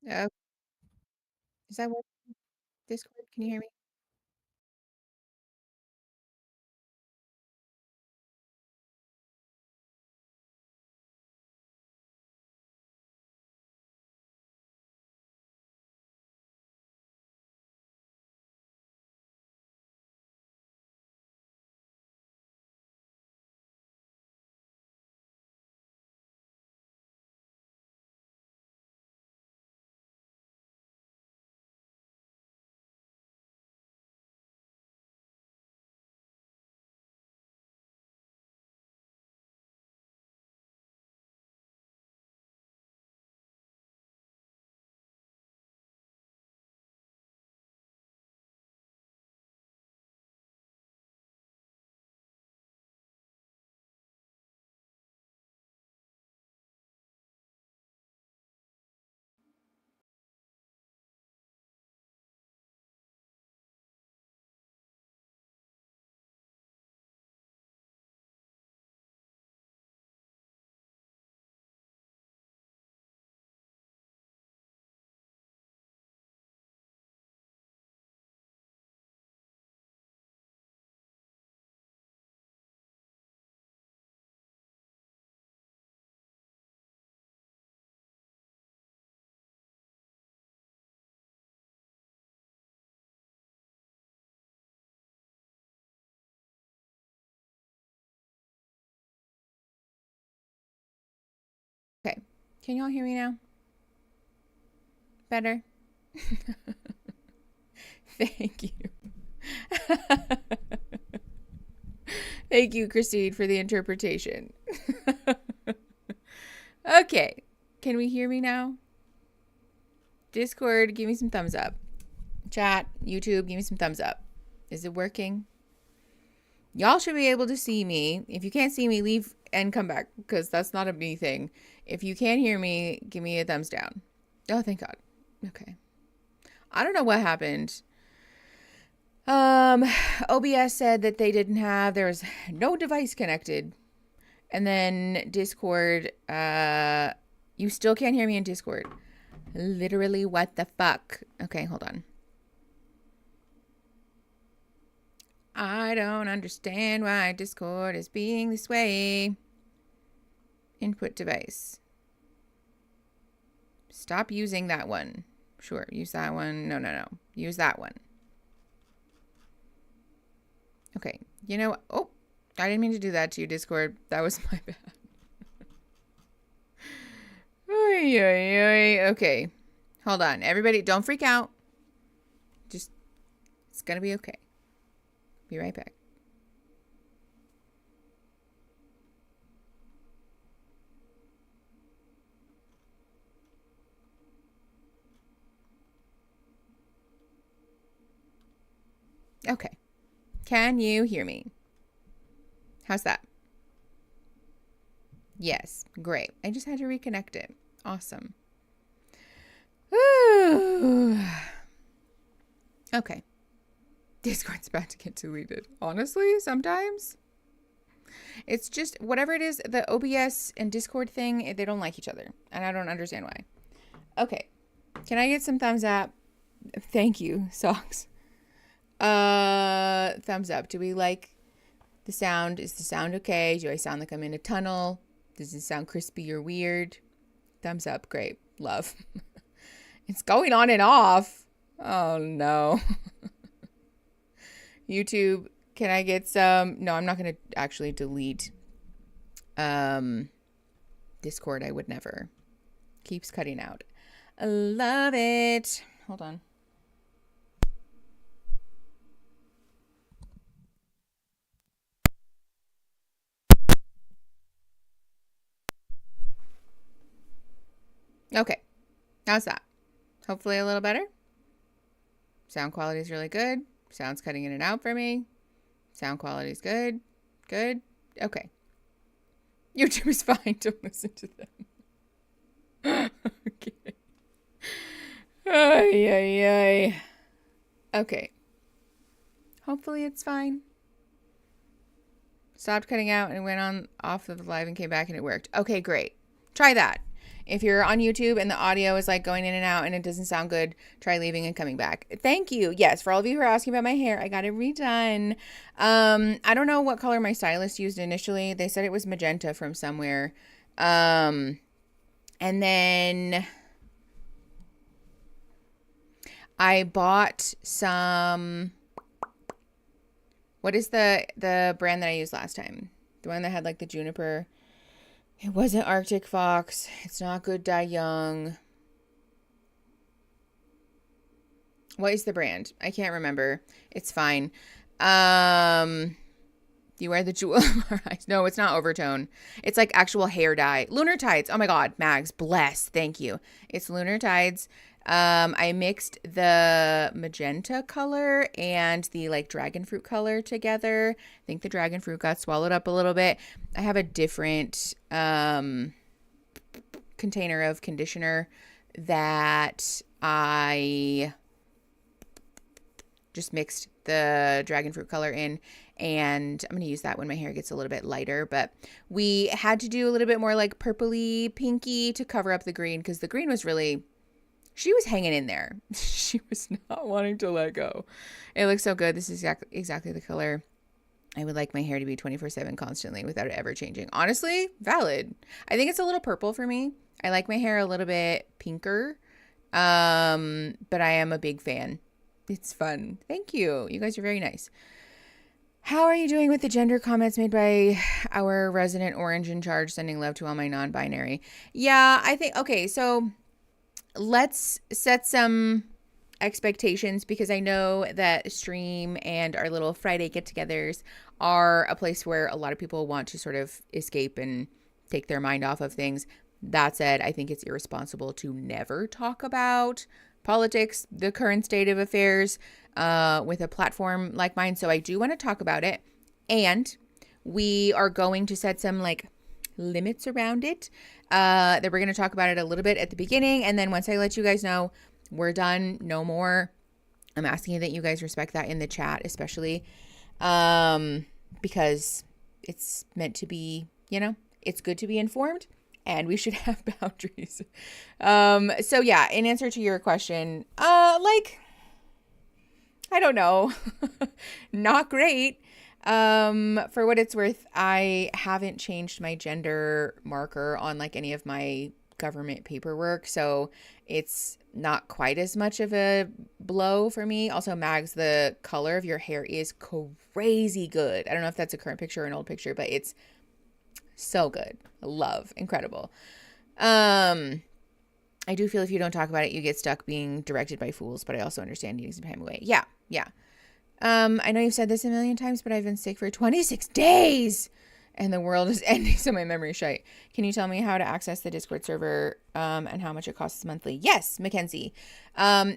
Uh, is that what Discord? Can you hear me? Okay. Can y'all hear me now? Better? Thank you. Thank you, Christine, for the interpretation. Okay. Can we hear me now? Discord, give me some thumbs up. Chat, YouTube, give me some thumbs up. Is it working? Y'all should be able to see me. If you can't see me, leave and come back because that's not a me thing. If you can't hear me, give me a thumbs down. Oh, thank God. Okay. I don't know what happened. OBS said that there was no device connected. And then Discord, you still can't hear me in Discord. Literally, what the fuck? Okay, hold on. I don't understand why Discord is being this way. Input device. Stop using that one. Sure, use that one. No. Use that one. Okay, you know, oh, I didn't mean to do that to you, Discord. That was my bad. Oy, oy, oy. Okay, hold on. Everybody, don't freak out. Just, it's gonna be okay. Be right back. Okay, can you hear me? How's that? Yes, great. I just had to reconnect it. Awesome. Okay. Discord's about to get deleted. Honestly, sometimes. It's just whatever it is, the OBS and Discord thing, they don't like each other. And I don't understand why. Okay. Can I get some thumbs up? Thank you, Socks. Thumbs up. Do we like the sound? Is the sound okay? Do I sound like I'm in a tunnel? Does it sound crispy or weird? Thumbs up. Great. Love. It's going on and off. Oh no. YouTube, can I get some? No, I'm not going to actually delete Discord. I would never. Keeps cutting out. I love it. Hold on. Okay. How's that? Hopefully a little better. Sound quality is really good. Sound's cutting in and out for me. Sound quality is good. Good. Okay. YouTube is fine. Don't listen to them. Okay. Ay, ay, ay. Okay. Hopefully it's fine. Stopped cutting out and went on off of the live and came back and it worked. Okay, great. Try that. If you're on YouTube and the audio is like going in and out and it doesn't sound good, try leaving and coming back. Thank you. Yes, for all of you who are asking about my hair, I got it redone. I don't know what color my stylist used initially. They said it was magenta from somewhere. And then I bought some, what is the brand that I used last time? The one that had like the juniper. It wasn't Arctic Fox. It's not Good Die Young. What is the brand? I can't remember. It's fine. You wear the jewel of our eyes. No, it's not Overtone. It's like actual hair dye. Lunar Tides. Oh my God, Mags, bless. Thank you. It's Lunar Tides. I mixed the magenta color and the like dragon fruit color together. I think the dragon fruit got swallowed up a little bit. I have a different container of conditioner that I just mixed the dragon fruit color in, and I'm going to use that when my hair gets a little bit lighter. But we had to do a little bit more like purpley pinky to cover up the green, because the green was really, she was hanging in there. She was not wanting to let go. It looks so good. This is exactly the color I would like my hair to be 24/7 constantly without it ever changing. Honestly, valid. I think it's a little purple for me. I like my hair a little bit pinker, but I am a big fan. It's fun. Thank you. You guys are very nice. How are you doing with the gender comments made by our resident orange in charge, sending love to all my non-binary? Yeah, I think, okay, so let's set some expectations, because I know that stream and our little Friday get-togethers are a place where a lot of people want to sort of escape and take their mind off of things. That said, I think it's irresponsible to never talk about politics, the current state of affairs, with a platform like mine. So I do want to talk about it, and we are going to set some like limits around it, that we're going to talk about it a little bit at the beginning, and then once I let you guys know we're done, no more, I'm asking that you guys respect that in the chat, especially because it's meant to be, you know, it's good to be informed, and we should have boundaries. So yeah, in answer to your question, like, I don't know, not great. For what it's worth, I haven't changed my gender marker on like any of my government paperwork, so it's not quite as much of a blow for me. Also, Mags, the color of your hair is crazy good. I don't know if that's a current picture or an old picture, but it's so good. Love. Incredible. I do feel if you don't talk about it, you get stuck being directed by fools, but I also understand needing some time away. Yeah. I know you've said this a million times, but I've been sick for 26 days and the world is ending, so my memory's shite. Can you tell me how to access the Discord server, and how much it costs monthly? Yes, Mackenzie.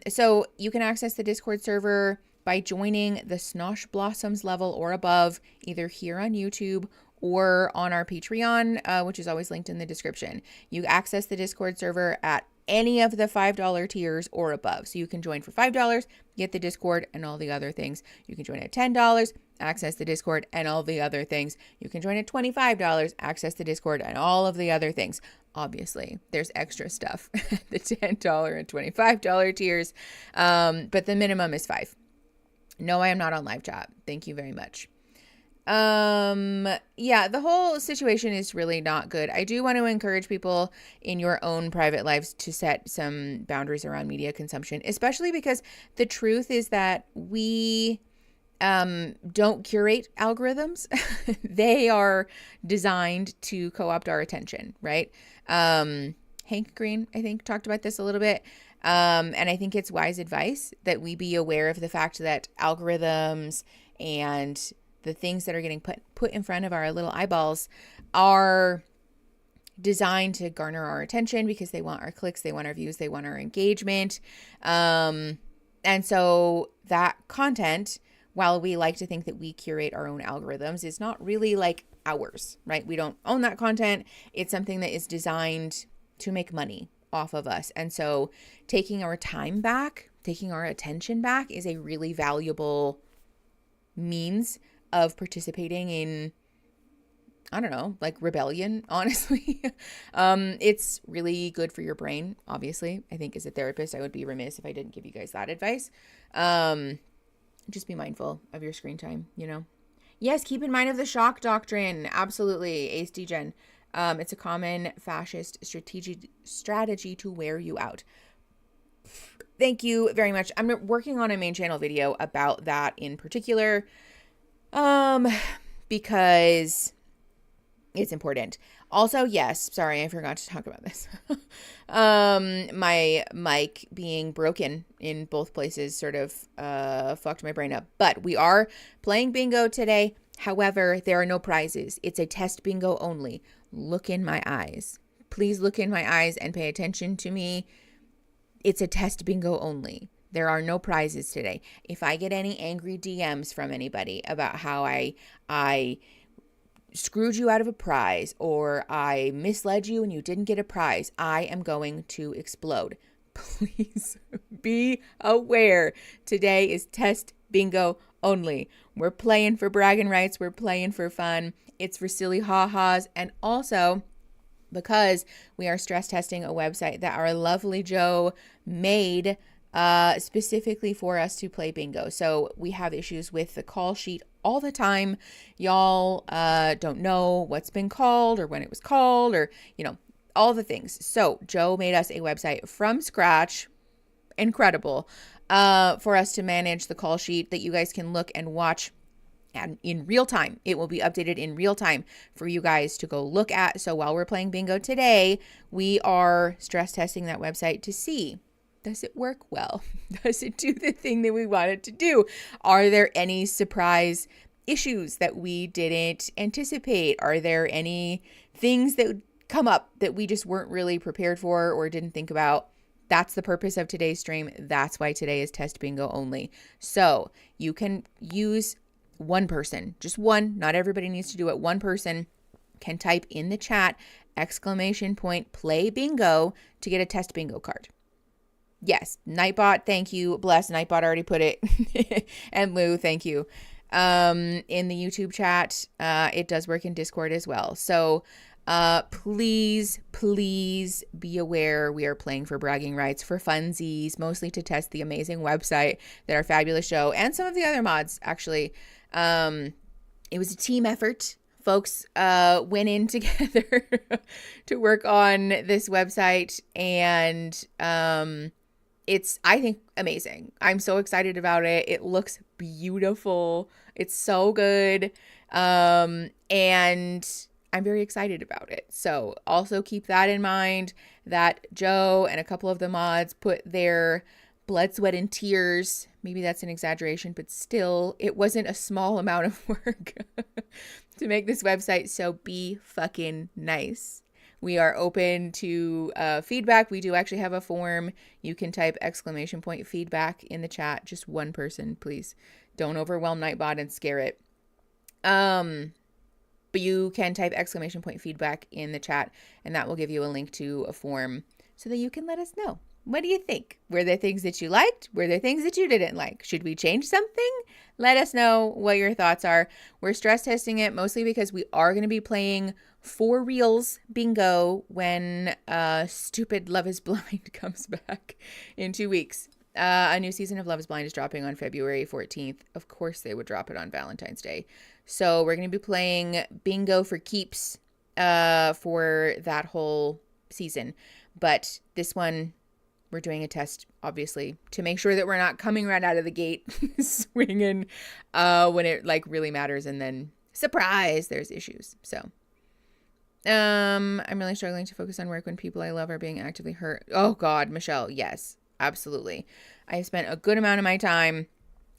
So you can access the Discord server by joining the Snosh Blossoms level or above, either here on YouTube or on our Patreon, which is always linked in the description. You access the Discord server at any of the $5 tiers or above. So you can join for $5, get the Discord and all the other things. You can join at $10, access the Discord and all the other things. You can join at $25, access the Discord and all of the other things. Obviously, there's extra stuff at the $10 and $25 tiers, but the minimum is $5. No, I am not on live chat. Thank you very much. Yeah, the whole situation is really not good. I do want to encourage people in your own private lives to set some boundaries around media consumption, especially because the truth is that we don't curate algorithms. They are designed to co-opt our attention, right? Hank Green, I think, talked about this a little bit. And I think it's wise advice that we be aware of the fact that algorithms and the things that are getting put in front of our little eyeballs are designed to garner our attention because they want our clicks, they want our views, they want our engagement. And so that content, while we like to think that we curate our own algorithms, is not really like ours, right? We don't own that content. It's something that is designed to make money off of us. And so taking our time back, taking our attention back is a really valuable means of participating in I don't know, like rebellion, honestly. It's really good for your brain, obviously. I think as a therapist, I would be remiss if I didn't give you guys that advice. Just be mindful of your screen time, you know? Yes, keep in mind of the shock doctrine. Absolutely. Ace Degen. It's a common fascist strategy to wear you out. Thank you very much. I'm working on a main channel video about that in particular, because it's important. Also, yes, sorry, I forgot to talk about this. My mic being broken in both places sort of fucked my brain up. But we are playing bingo today. However, there are no prizes. It's a test bingo only. Look in my eyes. Please look in my eyes and pay attention to me. It's a test bingo only. There are no prizes today. If I get any angry DMs from anybody about how I screwed you out of a prize, or I misled you and you didn't get a prize, I am going to explode. Please be aware. Today is test bingo only. We're playing for bragging rights. We're playing for fun. It's for silly ha-has. And also, because we are stress testing a website that our lovely Joe made specifically for us to play bingo. So we have issues with the call sheet all the time. Y'all don't know what's been called or when it was called, or, you know, all the things. So Joe made us a website from scratch. Incredible. For us to manage the call sheet that you guys can look and watch. And in real time, it will be updated in real time for you guys to go look at. So while we're playing bingo today, we are stress testing that website to see, does it work well? Does it do the thing that we want it to do? Are there any surprise issues that we didn't anticipate? Are there any things that would come up that we just weren't really prepared for or didn't think about? That's the purpose of today's stream. That's why today is test bingo only. So you can use one person, just one, not everybody needs to do it. One person can type in the chat, !play bingo to get a test bingo card. Yes, Nightbot, thank you. Bless, Nightbot already put it. And Lou, thank you. In the YouTube chat, it does work in Discord as well. So please be aware we are playing for bragging rights, for funsies, mostly to test the amazing website that our fabulous show and some of the other mods actually. It was a team effort. Folks went in together to work on this website, and it's, I think, amazing. I'm so excited about it. It looks beautiful. It's so good. And I'm very excited about it. So also keep that in mind, that Joe and a couple of the mods put their blood, sweat, and tears. Maybe that's an exaggeration, but still, it wasn't a small amount of work to make this website. So be fucking nice. We are open to feedback. We do actually have a form. You can type !feedback in the chat. Just one person, please. Don't overwhelm Nightbot and scare it. But you can type !feedback in the chat, and that will give you a link to a form so that you can let us know. What do you think? Were there things that you liked? Were there things that you didn't like? Should we change something? Let us know what your thoughts are. We're stress testing it mostly because we are going to be playing for reals bingo when stupid Love is Blind comes back in 2 weeks. A new season of Love is Blind is dropping on February 14th. Of course, they would drop it on Valentine's Day. So we're going to be playing bingo for keeps for that whole season. But this one, we're doing a test, obviously, to make sure that we're not coming right out of the gate swinging when it like really matters, and then surprise, there's issues. So I'm really struggling to focus on work when people I love are being actively hurt. Oh God, Michelle, yes, absolutely. I spent a good amount of my time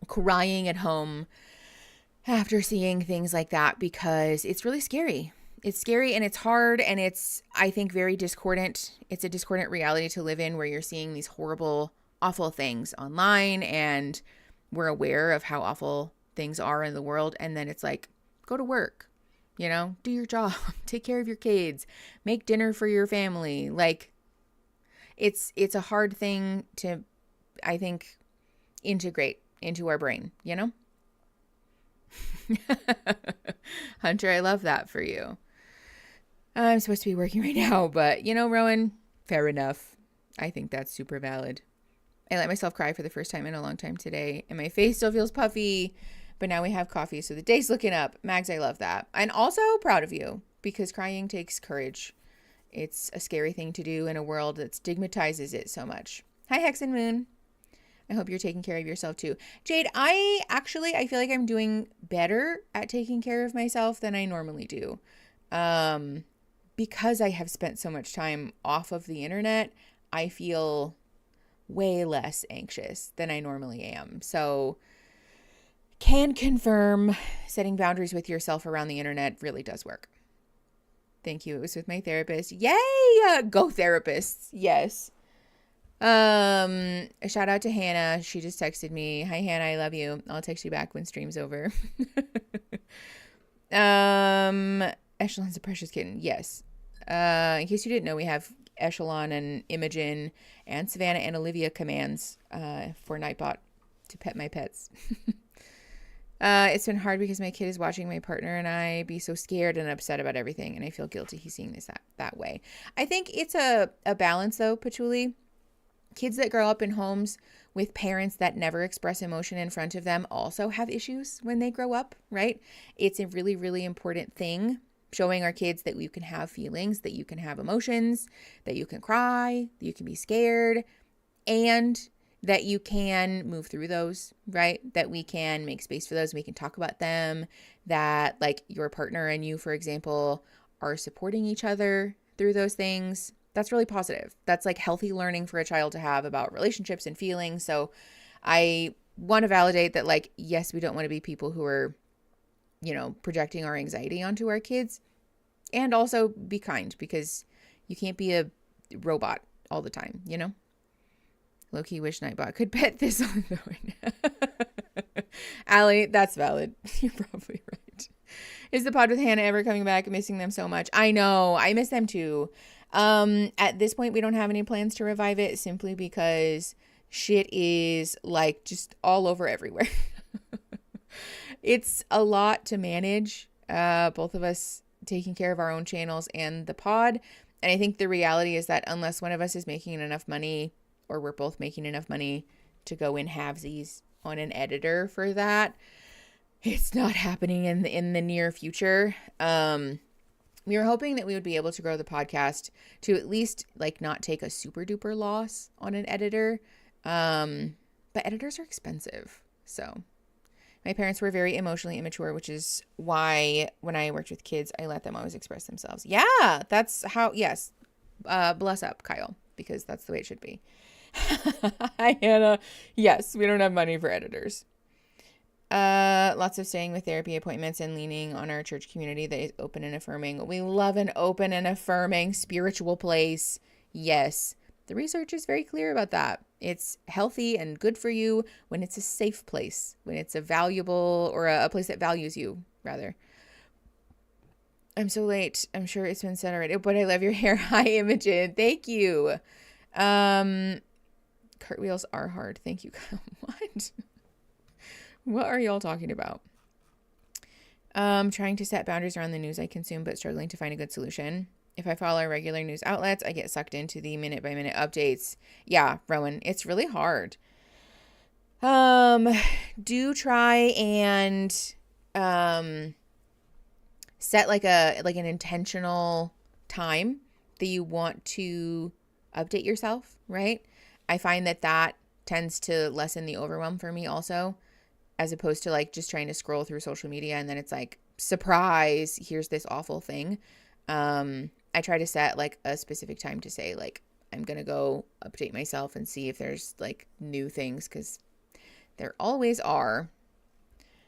crying at home after seeing things like that, because it's really scary. It's scary and it's hard, and it's, I think, very discordant. It's a discordant reality to live in, where you're seeing these horrible, awful things online, and we're aware of how awful things are in the world. And then it's like, go to work, you know, do your job, take care of your kids, make dinner for your family. Like, it's a hard thing to, I think, integrate into our brain, you know? Hunter, I love that for you. I'm supposed to be working right now, but Rowan, fair enough. I think that's super valid. I let myself cry for the first time in a long time today, and my face still feels puffy, but now we have coffee, so the day's looking up. Mags, I love that. And also proud of you, because crying takes courage. It's a scary thing to do in a world that stigmatizes it so much. Hi, Hex and Moon. I hope you're taking care of yourself too. Jade, I feel like I'm doing better at taking care of myself than I normally do. Because I have spent so much time off of the internet, I feel way less anxious than I normally am. So can confirm setting boundaries with yourself around the internet really does work. Thank you. It was with my therapist. Yay! Go therapists. Yes. A shout out to Hannah. She just texted me. Hi, Hannah. I love you. I'll text you back when stream's over. Echelon's a precious kitten. Yes. In case you didn't know, we have Echelon and Imogen and Savannah and Olivia commands for Nightbot to pet my pets. It's been hard because my kid is watching my partner and I be so scared and upset about everything, and I feel guilty he's seeing this that way. I think it's a balance though, Patchouli. Kids that grow up in homes with parents that never express emotion in front of them also have issues when they grow up, right? It's a really, really important thing, showing our kids that you can have feelings, that you can have emotions, that you can cry, that you can be scared, and that you can move through those, right? That we can make space for those and we can talk about them, that like your partner and you, for example, are supporting each other through those things. That's really positive. That's like healthy learning for a child to have about relationships and feelings. So I want to validate that, like, yes, we don't want to be people who are, projecting our anxiety onto our kids, and also be kind, because you can't be a robot all the time, Low-key wish Nightbot could bet this on the way. Allie, that's valid. You're probably right. Is the pod with Hannah ever coming back? Missing them so much. I know. I miss them too. At this point, we don't have any plans to revive it simply because shit is like just all over everywhere. It's a lot to manage. Both of us taking care of our own channels and the pod. And I think the reality is that unless one of us is making enough money, or we're both making enough money to go in halvesies on an editor for that, it's not happening in the near future. We were hoping that we would be able to grow the podcast to at least like not take a super duper loss on an editor. But editors are expensive. So my parents were very emotionally immature, which is why when I worked with kids, I let them always express themselves. Yeah, that's how, yes. Bless up, Kyle, because that's the way it should be. Hi, Hannah. Yes, we don't have money for editors. Lots of staying with therapy appointments and leaning on our church community that is open and affirming. We love an open and affirming spiritual place. Yes, the research is very clear about that. It's healthy and good for you when it's a safe place, when it's a valuable or a place that values you, rather. I'm so late. I'm sure it's been said already, but I love your hair. Hi, Imogen. Thank you. Cartwheels are hard. Thank you. What? What are y'all talking about? Trying to set boundaries around the news I consume, but struggling to find a good solution. If I follow regular news outlets, I get sucked into the minute by minute updates. Yeah, Rowan, it's really hard. Do try and set like an intentional time that you want to update yourself, right? I find that tends to lessen the overwhelm for me also, as opposed to like just trying to scroll through social media and then it's like, surprise, here's this awful thing. I try to set like a specific time to say like, I'm going to go update myself and see if there's like new things, because there always are.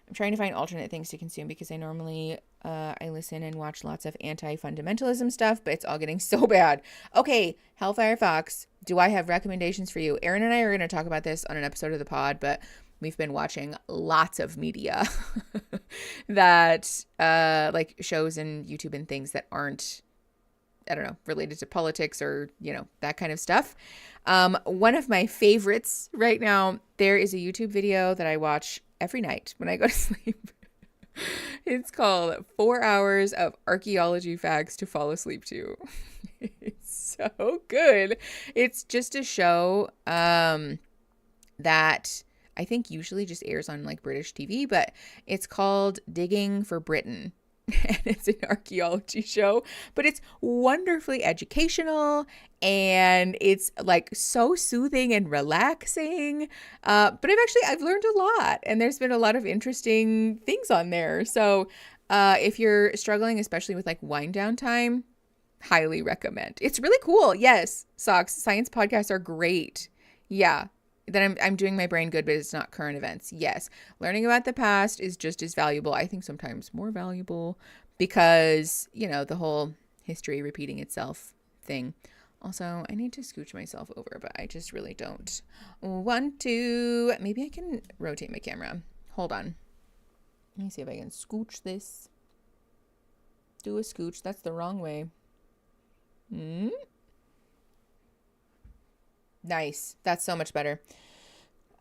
I'm trying to find alternate things to consume because I normally, I listen and watch lots of anti-fundamentalism stuff, but it's all getting so bad. Okay, Hellfire Fox, do I have recommendations for you? Aaron and I are going to talk about this on an episode of the pod, but we've been watching lots of media that, like shows and YouTube and things that aren't, I don't know, related to politics or, that kind of stuff. One of my favorites right now, there is a YouTube video that I watch every night when I go to sleep. It's called 4 Hours of Archaeology Facts to Fall Asleep to. It's so good. It's just a show that I think usually just airs on like British TV, but it's called Digging for Britain. And it's an archaeology show, but it's wonderfully educational and it's like so soothing and relaxing. But I've learned a lot and there's been a lot of interesting things on there. So if you're struggling, especially with like wind down time, highly recommend. It's really cool. Yes, socks. Science podcasts are great. Yeah. Then I'm doing my brain good, but it's not current events. Yes. Learning about the past is just as valuable. I think sometimes more valuable because, you know, the whole history repeating itself thing. Also, I need to scooch myself over, but I just really don't want to. Maybe I can rotate my camera. Hold on. Let me see if I can scooch this. Do a scooch. That's the wrong way. Nice. That's so much better.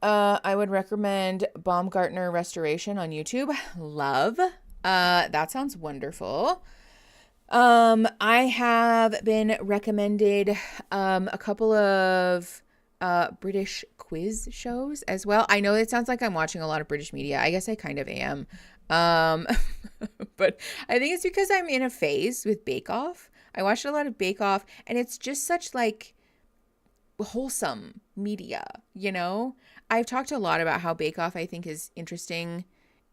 I would recommend Baumgartner Restoration on YouTube. Love. That sounds wonderful. I have been recommended a couple of British quiz shows as well. I know it sounds like I'm watching a lot of British media. I guess I kind of am. But I think it's because I'm in a phase with Bake Off. I watched a lot of Bake Off, and it's just such like wholesome media, you know? I've talked a lot about how Bake Off I think is interesting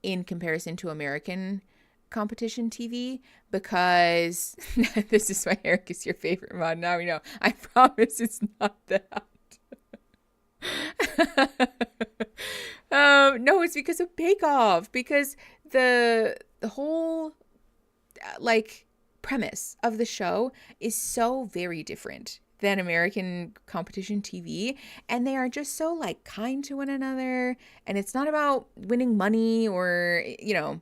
in comparison to American competition TV because this is why Eric is your favorite mod. Now we know. I promise it's not that. No, it's because of Bake Off, because the whole like premise of the show is so very different than American competition TV, and they are just so like kind to one another, and it's not about winning money or, you know,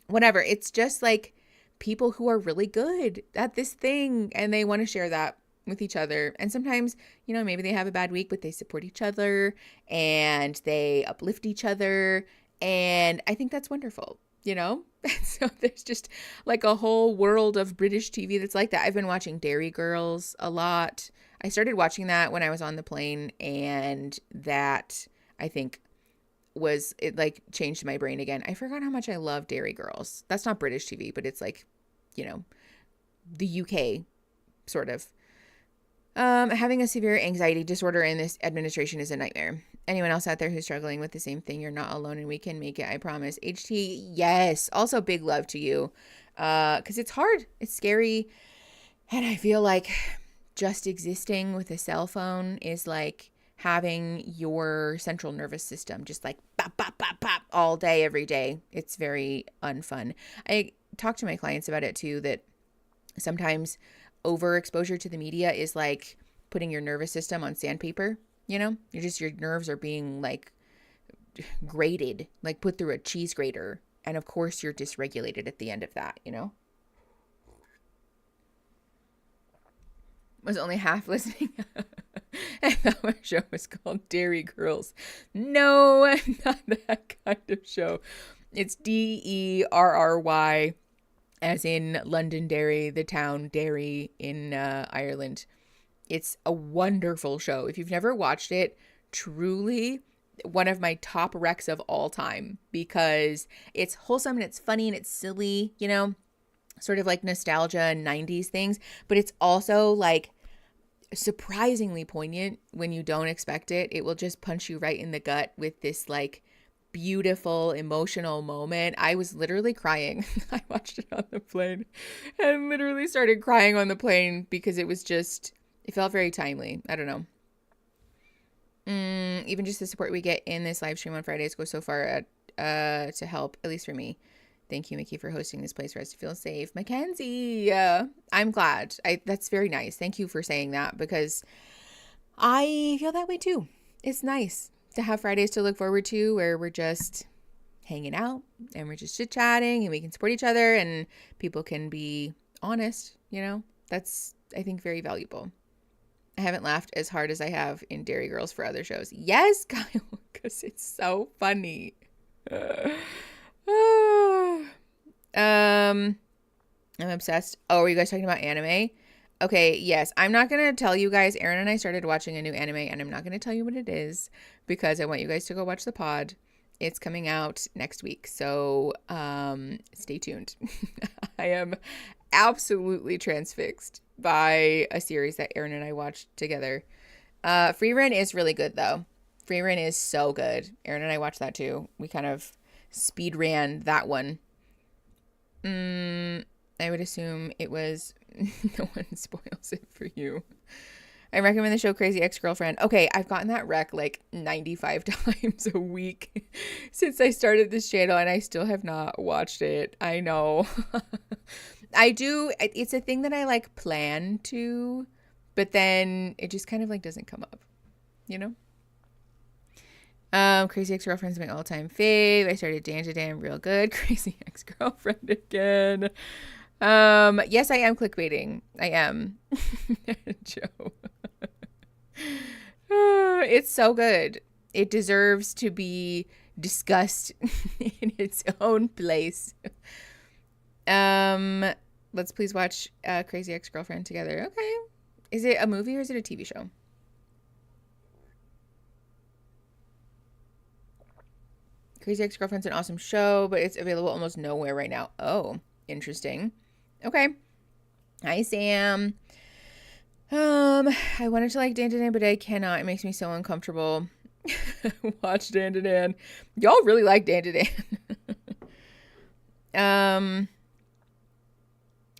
whatever. It's just like people who are really good at this thing and they want to share that with each other. And sometimes, you know, maybe they have a bad week, but they support each other and they uplift each other, and I think that's wonderful, you know? So there's just like a whole world of British TV that's like that. I've been watching Dairy Girls a lot. I started watching that when I was on the plane, and that I think it like changed my brain again. I forgot how much I love Dairy Girls. That's not British TV, but it's like, you know, the UK sort of. Having a severe anxiety disorder in this administration is a nightmare. Anyone else out there who's struggling with the same thing, you're not alone and we can make it, I promise. HT, yes. Also big love to you. Because it's hard. It's scary. And I feel like just existing with a cell phone is like having your central nervous system just like pop, pop, pop, pop all day, every day. It's very unfun. I talk to my clients about it too, that sometimes overexposure to the media is like putting your nervous system on sandpaper, you know? Your nerves are being like grated, like put through a cheese grater. And of course you're dysregulated at the end of that, you know? Was only half listening. I thought my show was called Dairy Girls. No, not that kind of show. It's Derry, as in Londonderry, the town Derry in Ireland. It's a wonderful show. If you've never watched it, truly one of my top recs of all time, because it's wholesome and it's funny and it's silly, you know, sort of like nostalgia and 90s things, but it's also like surprisingly poignant when you don't expect it. It will just punch you right in the gut with this like beautiful emotional moment. I was literally crying. I watched it on the plane and literally started crying on the plane because it felt very timely. I don't know. Even just the support we get in this live stream on Fridays goes so far to help, at least for me. Thank you, Mickey, for hosting this place for us to feel safe. Mackenzie, I'm glad. That's very nice. Thank you for saying that, because I feel that way too. It's nice to have Fridays to look forward to where we're just hanging out and we're just chit-chatting and we can support each other and people can be honest, you know? That's, I think, very valuable. I haven't laughed as hard as I have in Dairy Girls for other shows. Yes, Kyle, because it's so funny. I'm obsessed. Oh, are you guys talking about anime? Okay, yes. I'm not going to tell you guys. Aaron and I started watching a new anime, and I'm not going to tell you what it is because I want you guys to go watch the pod. It's coming out next week, so stay tuned. I am absolutely transfixed by a series that Aaron and I watched together. Free Run is really good, though. Free Run is so good. Aaron and I watched that, too. We kind of speed ran that one. I would assume it was no one spoils it for you. I recommend the show Crazy Ex-Girlfriend. Okay, I've gotten that rec like 95 times a week since I started this channel, and I still have not watched it. I know. I do. It's a thing that I like plan to, but then it just kind of like doesn't come up, you know? Crazy Ex-Girlfriend's my all-time fave. I started Dan to Dan real good. Crazy Ex-Girlfriend again. Yes, I am clickbaiting. I am. Joe. It's so good. It deserves to be discussed in its own place. Let's please watch Crazy Ex-Girlfriend together. Okay. Is it a movie or is it a TV show? Crazy Ex-Girlfriend's an awesome show, but it's available almost nowhere right now. Oh, interesting. Okay. Hi, Sam. I wanted to like Dan to Dan, but I cannot. It makes me so uncomfortable. Watch Dan to Dan. Y'all really like Dan to Dan.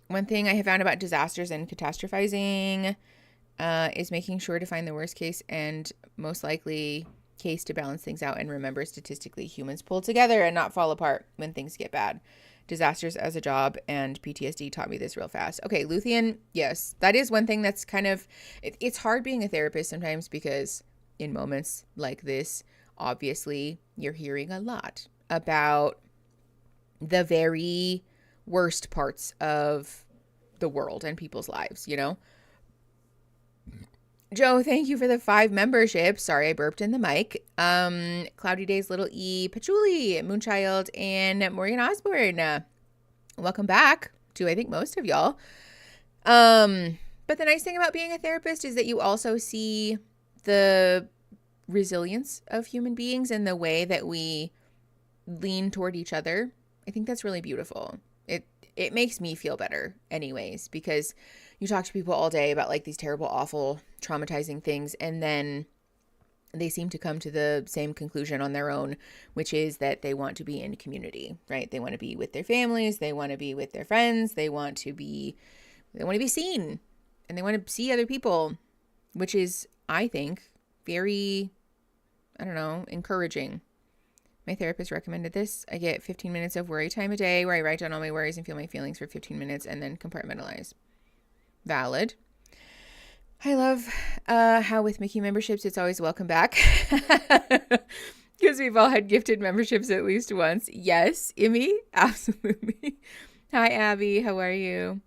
One thing I have found about disasters and catastrophizing is making sure to find the worst case and most likely case to balance things out, and remember statistically humans pull together and not fall apart when things get bad. Disasters as a job and PTSD taught me this real fast. Okay, Luthien, yes, that is one thing that's kind of, it's hard being a therapist sometimes because in moments like this, obviously you're hearing a lot about the very worst parts of the world and people's lives, you know? Joe, thank you for the 5 memberships. Sorry, I burped in the mic. Cloudy Days, Little E, Patchouli, Moonchild, and Morgan Osborne. Welcome back to, I think, most of y'all. But the nice thing about being a therapist is that you also see the resilience of human beings and the way that we lean toward each other. I think that's really beautiful. It makes me feel better anyways, because you talk to people all day about like these terrible, awful, traumatizing things, and then they seem to come to the same conclusion on their own, which is that they want to be in community, right? They want to be with their families, they want to be with their friends, they want to be seen, and they want to see other people, which is, I think, very, I don't know, encouraging. My therapist recommended this. I get 15 minutes of worry time a day where I write down all my worries and feel my feelings for 15 minutes and then compartmentalize. Valid. I love how with Mickey memberships, it's always welcome back. Because we've all had gifted memberships at least once. Yes, Emmy, absolutely. Hi, Abby. How are you?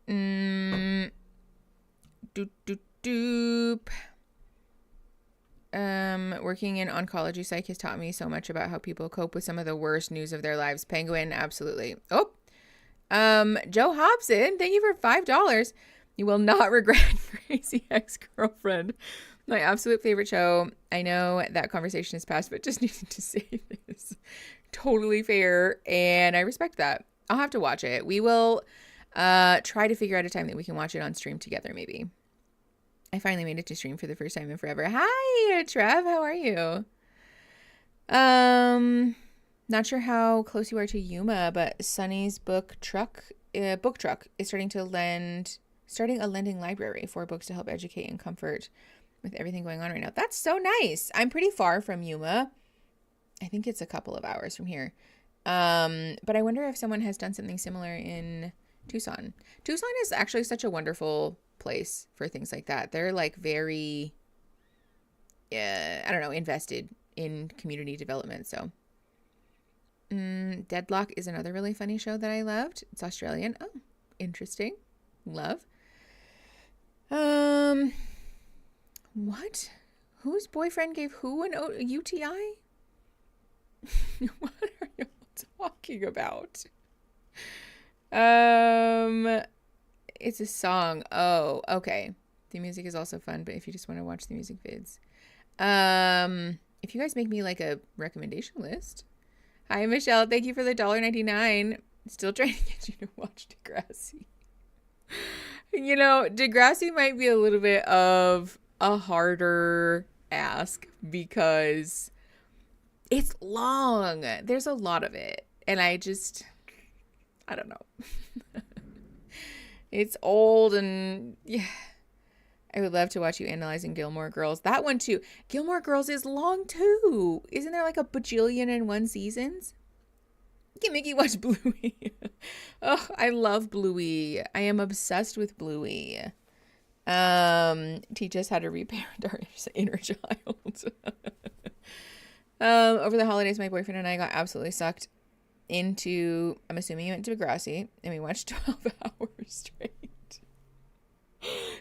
Doop, doop, doop. Working in oncology psych has taught me so much about how people cope with some of the worst news of their lives. Penguin, absolutely. Oh, Joe Hobson, thank you for $5. You will not regret Crazy Ex-Girlfriend. My absolute favorite show. I know that conversation is past, but just needed to say this. Totally fair, and I respect that. I'll have to watch it. We will try to figure out a time that we can watch it on stream together, maybe. I finally made it to stream for the first time in forever. Hi, Trev. How are you? Not sure how close you are to Yuma, but Sunny's book truck is starting a lending library for books to help educate and comfort with everything going on right now. That's so nice. I'm pretty far from Yuma. I think it's a couple of hours from here. But I wonder if someone has done something similar in Tucson. Tucson is actually such a wonderful place for things like that. They're like very, I don't know, invested in community development. So Deadlock is another really funny show that I loved. It's Australian. Oh, interesting. Love. What? Whose boyfriend gave who an UTI? What are you talking about? It's a song. Oh, okay. The music is also fun, but if you just want to watch the music vids. If you guys make me like a recommendation list. Hi, Michelle. Thank you for the $1.99. Still trying to get you to watch Degrassi. You know, Degrassi might be a little bit of a harder ask because it's long. There's a lot of it. And I don't know. It's old and yeah. I would love to watch you analyzing Gilmore Girls. That one too. Gilmore Girls is long too. Isn't there like a bajillion and one seasons? Can Mickey watch Bluey? Oh, I love Bluey. I am obsessed with Bluey. Teach us how to reparent our inner child. Over the holidays, my boyfriend and I got absolutely sucked into, I'm assuming you went to Degrassi, and we watched 12 hours straight.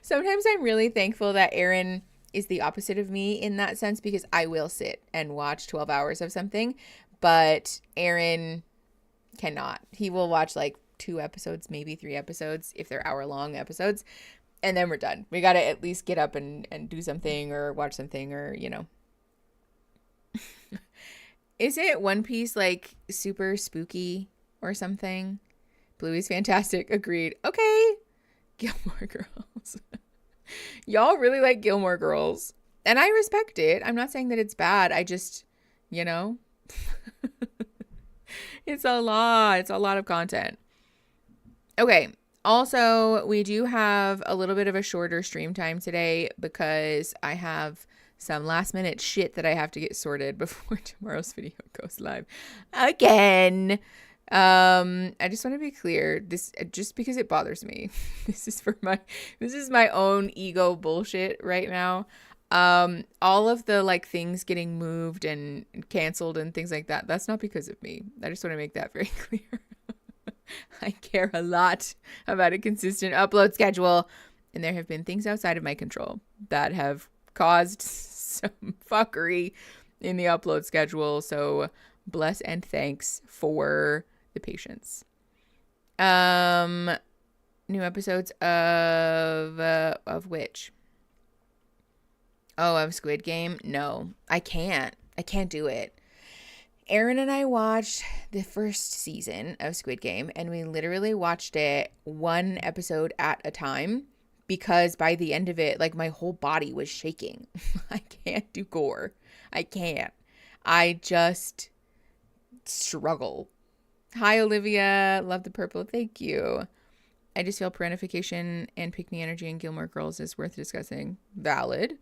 Sometimes I'm really thankful that Aaron is the opposite of me in that sense, because I will sit and watch 12 hours of something, but Aaron cannot. He will watch like 2 episodes, maybe 3 episodes if they're hour-long episodes, and then we're done. We got to at least get up and do something or watch something or, you know. Isn't One Piece like super spooky or something? Bluey's fantastic. Agreed. Okay. Gilmore Girls. Y'all really like Gilmore Girls. And I respect it. I'm not saying that it's bad. I just, you know, it's a lot. It's a lot of content. Okay. Also, we do have a little bit of a shorter stream time today because I have some last minute shit that I have to get sorted before tomorrow's video goes live again. I just want to be clear, this just because it bothers me. This is my own ego bullshit right now. All of the like things getting moved and canceled and things like that, that's not because of me. I just want to make that very clear. I care a lot about a consistent upload schedule, and there have been things outside of my control that have caused some fuckery in the upload schedule. So bless and thanks for the patience. New episodes of which? Oh, of Squid Game? No, I can't do it. Aaron and I watched the first season of Squid Game, and we literally watched it 1 episode at a time because by the end of it, like my whole body was shaking. I can't do gore. I can't. I just struggle. Hi, Olivia. Love the purple. Thank you. I just feel Parentification and Pick Me Energy and Gilmore Girls is worth discussing. Valid.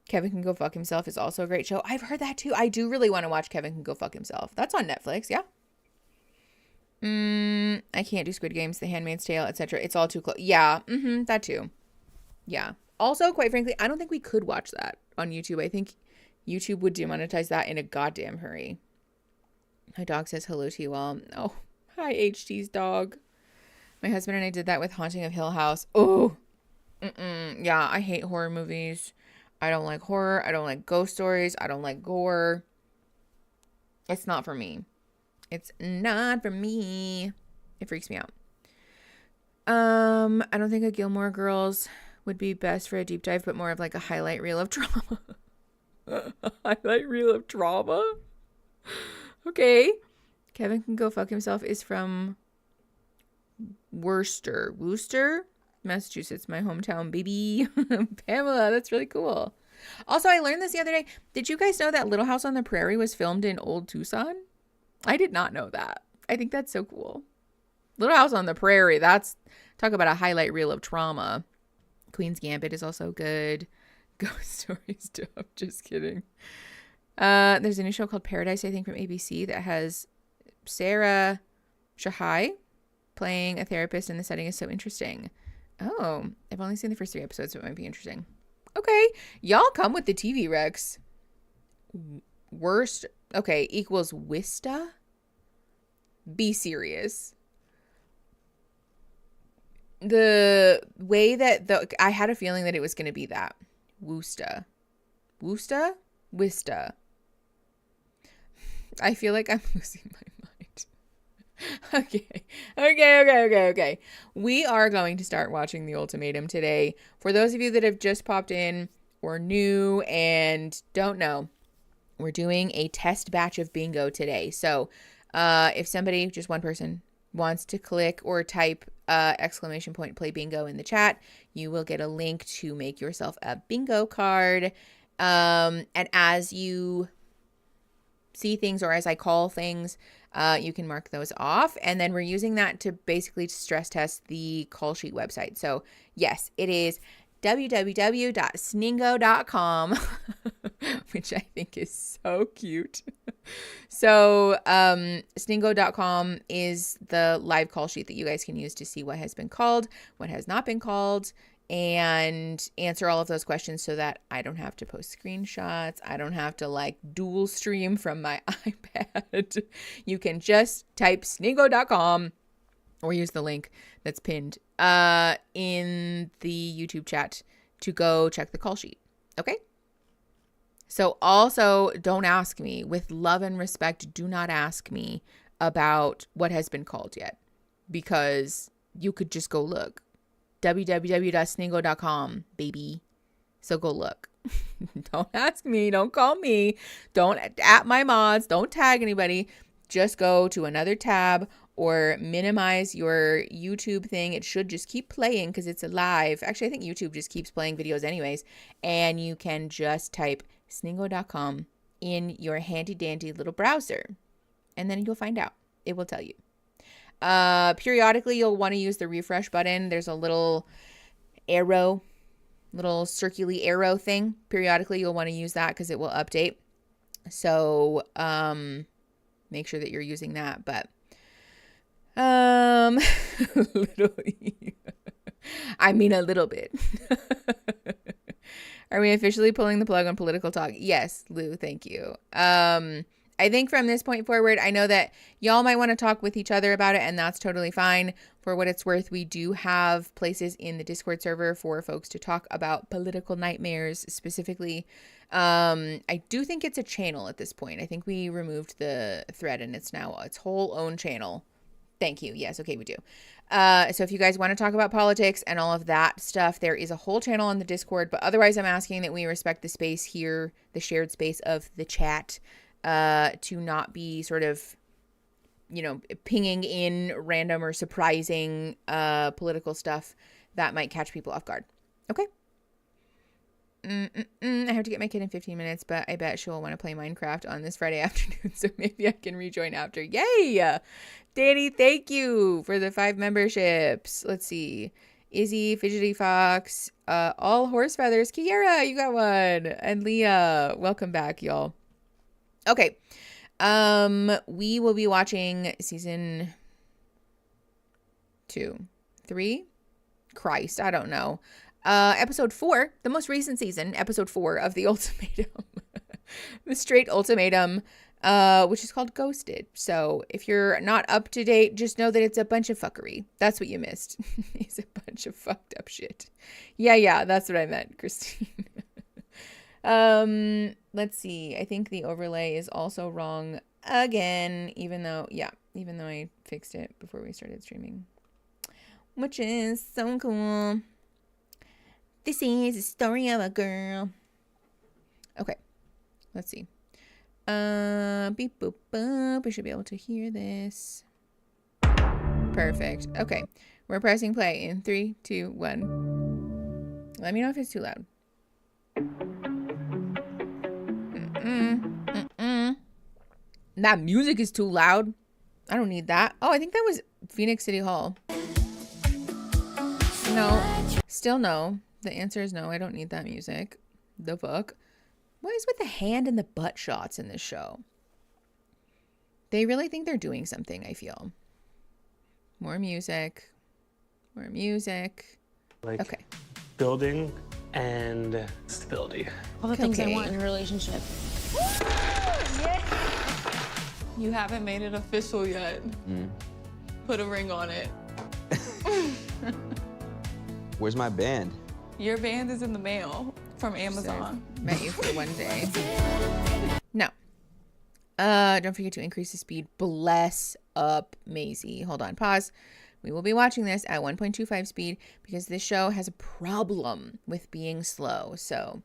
Kevin Can Go Fuck Himself is also a great show. I've heard that too. I do really want to watch Kevin Can Go Fuck Himself. That's on Netflix, yeah? I can't do Squid Games, The Handmaid's Tale, etc. It's all too close. Yeah, that too. Yeah. Also, quite frankly, I don't think we could watch that on YouTube. I think YouTube would demonetize that in a goddamn hurry. My dog says hello to you all. Oh, hi, HT's dog. My husband and I did that with Haunting of Hill House. Oh, yeah, I hate horror movies. I don't like horror. I don't like ghost stories. I don't like gore. It's not for me. It's not for me. It freaks me out. I don't think a Gilmore Girls would be best for a deep dive, but more of like a highlight reel of trauma. Highlight reel of trauma? Okay. Kevin Can Go Fuck Himself is from Worcester, Massachusetts, my hometown, baby. Pamela, that's really cool. Also, I learned this the other day. Did you guys know that Little House on the Prairie was filmed in Old Tucson? I did not know that. I think that's so cool. Little House on the Prairie, that's, talk about a highlight reel of trauma. Queen's Gambit is also good. Ghost Stories, stuff. Just kidding. There's a new show called Paradise, I think, from ABC that has Sarah Shahai playing a therapist, and the setting is so interesting. Oh, I've only seen the first 3 episodes, so it might be interesting. Okay, y'all come with the TV recs. Worst, okay, equals Wista? Be serious. The way that I had a feeling that it was going to be that. Wista? Wista? I feel like I'm losing my mind. Okay. We are going to start watching The Ultimatum today. For those of you that have just popped in or new and don't know, we're doing a test batch of bingo today. So if somebody, just one person, wants to click or type exclamation point play bingo in the chat, you will get a link to make yourself a bingo card. And as you see things, or as I call things, you can mark those off. And then we're using that to basically stress test the call sheet website. So yes, it is www.sningo.com, which I think is so cute. So sningo.com is the live call sheet that you guys can use to see what has been called, what has not been called, and answer all of those questions so that I don't have to post screenshots. I don't have to like dual stream from my iPad. You can just type sningo.com or use the link that's pinned in the YouTube chat to go check the call sheet. Okay? So also, don't ask me, with love and respect, do not ask me about what has been called yet, because you could just go look. www.sningo.com, baby. So go look. Don't ask me. Don't call me. Don't at my mods. Don't tag anybody. Just go to another tab or minimize your YouTube thing. It should just keep playing because it's live. Actually, I think YouTube just keeps playing videos anyways. And you can just type sningo.com in your handy dandy little browser. And then you'll find out. It will tell you. Periodically, you'll want to use the refresh button. There's a little arrow, little circular arrow thing. Periodically, you'll want to use that because it will update. So make sure that you're using that. But literally, I mean a little bit. Are we officially pulling the plug on political talk? Yes, Lou, thank you. I think from this point forward, I know that y'all might want to talk with each other about it, and that's totally fine. For what it's worth, we do have places in the Discord server for folks to talk about political nightmares specifically. I do think it's a channel at this point. I think we removed the thread, and it's now its whole own channel. Thank you. Yes, okay, we do. So if you guys want to talk about politics and all of that stuff, there is a whole channel on the Discord. But otherwise, I'm asking that we respect the space here, the shared space of the chat, to not be sort of, pinging in random or surprising political stuff that might catch people off guard. Okay? I have to get my kid in 15 minutes, but I bet she'll want to play Minecraft on this Friday afternoon, so maybe I can rejoin after. Yay! Danny, thank you for the 5 memberships. Let's see. Izzy, Fidgety Fox, All Horse Feathers, Kiera, you got one, and Leah, welcome back, y'all. Okay, we will be watching season 2, 3, Christ, I don't know. Episode 4, the most recent season, episode 4 of The Ultimatum, the straight ultimatum, which is called Ghosted. So if you're not up to date, just know that it's a bunch of fuckery. That's what you missed. It's a bunch of fucked up shit. Yeah, that's what I meant, Christine. Let's see. I think the overlay is also wrong again, even though I fixed it before we started streaming, which is so cool. This is a story of a girl. Okay, let's see. Beep boop boop. We should be able to hear this. Perfect. Okay, we're pressing play in 3, 2, 1. Let me know if it's too loud. That music is too loud. I don't need that. Oh, I think that was Phoenix City Hall. No, still no. The answer is no. I don't need that music. The fuck? What is with the hand and the butt shots in this show? They really think they're doing something, I feel. More music. More music. Okay. Building and stability. All the things I want in a relationship. Yeah. You haven't made it official yet. Put a ring on it. Where's my band? Your band is in the mail from Amazon. Met you for one day. No. Don't forget to increase the speed. Bless up, Maisie. Hold on, pause. We will be watching this at 1.25 speed because this show has a problem with being slow. So,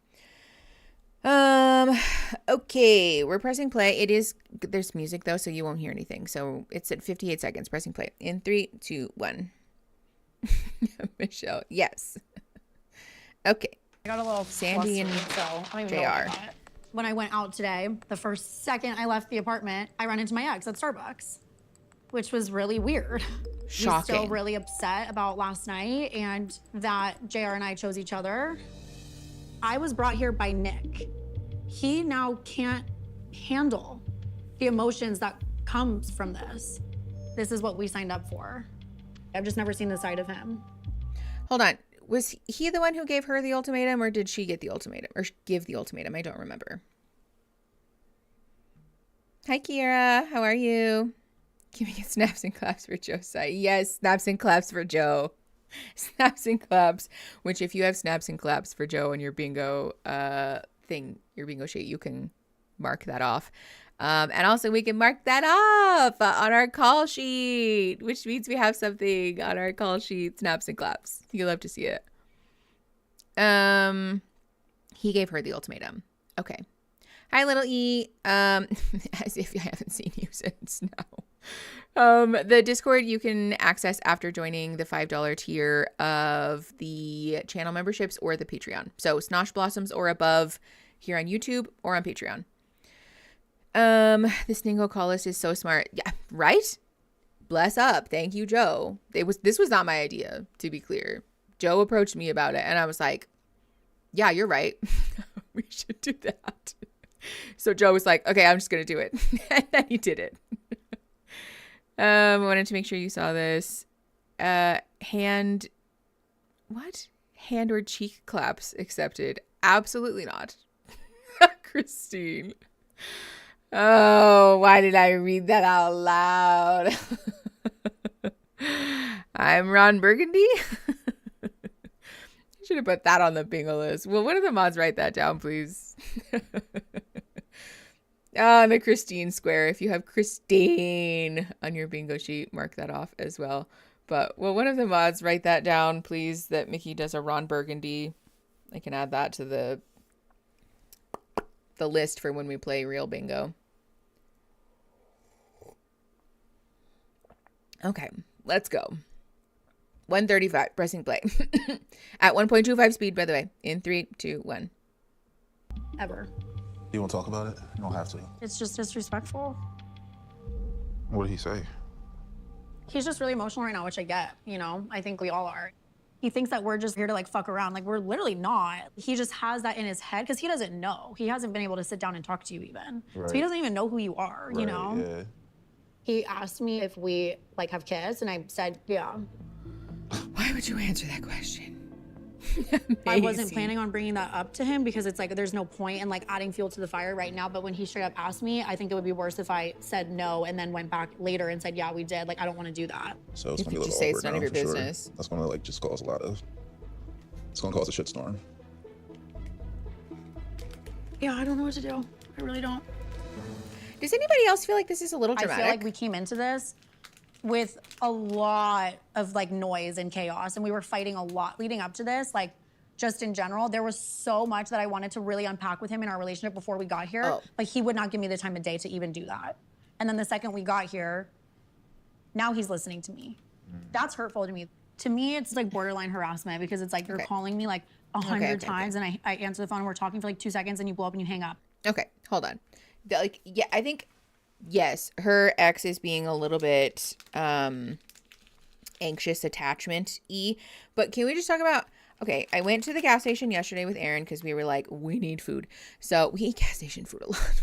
okay, we're pressing play. There's music though, so you won't hear anything. So it's at 58 seconds. Pressing play in 3, 2, 1. Michelle, yes. Okay. I got a little Sandy and flustered, so I don't even JR. know what I got. When I went out today, the first second I left the apartment, I ran into my ex at Starbucks, which was really weird. Shocking. He's still really upset about last night and that JR and I chose each other. I was brought here by Nick. He now can't handle the emotions that comes from this. This is what we signed up for. I've just never seen the side of him. Hold on. Was he the one who gave her the ultimatum, or did she get the ultimatum? Or give the ultimatum? I don't remember. Hi, Kiera. How are you? Giving it snaps and claps for Joe. Yes, snaps and claps for Joe. Snaps and claps. Which, if you have snaps and claps for Joe on your bingo thing, your bingo sheet, you can mark that off. And also, we can mark that off on our call sheet, which means we have something on our call sheet. Snaps and claps. You'll love to see it. He gave her the ultimatum. Okay. Hi, little E. As if I haven't seen you since now. The Discord you can access after joining the $5 tier of the channel memberships or the Patreon. So Snosh Blossoms or above here on YouTube or on Patreon. This Ningo call list is so smart. Yeah, right? Bless up. Thank you, Joe. This was not my idea, to be clear. Joe approached me about it and I was like, yeah, you're right. We should do that. So Joe was like, okay, I'm just going to do it. And then he did it. I wanted to make sure you saw this. Hand or cheek claps accepted? Absolutely not. Christine. Oh, why did I read that out loud? I'm Ron Burgundy. I should have put that on the bingo list. Will one of the mods write that down, please? The Christine square. If you have Christine on your bingo sheet, mark that off as well. But will one of the mods write that down, please, that Mickey does a Ron Burgundy? I can add that to the list for when we play real bingo. Okay, let's go. 135, pressing play. At 1.25 speed, by the way. In 3, 2, 1. Ever. You want to talk about it? You don't have to. It's just disrespectful. What did he say? He's just really emotional right now, which I get, you know? I think we all are. He thinks that we're just here to like fuck around. Like, we're literally not. He just has that in his head because he doesn't know. He hasn't been able to sit down and talk to you even. Right. So he doesn't even know who you are, you Right, know? Yeah. He asked me if we like have kids and I said, yeah. Why would you answer that question? I wasn't planning on bringing that up to him because it's like there's no point in like adding fuel to the fire right now. But when he straight up asked me, I think it would be worse if I said no and then went back later and said, yeah, we did. Like, I don't want to do that. So it's If gonna you be a just little say awkward it's none now, of your for sure. business. That's gonna like just cause it's gonna cause a shitstorm. Yeah, I don't know what to do. I really don't. Does anybody else feel like this is a little dramatic? I feel like we came into this with a lot of like noise and chaos, and we were fighting a lot leading up to this. Like, just in general, there was so much that I wanted to really unpack with him in our relationship before we got here, but he would not give me the time of day to even do that. And then the second we got here, now he's listening to me. That's hurtful to me. To me, it's like borderline harassment because it's like you're calling me like 100 times and I answer the phone and we're talking for like 2 seconds and you blow up and you hang up. Okay, hold on. Like, yeah, I think, yes, her ex is being a little bit anxious attachment-y, but can we just talk about, okay, I went to the gas station yesterday with Aaron because we were like, we need food. So we eat gas station food a lot.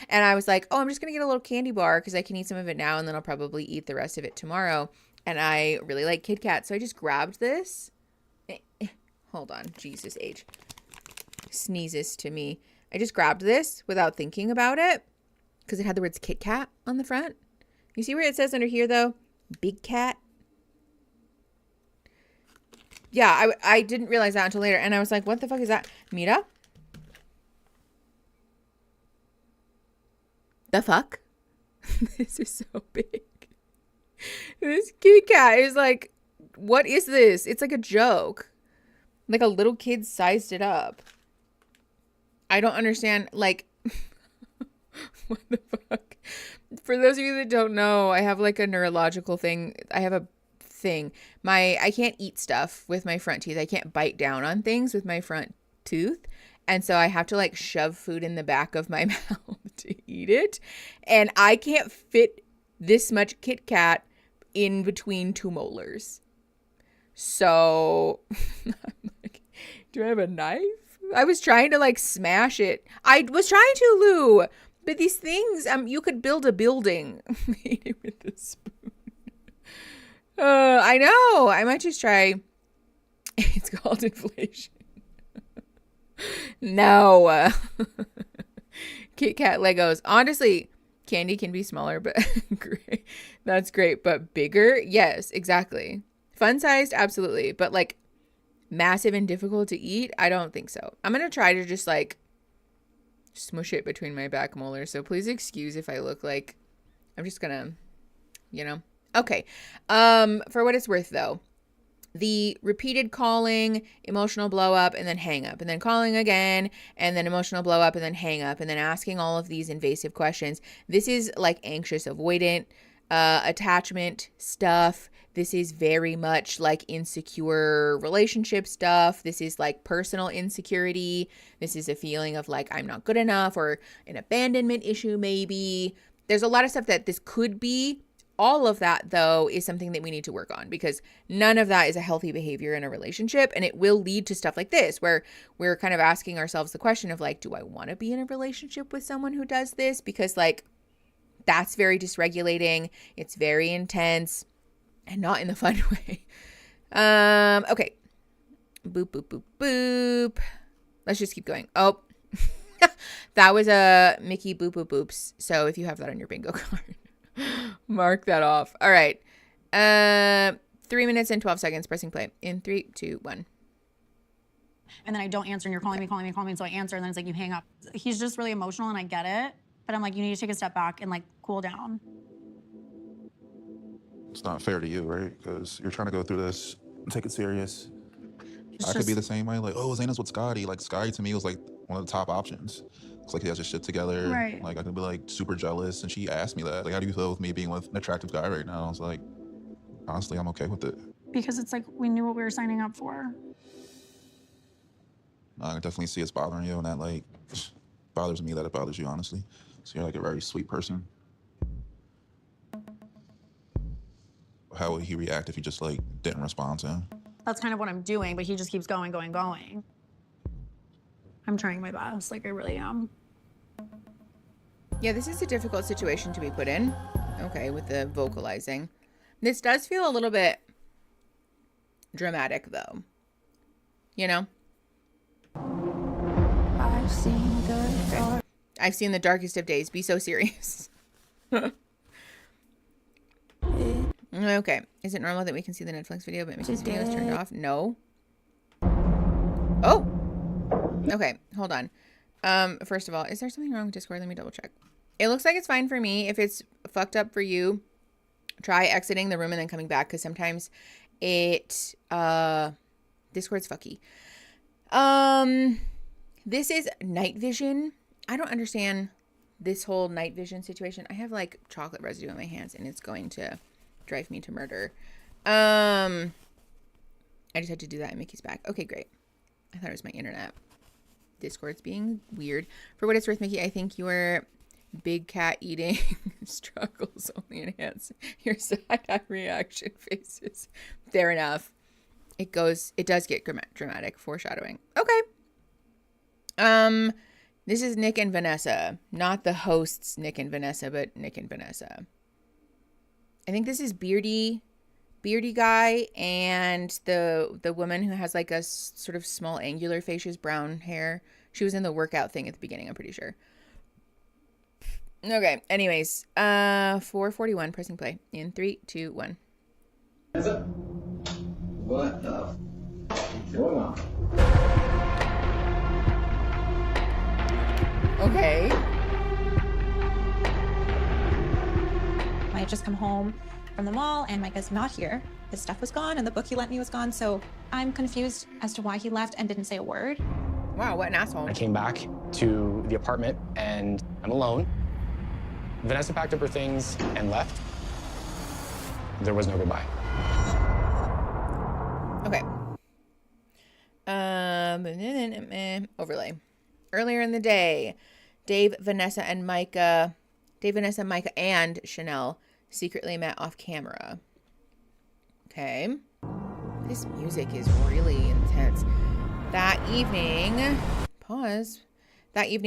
And I was like, oh, I'm just going to get a little candy bar because I can eat some of it now and then I'll probably eat the rest of it tomorrow. And I really like Kit Kat. So I just grabbed this. Hold on. Jesus H. Sneezes to me. I just grabbed this without thinking about it because it had the words Kit Kat on the front. You see where it says under here, though? Big Cat. Yeah, I didn't realize that until later. And I was like, what the fuck is that? Mira? The fuck? This is so big. This kitty cat is like, what is this? It's like a joke. Like a little kid sized it up. I don't understand. Like, what the fuck? For those of you that don't know, I have like a neurological thing. I have a thing. I can't eat stuff with my front teeth. I can't bite down on things with my front tooth. And so I have to like shove food in the back of my mouth to eat it. And I can't fit this much Kit Kat in between 2 molars. So I'm like, do I have a knife? I was trying to like smash it. I was trying to, Lou. But these things, you could build a building made with a spoon. I know. I might just try. It's called inflation. No. Kit Kat Legos. Honestly, candy can be smaller, but great. That's great. But bigger? Yes, exactly. Fun sized? Absolutely. But like massive and difficult to eat? I don't think so. I'm going to try to just like smush it between my back molars. So please excuse if I look like I'm just going to, you know. Okay. For what it's worth though, the repeated calling, emotional blow up, and then hang up, and then calling again, and then emotional blow up, and then hang up, and then asking all of these invasive questions. This is like anxious avoidant attachment stuff. This is very much like insecure relationship stuff. This is like personal insecurity. This is a feeling of like I'm not good enough, or an abandonment issue maybe. There's a lot of stuff that this could be. All of that, though, is something that we need to work on, because none of that is a healthy behavior in a relationship. And it will lead to stuff like this, where we're kind of asking ourselves the question of like, do I want to be in a relationship with someone who does this? Because like, that's very dysregulating. It's very intense and not in the fun way. Okay. Boop, boop, boop, boop. Let's just keep going. Oh, that was a Mickey boop, boop, boops. So if you have that on your bingo card, mark that off. All right. 3 minutes and 12 seconds pressing play in 3, 2, 1. And then I don't answer and you're calling me. So I answer and then it's like you hang up. He's just really emotional and I get it. But I'm like, you need to take a step back and like cool down. It's not fair to you, right? Because you're trying to go through this and take it serious. I could be the same way. Like, oh, Zaina's with Scotty. Like, Scotty to me was like one of the top options. It's like he has his shit together. Right. Like, I could be like super jealous. And she asked me that. Like, how do you feel with me being with an attractive guy right now? I was like, honestly, I'm okay with it. Because it's like we knew what we were signing up for. I can definitely see it's bothering you, and that like bothers me that it bothers you, honestly. So you're like a very sweet person. How would he react if you just like didn't respond to him? That's kind of what I'm doing, but he just keeps going. I'm trying my best, like I really am. Yeah, this is a difficult situation to be put in. Okay, with the vocalizing. This does feel a little bit dramatic, though. You know? I've seen the darkest of days. Be so serious. Okay. Is it normal that we can see the Netflix video, but Mickey's video is turned off? No. Oh! Okay, hold on. First of all, is there something wrong with Discord? Let me double check. It looks like it's fine for me. If it's fucked up for you, try exiting the room and then coming back, because sometimes it Discord's fucky. This is night vision. I don't understand this whole night vision situation. I have like chocolate residue on my hands and it's going to drive me to murder. I just had to do that and Mickey's back. Okay, great. I thought it was my internet. Discord's being weird. For what it's worth, Mickey, I think your big cat eating struggles only enhance your side-eye reaction faces. Fair enough. It does get dramatic. Foreshadowing. Okay. This is Nick and Vanessa. Not the hosts Nick and Vanessa, but Nick and Vanessa. I think this is beardy guy and the woman who has like a sort of small angular face. She has brown hair. She was in the workout thing at the beginning, I'm pretty sure. Okay, anyways, 4:41, pressing play in 3, 2, 1. What the going on? Okay. had just come home from the mall and Micah's not here. His stuff was gone and the book he lent me was gone. So I'm confused as to why he left and didn't say a word. Wow, what an asshole. I came back to the apartment and I'm alone. Vanessa packed up her things and left. There was no goodbye. Okay. Overlay. Earlier in the day, Dave, Vanessa, Micah, and Chanel secretly met off camera. Okay. This music is really intense. That evening,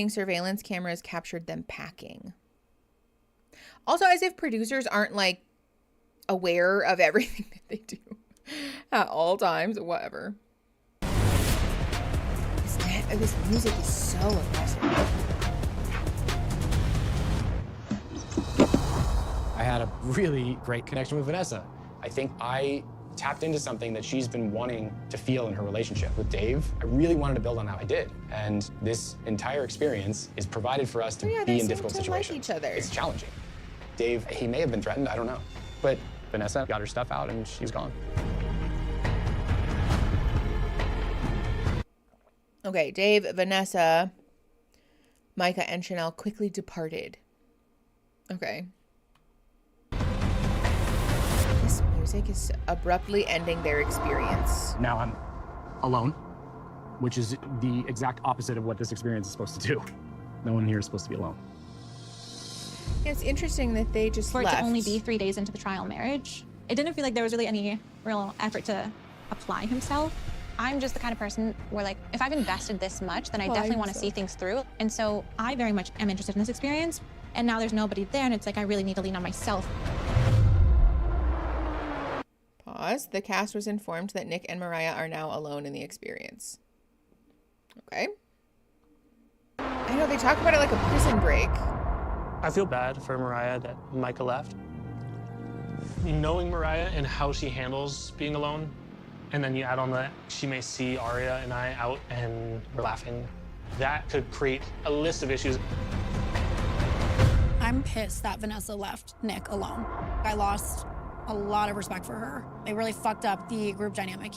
surveillance cameras captured them packing. Also, as if producers aren't, like, aware of everything that they do at all times, whatever. This music is so aggressive. I had a really great connection with Vanessa. I think I tapped into something that she's been wanting to feel in her relationship with Dave. I really wanted to build on how I did. And this entire experience is provided for us to be in difficult situations. Like each other. It's challenging. Dave, he may have been threatened, I don't know. But Vanessa got her stuff out and she's gone. Okay, Dave, Vanessa, Micah, and Chanel quickly departed. Okay. This music is abruptly ending their experience. Now I'm alone, which is the exact opposite of what this experience is supposed to do. No one here is supposed to be alone. Yeah, it's interesting that they just For left. it to only be 3 days into the trial marriage, it didn't feel like there was really any real effort to apply himself. I'm just the kind of person where, like, if I've invested this much, then I definitely want to see things through. And so I very much am interested in this experience. And now there's nobody there, and it's like I really need to lean on myself. Pause. The cast was informed that Nick and Mariah are now alone in the experience. Okay. I know they talk about it like a prison break. I feel bad for Mariah that Micah left. Knowing Mariah and how she handles being alone, and then you add on that she may see Aria and I out and we're laughing, that could create a list of issues. I'm pissed that Vanessa left Nick alone. I lost a lot of respect for her. It really fucked up the group dynamic.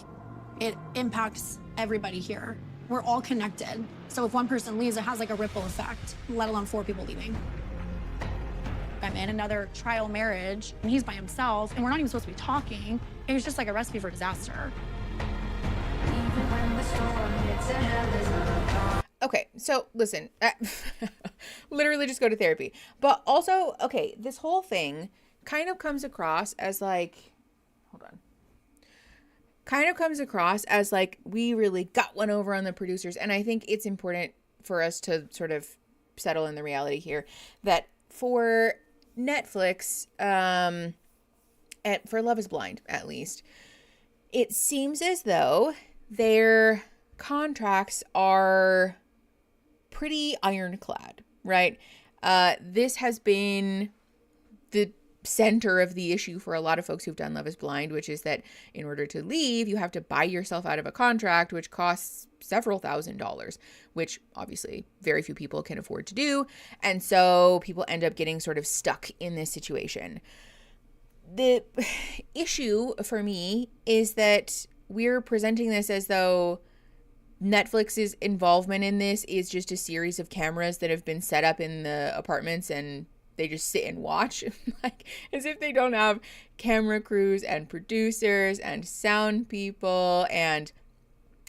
It impacts everybody here. We're all connected. So if one person leaves, it has like a ripple effect, let alone 4 people leaving. I'm in another trial marriage, and he's by himself, and we're not even supposed to be talking. It was just like a recipe for disaster. Okay, so listen, literally just go to therapy. But also, okay, this whole thing kind of comes across as like, we really got one over on the producers. And I think it's important for us to sort of settle in the reality here that for Netflix, and for Love is Blind, at least, it seems as though their contracts are pretty ironclad, right? This has been the center of the issue for a lot of folks who've done Love is Blind, which is that in order to leave, you have to buy yourself out of a contract, which costs several $1,000s, which obviously very few people can afford to do. And so people end up getting sort of stuck in this situation. The issue for me is that we're presenting this as though Netflix's involvement in this is just a series of cameras that have been set up in the apartments and they just sit and watch, like as if they don't have camera crews and producers and sound people and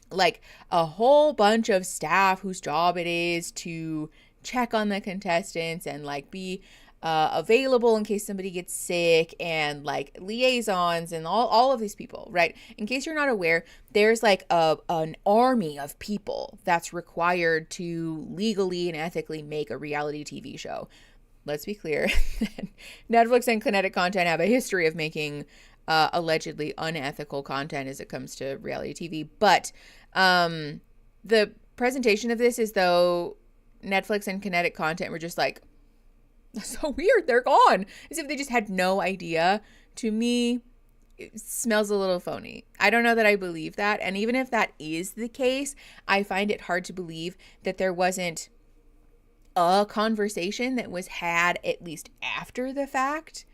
like a whole bunch of staff whose job it is to check on the contestants and like be available in case somebody gets sick and like liaisons and all of these people, right? In case you're not aware, there's like an army of people that's required to legally and ethically make a reality TV show. Let's be clear, Netflix and Kinetic Content have a history of making allegedly unethical content as it comes to reality TV. But the presentation of this is though Netflix and Kinetic Content were just like, that's so weird, they're gone. As if they just had no idea. To me, it smells a little phony. I don't know that I believe that. And even if that is the case, I find it hard to believe that there wasn't a conversation that was had at least after the fact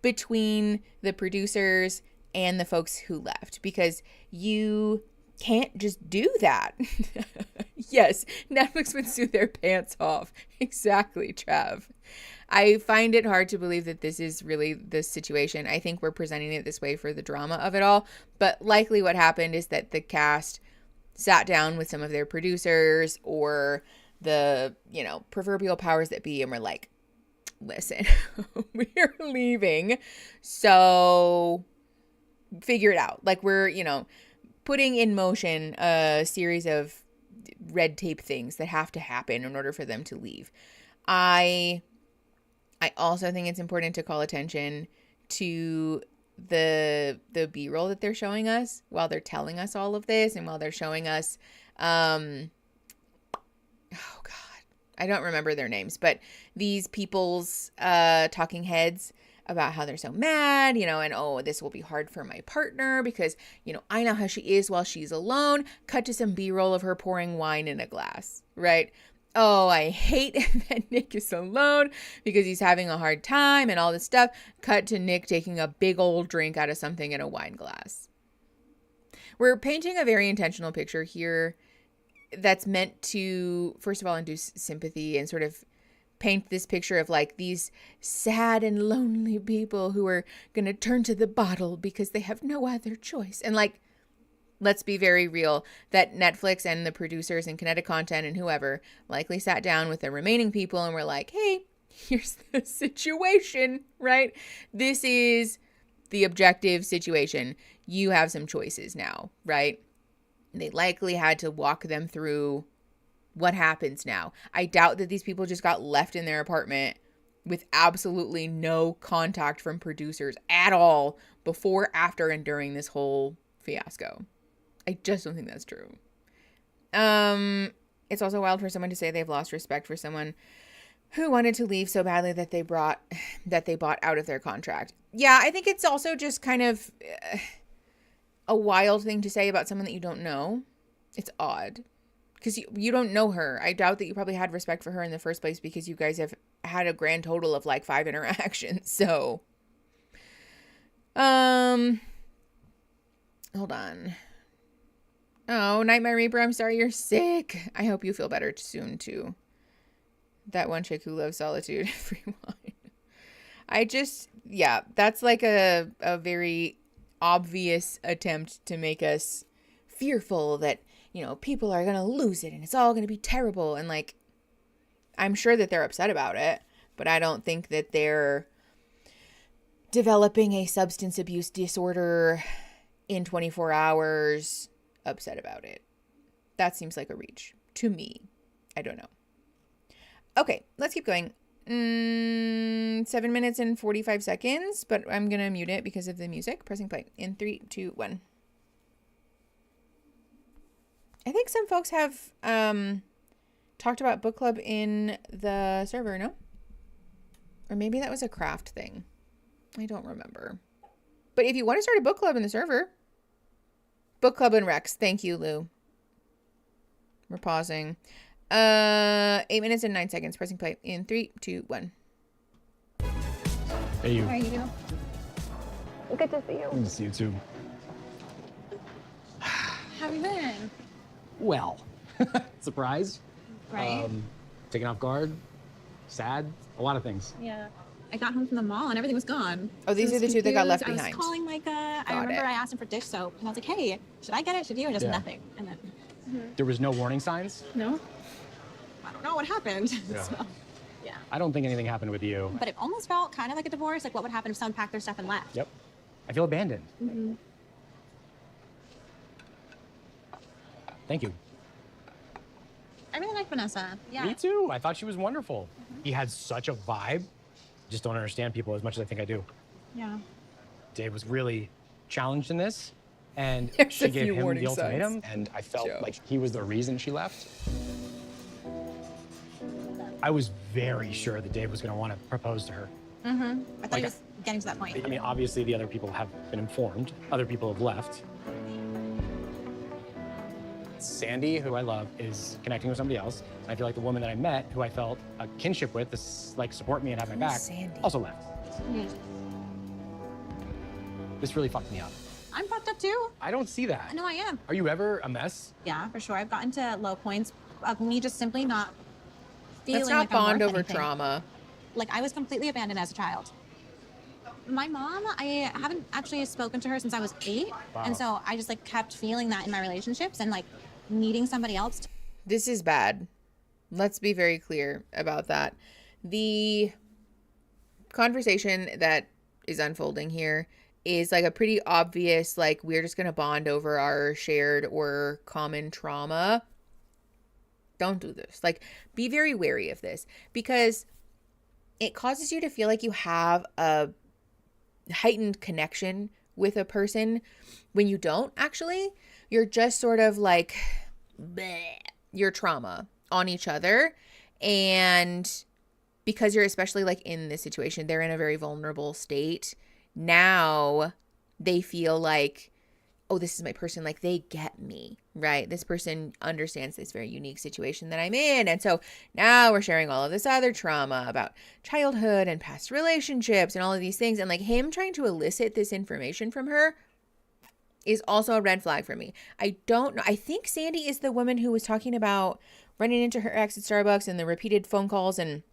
between the producers and the folks who left, because you can't just do that. Yes, Netflix would sue their pants off. Exactly, Trav. I find it hard to believe that this is really the situation. I think we're presenting it this way for the drama of it all, but likely what happened is that the cast sat down with some of their producers or the, proverbial powers that be and were like, listen, we're leaving, so figure it out. Like, we're, putting in motion a series of red tape things that have to happen in order for them to leave. I also think it's important to call attention to the B-roll that they're showing us while they're telling us all of this, and while they're showing us oh god, I don't remember their names, but these people's talking heads about how they're so mad, and oh, this will be hard for my partner because, I know how she is while she's alone. Cut to some B-roll of her pouring wine in a glass, right? Oh, I hate that Nick is alone because he's having a hard time and all this stuff. Cut to Nick taking a big old drink out of something in a wine glass. We're painting a very intentional picture here that's meant to, first of all, induce sympathy and sort of paint this picture of like these sad and lonely people who are going to turn to the bottle because they have no other choice. And like, let's be very real that Netflix and the producers and Kinetic Content and whoever likely sat down with the remaining people and were like, hey, here's the situation, right? This is the objective situation. You have some choices now, right? They likely had to walk them through what happens now. I doubt that these people just got left in their apartment with absolutely no contact from producers at all before, after, and during this whole fiasco. I just don't think that's true. It's also wild for someone to say they've lost respect for someone who wanted to leave so badly that they bought out of their contract. Yeah, I think it's also just kind of a wild thing to say about someone that you don't know. It's odd because you don't know her. I doubt that you probably had respect for her in the first place because you guys have had a grand total of like 5 interactions. So, hold on. Oh, Nightmare Reaper, I'm sorry you're sick. I hope you feel better soon, too. That one chick who loves solitude. Free wine. That's like a very obvious attempt to make us fearful that, people are going to lose it and it's all going to be terrible. And, like, I'm sure that they're upset about it, but I don't think that they're developing a substance abuse disorder in 24 hours upset about it. That seems like a reach to me. I don't know. Okay, let's keep going. 7 minutes and 45 seconds, but I'm gonna mute it because of the music. Pressing play in 3, 2, 1. I think some folks have talked about book club in the server, no? Or maybe that was a craft thing. I don't remember. But if you want to start a book club in the server, book club and Rex. Thank you, Lou. We're pausing. 8 minutes and 9 seconds. Pressing play in 3, 2, 1. Hey, you. How are you? Good to see you. Good to see you, too. How have you been? Well, surprised. Right? Taken off guard. Sad. A lot of things. Yeah. I got home from the mall and everything was gone. Oh, these are the two that got left behind. I was calling Micah. I remember I asked him for dish soap and I was like, hey, should I get it? Should you? And just nothing. And then There was no warning signs? no. I don't know what happened. Yeah. So, yeah. I don't think anything happened with you. But it almost felt kind of like a divorce. Like what would happen if someone packed their stuff and left? Yep. I feel abandoned. Mm-hmm. Thank you. I really like Vanessa. Yeah. Me too. I thought she was wonderful. He had such a vibe. Just don't understand people as much as I think I do. Yeah. Dave was really challenged in this, and There's she a gave few him warning the ultimatum, signs. and I felt Joe. like he was the reason she left. I was very sure that Dave was going to want to propose to her. Mm-hmm. I thought he Like, was getting to that point. I mean, obviously the other people have been informed. Other people have left. Sandy, who I love, is connecting with somebody else. And I feel like the woman that I met, who I felt a kinship with, to like support me and have my back, Sandy? also left. Yeah. This really fucked me up. I'm fucked up too. I don't see that. No, I am. Are you ever a mess? Yeah, for sure. I've gotten to low points of me just simply not feeling Let's not like I'm bond worth over anything. trauma. Like, I was completely abandoned as a child. My mom, I haven't actually spoken to her since I was 8. Wow. And so I just, like, kept feeling that in my relationships and, like, needing somebody else to. This is bad. Let's be very clear about that. The conversation that is unfolding here is like a pretty obvious, like, we're just going to bond over our shared or common trauma. Don't do this. Like, be very wary of this because it causes you to feel like you have a heightened connection with a person when you don't actually. You're just sort of like bleh, your trauma on each other. And because you're especially like in this situation, they're in a very vulnerable state. Now they feel like, oh, this is my person. Like, they get me, right? This person understands this very unique situation that I'm in. And so now we're sharing all of this other trauma about childhood and past relationships and all of these things. And like him trying to elicit this information from her is also a red flag for me. I don't know. I think Sandy is the woman who was talking about running into her ex at Starbucks and the repeated phone calls and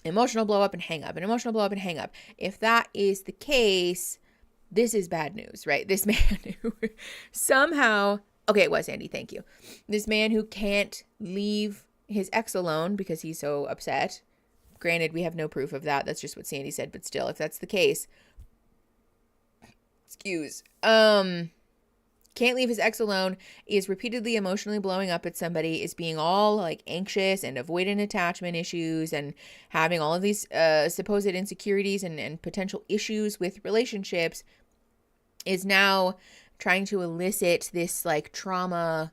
emotional blow up and hang up and emotional blow up and hang up. If that is the case, this is bad news, right? This man who somehow, okay, it was Sandy, thank you. This man who can't leave his ex alone because he's so upset. Granted, we have no proof of that. That's just what Sandy said, but still, if that's the case, can't leave his ex alone, is repeatedly emotionally blowing up at somebody, is being all like anxious and avoidant attachment issues and having all of these supposed insecurities and potential issues with relationships, is now trying to elicit this like trauma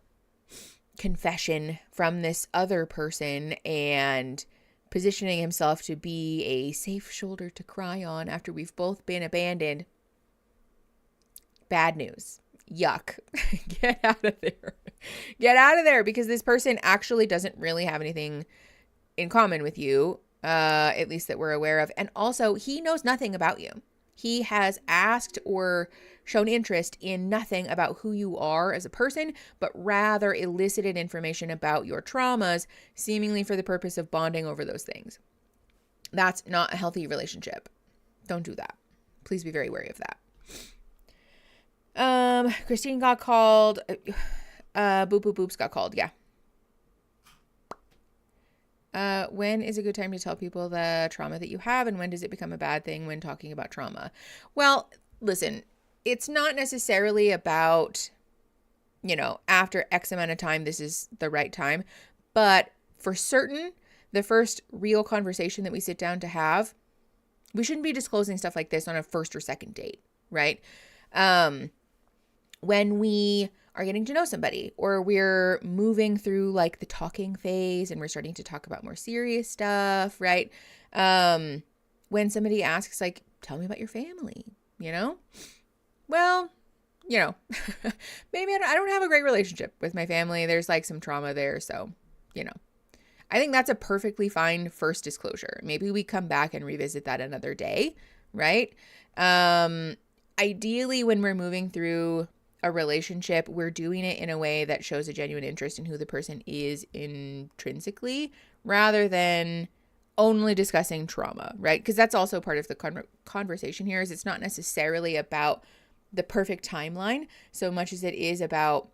confession from this other person and positioning himself to be a safe shoulder to cry on after we've both been abandoned. Bad news. Yuck. Get out of there. Get out of there, because this person actually doesn't really have anything in common with you, at least that we're aware of. And also, he knows nothing about you. He has asked or shown interest in nothing about who you are as a person, but rather elicited information about your traumas, seemingly for the purpose of bonding over those things. That's not a healthy relationship. Don't do that. Please be very wary of that. Christine got called. Boop Boop Boops got called. Yeah. When is a good time to tell people the trauma that you have, and when does it become a bad thing when talking about trauma? Well, listen, it's not necessarily about, after X amount of time, this is the right time. But for certain, the first real conversation that we sit down to have, we shouldn't be disclosing stuff like this on a first or second date, right? When we are getting to know somebody, or we're moving through like the talking phase and we're starting to talk about more serious stuff, right? When somebody asks like, tell me about your family, well, maybe I don't have a great relationship with my family. There's like some trauma there. So, I think that's a perfectly fine first disclosure. Maybe we come back and revisit that another day, right? Ideally, when we're moving through a relationship, we're doing it in a way that shows a genuine interest in who the person is intrinsically, rather than only discussing trauma, right? Because that's also part of the conversation here. Is it's not necessarily about the perfect timeline so much as it is about,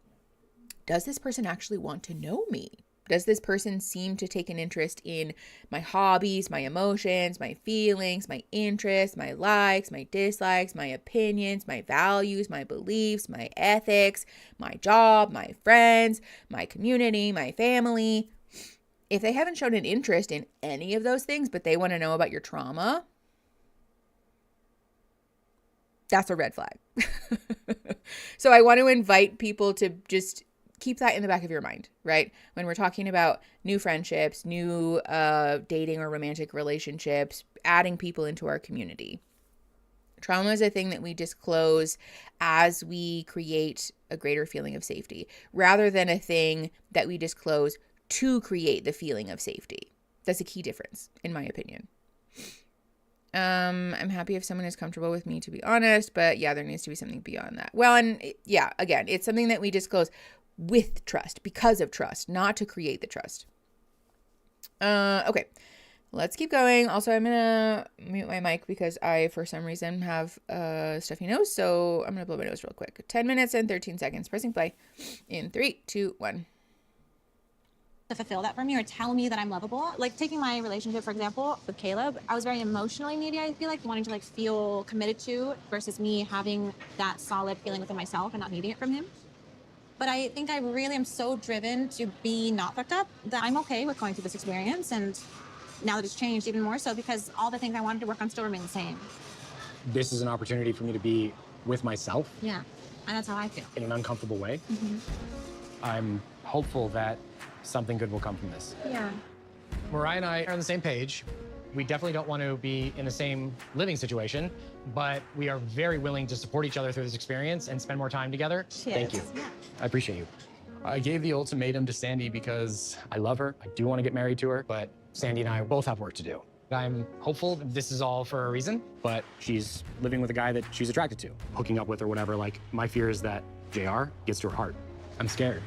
does this person actually want to know me? Does this person seem to take an interest in my hobbies, my emotions, my feelings, my interests, my likes, my dislikes, my opinions, my values, my beliefs, my ethics, my job, my friends, my community, my family? If they haven't shown an interest in any of those things, but they want to know about your trauma, that's a red flag. So I want to invite people to just keep that in the back of your mind, right? When we're talking about new friendships, new dating or romantic relationships, adding people into our community. Trauma is a thing that we disclose as we create a greater feeling of safety, rather than a thing that we disclose to create the feeling of safety. That's a key difference, in my opinion. I'm happy if someone is comfortable with me, to be honest, but yeah, there needs to be something beyond that. Well, and yeah, again, it's something that we disclose with trust, because of trust, not to create the trust. Okay, let's keep going. Also, I'm gonna mute my mic because I, for some reason, have a stuffy nose, so I'm gonna blow my nose real quick. 10 minutes and 13 seconds. Pressing play in 3, 2, 1. To fulfill that for me or tell me that I'm lovable. Like taking my relationship, for example, with Caleb, I was very emotionally needy, I feel like, wanting to like feel committed to versus me having that solid feeling within myself and not needing it from him. But I think I really am so driven to be not fucked up that I'm okay with going through this experience. And now that it's changed even more so because all the things I wanted to work on still remain the same. This is an opportunity for me to be with myself. Yeah, and that's how I feel. In an uncomfortable way. Mm-hmm. I'm hopeful that something good will come from this. Yeah. Mariah and I are on the same page. We definitely don't want to be in the same living situation, but we are very willing to support each other through this experience and spend more time together. Cheers. Thank you. Yeah. I appreciate you. I gave the ultimatum to Sandy because I love her. I do want to get married to her, but Sandy and I both have work to do. I'm hopeful that this is all for a reason, but she's living with a guy that she's attracted to, hooking up with or whatever. Like, my fear is that JR gets to her heart. I'm scared.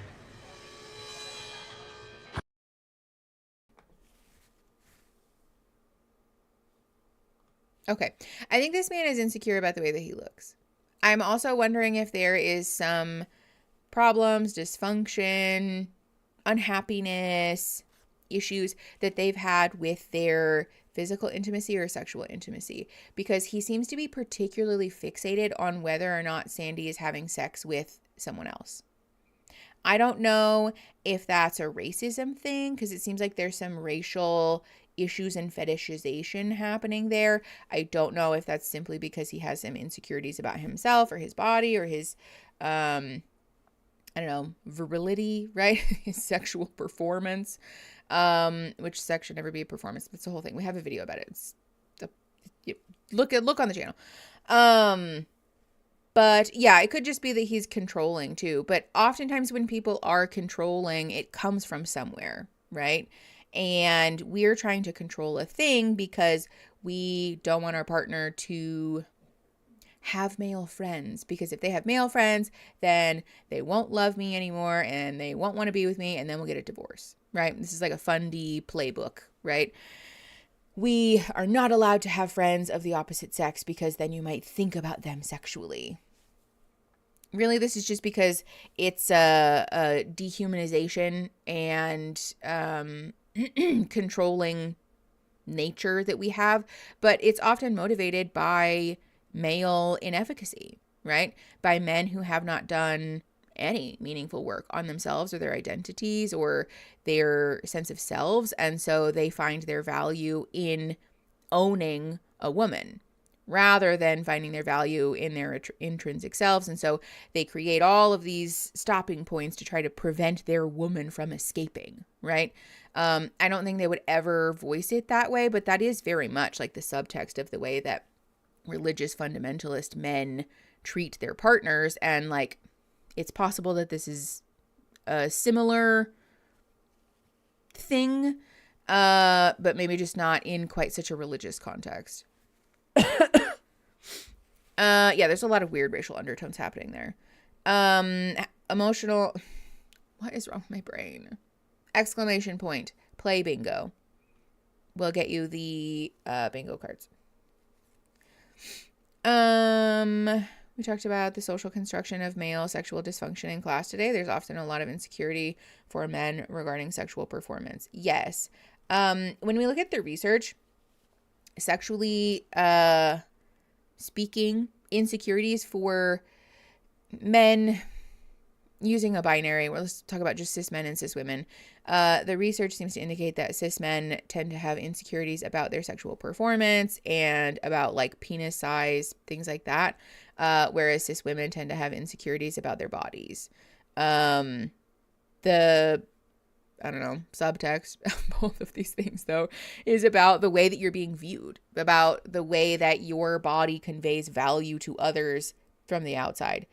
Okay. I think this man is insecure about the way that he looks. I'm also wondering if there is some problems, dysfunction, unhappiness, issues that they've had with their physical intimacy or sexual intimacy, because he seems to be particularly fixated on whether or not Sandy is having sex with someone else. I don't know if that's a racism thing, because it seems like there's some racial issues and fetishization happening there. I don't know if that's simply because he has some insecurities about himself or his body or his, I don't know, virility, right? His sexual performance, which sex should never be a performance. That's the whole thing. We have a video about it. It's look on the channel. But yeah, it could just be that he's controlling too. But oftentimes when people are controlling, it comes from somewhere, right? And we're trying to control a thing because we don't want our partner to have male friends, because if they have male friends, then they won't love me anymore and they won't want to be with me, and then we'll get a divorce, right? This is like a fundy playbook, right? We are not allowed to have friends of the opposite sex because then you might think about them sexually. Really, this is just because it's a dehumanization and controlling nature that we have, but it's often motivated by male inefficacy, right? By men who have not done any meaningful work on themselves or their identities or their sense of selves, and so they find their value in owning a woman rather than finding their value in their intrinsic selves. And so they create all of these stopping points to try to prevent their woman from escaping, right? I don't think they would ever voice it that way, but that is very much like the subtext of the way that religious fundamentalist men treat their partners. And like, it's possible that this is a similar thing, but maybe just not in quite such a religious context. Yeah, there's a lot of weird racial undertones happening there. Emotional. What is wrong with my brain? Exclamation point. Play bingo. We'll get you the bingo cards. We talked about the social construction of male sexual dysfunction in class today. There's often a lot of insecurity for men regarding sexual performance. Yes. When we look at the research, sexually speaking, insecurities for men, using a binary, well, let's talk about just cis men and cis women. The research seems to indicate that cis men tend to have insecurities about their sexual performance and about like penis size, things like that. Whereas cis women tend to have insecurities about their bodies. The I don't know, subtext of both of these things, though, is about the way that you're being viewed, about the way that your body conveys value to others from the outside.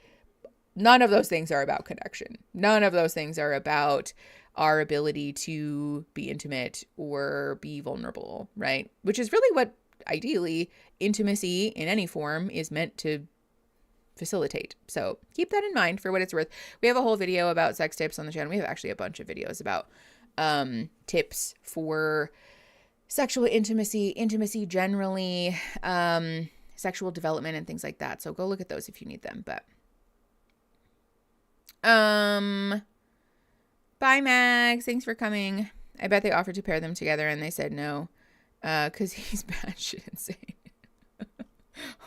None of those things are about connection. None of those things are about our ability to be intimate or be vulnerable, right? Which is really what ideally intimacy in any form is meant to facilitate. So keep that in mind for what it's worth. We have a whole video about sex tips on the channel. We have actually a bunch of videos about tips for sexual intimacy generally, sexual development and things like that. So go look at those if you need them. But bye Max, thanks for coming. I bet they offered to pair them together and they said no, because he's batshit insane.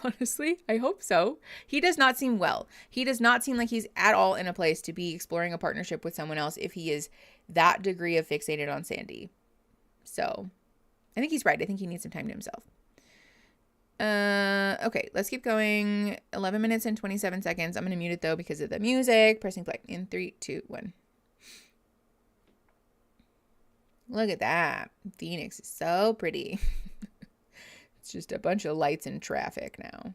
Honestly, I hope so. He does not seem well. He does not seem like he's at all in a place to be exploring a partnership with someone else if he is that degree of fixated on Sandy. So I think he's right. I think he needs some time to himself. Okay, let's keep going. 11 minutes and 27 seconds. I'm going to mute it though because of the music. Pressing play in 3, 2, 1. Look at that. Phoenix is so pretty. It's just a bunch of lights and traffic now.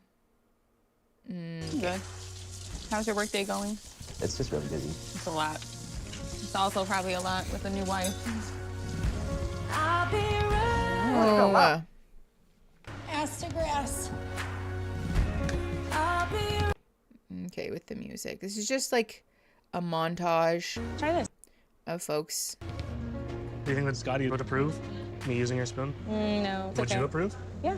Good. How's your work day going? It's just really busy. It's a lot. It's also probably a lot with a new wife. Oh, Ass to grass. okay, with the music. This is just like a montage. Try this. Of folks. Do you think that Scotty would approve me using your spoon? No. It's Would okay. you approve? Yeah.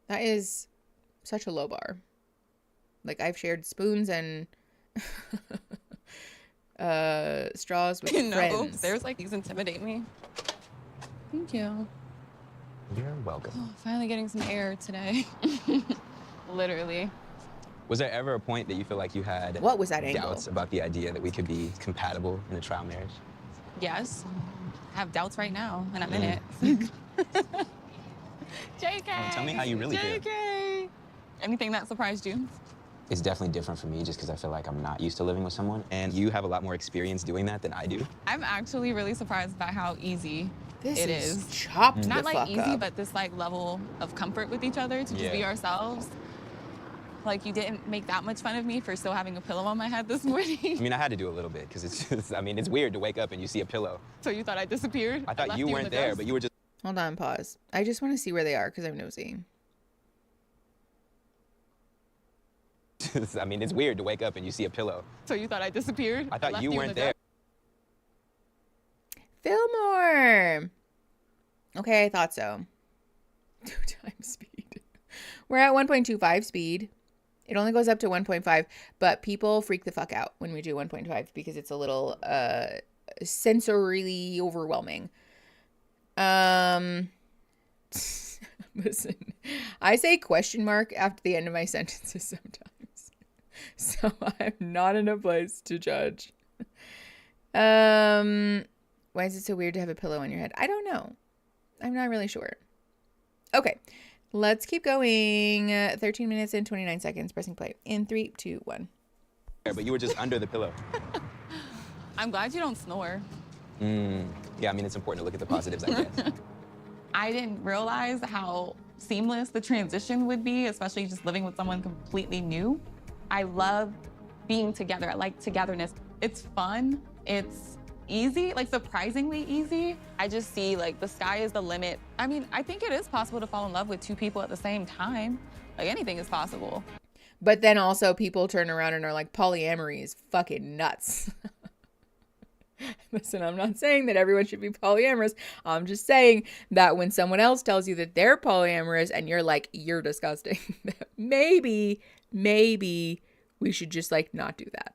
That is such a low bar. Like, I've shared spoons and straws with No, friends. there's like these intimidate me. Thank you. You're welcome. Oh, finally getting some air today. Literally. Was there ever a point that you feel like you had What was that angle? doubts about the idea that we could be compatible in a trial marriage? Yes. I have doubts right now, and I'm in it. JK. Well, tell me how you really feel. JK. Anything that surprised you? It's definitely different for me just because I feel like I'm not used to living with someone. And you have a lot more experience doing that than I do. I'm actually really surprised by how easy This it is is. chopped Not the like fuck easy, up. but this like level of comfort with each other to just be Yeah. ourselves. Like, you didn't make that much fun of me for still having a pillow on my head this morning. I mean, I had to do a little bit because it's just, I mean, it's weird to wake up and you see a pillow. So you thought I disappeared? I thought left you in weren't the there, dust? but you were just. Hold on, pause. I just want to see where they are because I'm nosy. I mean, it's weird to wake up and you see a pillow. So you thought I disappeared? I thought left you in weren't the there. dust? Fillmore. Okay, I thought so. 2 times speed. We're at 1.25 speed. It only goes up to 1.5, but people freak the fuck out when we do 1.5 because it's a little sensorily overwhelming. Listen, I say question mark after the end of my sentences sometimes. So I'm not in a place to judge. Why is it so weird to have a pillow on your head? I don't know. I'm not really sure. Okay, let's keep going. 13 minutes and 29 seconds. Pressing play in 3, 2, 1. But you were just under the pillow. I'm glad you don't snore. Yeah, I mean, it's important to look at the positives, I guess. I didn't realize how seamless the transition would be, especially just living with someone completely new. I love being together. I like togetherness. It's fun. It's easy, like surprisingly easy. I just see like the sky is the limit. I mean, I think it is possible to fall in love with 2 people at the same time. Like, anything is possible. But then also people turn around and are like, polyamory is fucking nuts. Listen, I'm not saying that everyone should be polyamorous. I'm just saying that when someone else tells you that they're polyamorous and you're like, you're disgusting, maybe we should just like not do that.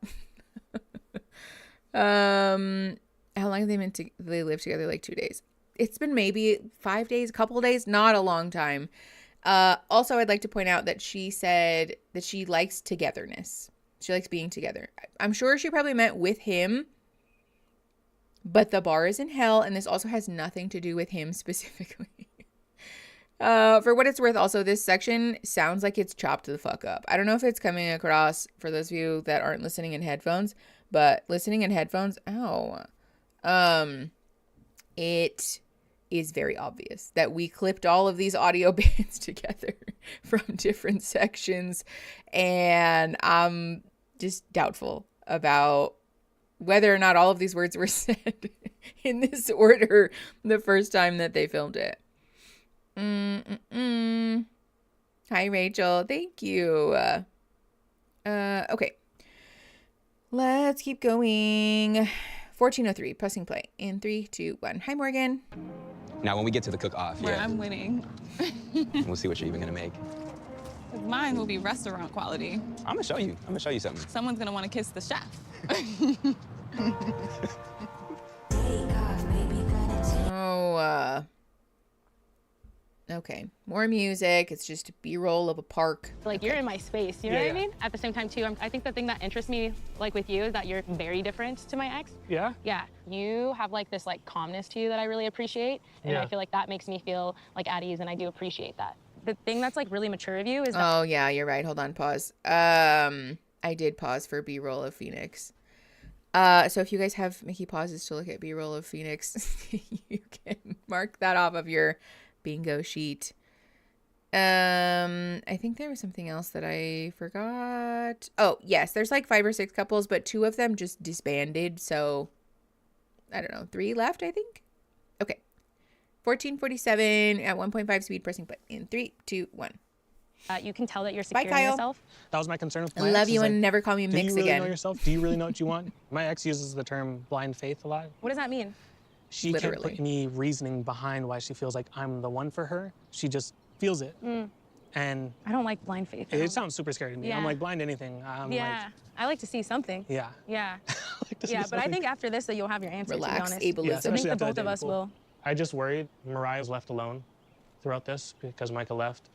How long have they been they live together? Like 2 days. It's been maybe 5 days, a couple of days, not a long time. Also, I'd like to point out that she said that she likes togetherness. She likes being together. I'm sure she probably meant with him, but the bar is in hell, and this also has nothing to do with him specifically. For what it's worth, also, this section sounds like it's chopped the fuck up. I don't know if it's coming across for those of you that aren't listening in headphones, but listening in headphones, it is very obvious that we clipped all of these audio bits together from different sections, and I'm just doubtful about whether or not all of these words were said in this order the first time that they filmed it. Hi, Rachel. Thank you. Okay. Let's keep going. 1403, pressing play in 3, 2, 1. Hi, Morgan. Now, when we get to the cook-off, Where I'm winning. we'll see what you're even gonna make. Mine will be restaurant quality. I'm gonna show you. I'm gonna show you something. Someone's gonna want to kiss the chef. Oh, okay. More music. It's just a B-roll of a park. Like, you're in my space, you know what I mean? At the same time, too, I think the thing that interests me, like, with you is that you're very different to my ex. Yeah? Yeah. You have, like, this, like, calmness to you that I really appreciate. And I feel like that makes me feel, like, at ease, and I do appreciate that. The thing that's, like, really mature of you is that... Oh, yeah, you're right. Hold on, pause. I did pause for B-roll of Phoenix. So if you guys have Mickey pauses to look at B-roll of Phoenix, you can mark that off of your bingo sheet. I think there was something else that I forgot. Oh, yes, there's like 5 or 6 couples, but 2 of them just disbanded. So I don't know, 3 left, I think. Okay. 1447 at 1.5 speed, pressing play in 3, 2, 1. You can tell that you're secure in Kyle. yourself. That was my concern with my I ex. love you is and like, never call me do Mix you really again. know yourself? Do you really know what you want? My ex uses the term blind faith a lot. What does that mean? She can't put any reasoning behind why she feels like I'm the one for her. She just feels it. And I don't like blind faith. it sounds super scary to me. I'm like, blind anything. I'm like, I like to see something. yeah. Yeah. like to see Yeah, but I something. think after this that you'll have your answer, Relax, to be honest. ableism. Yeah, I think especially the after that both of dating us pool. will. I just worried Mariah was left alone throughout this because Micah left.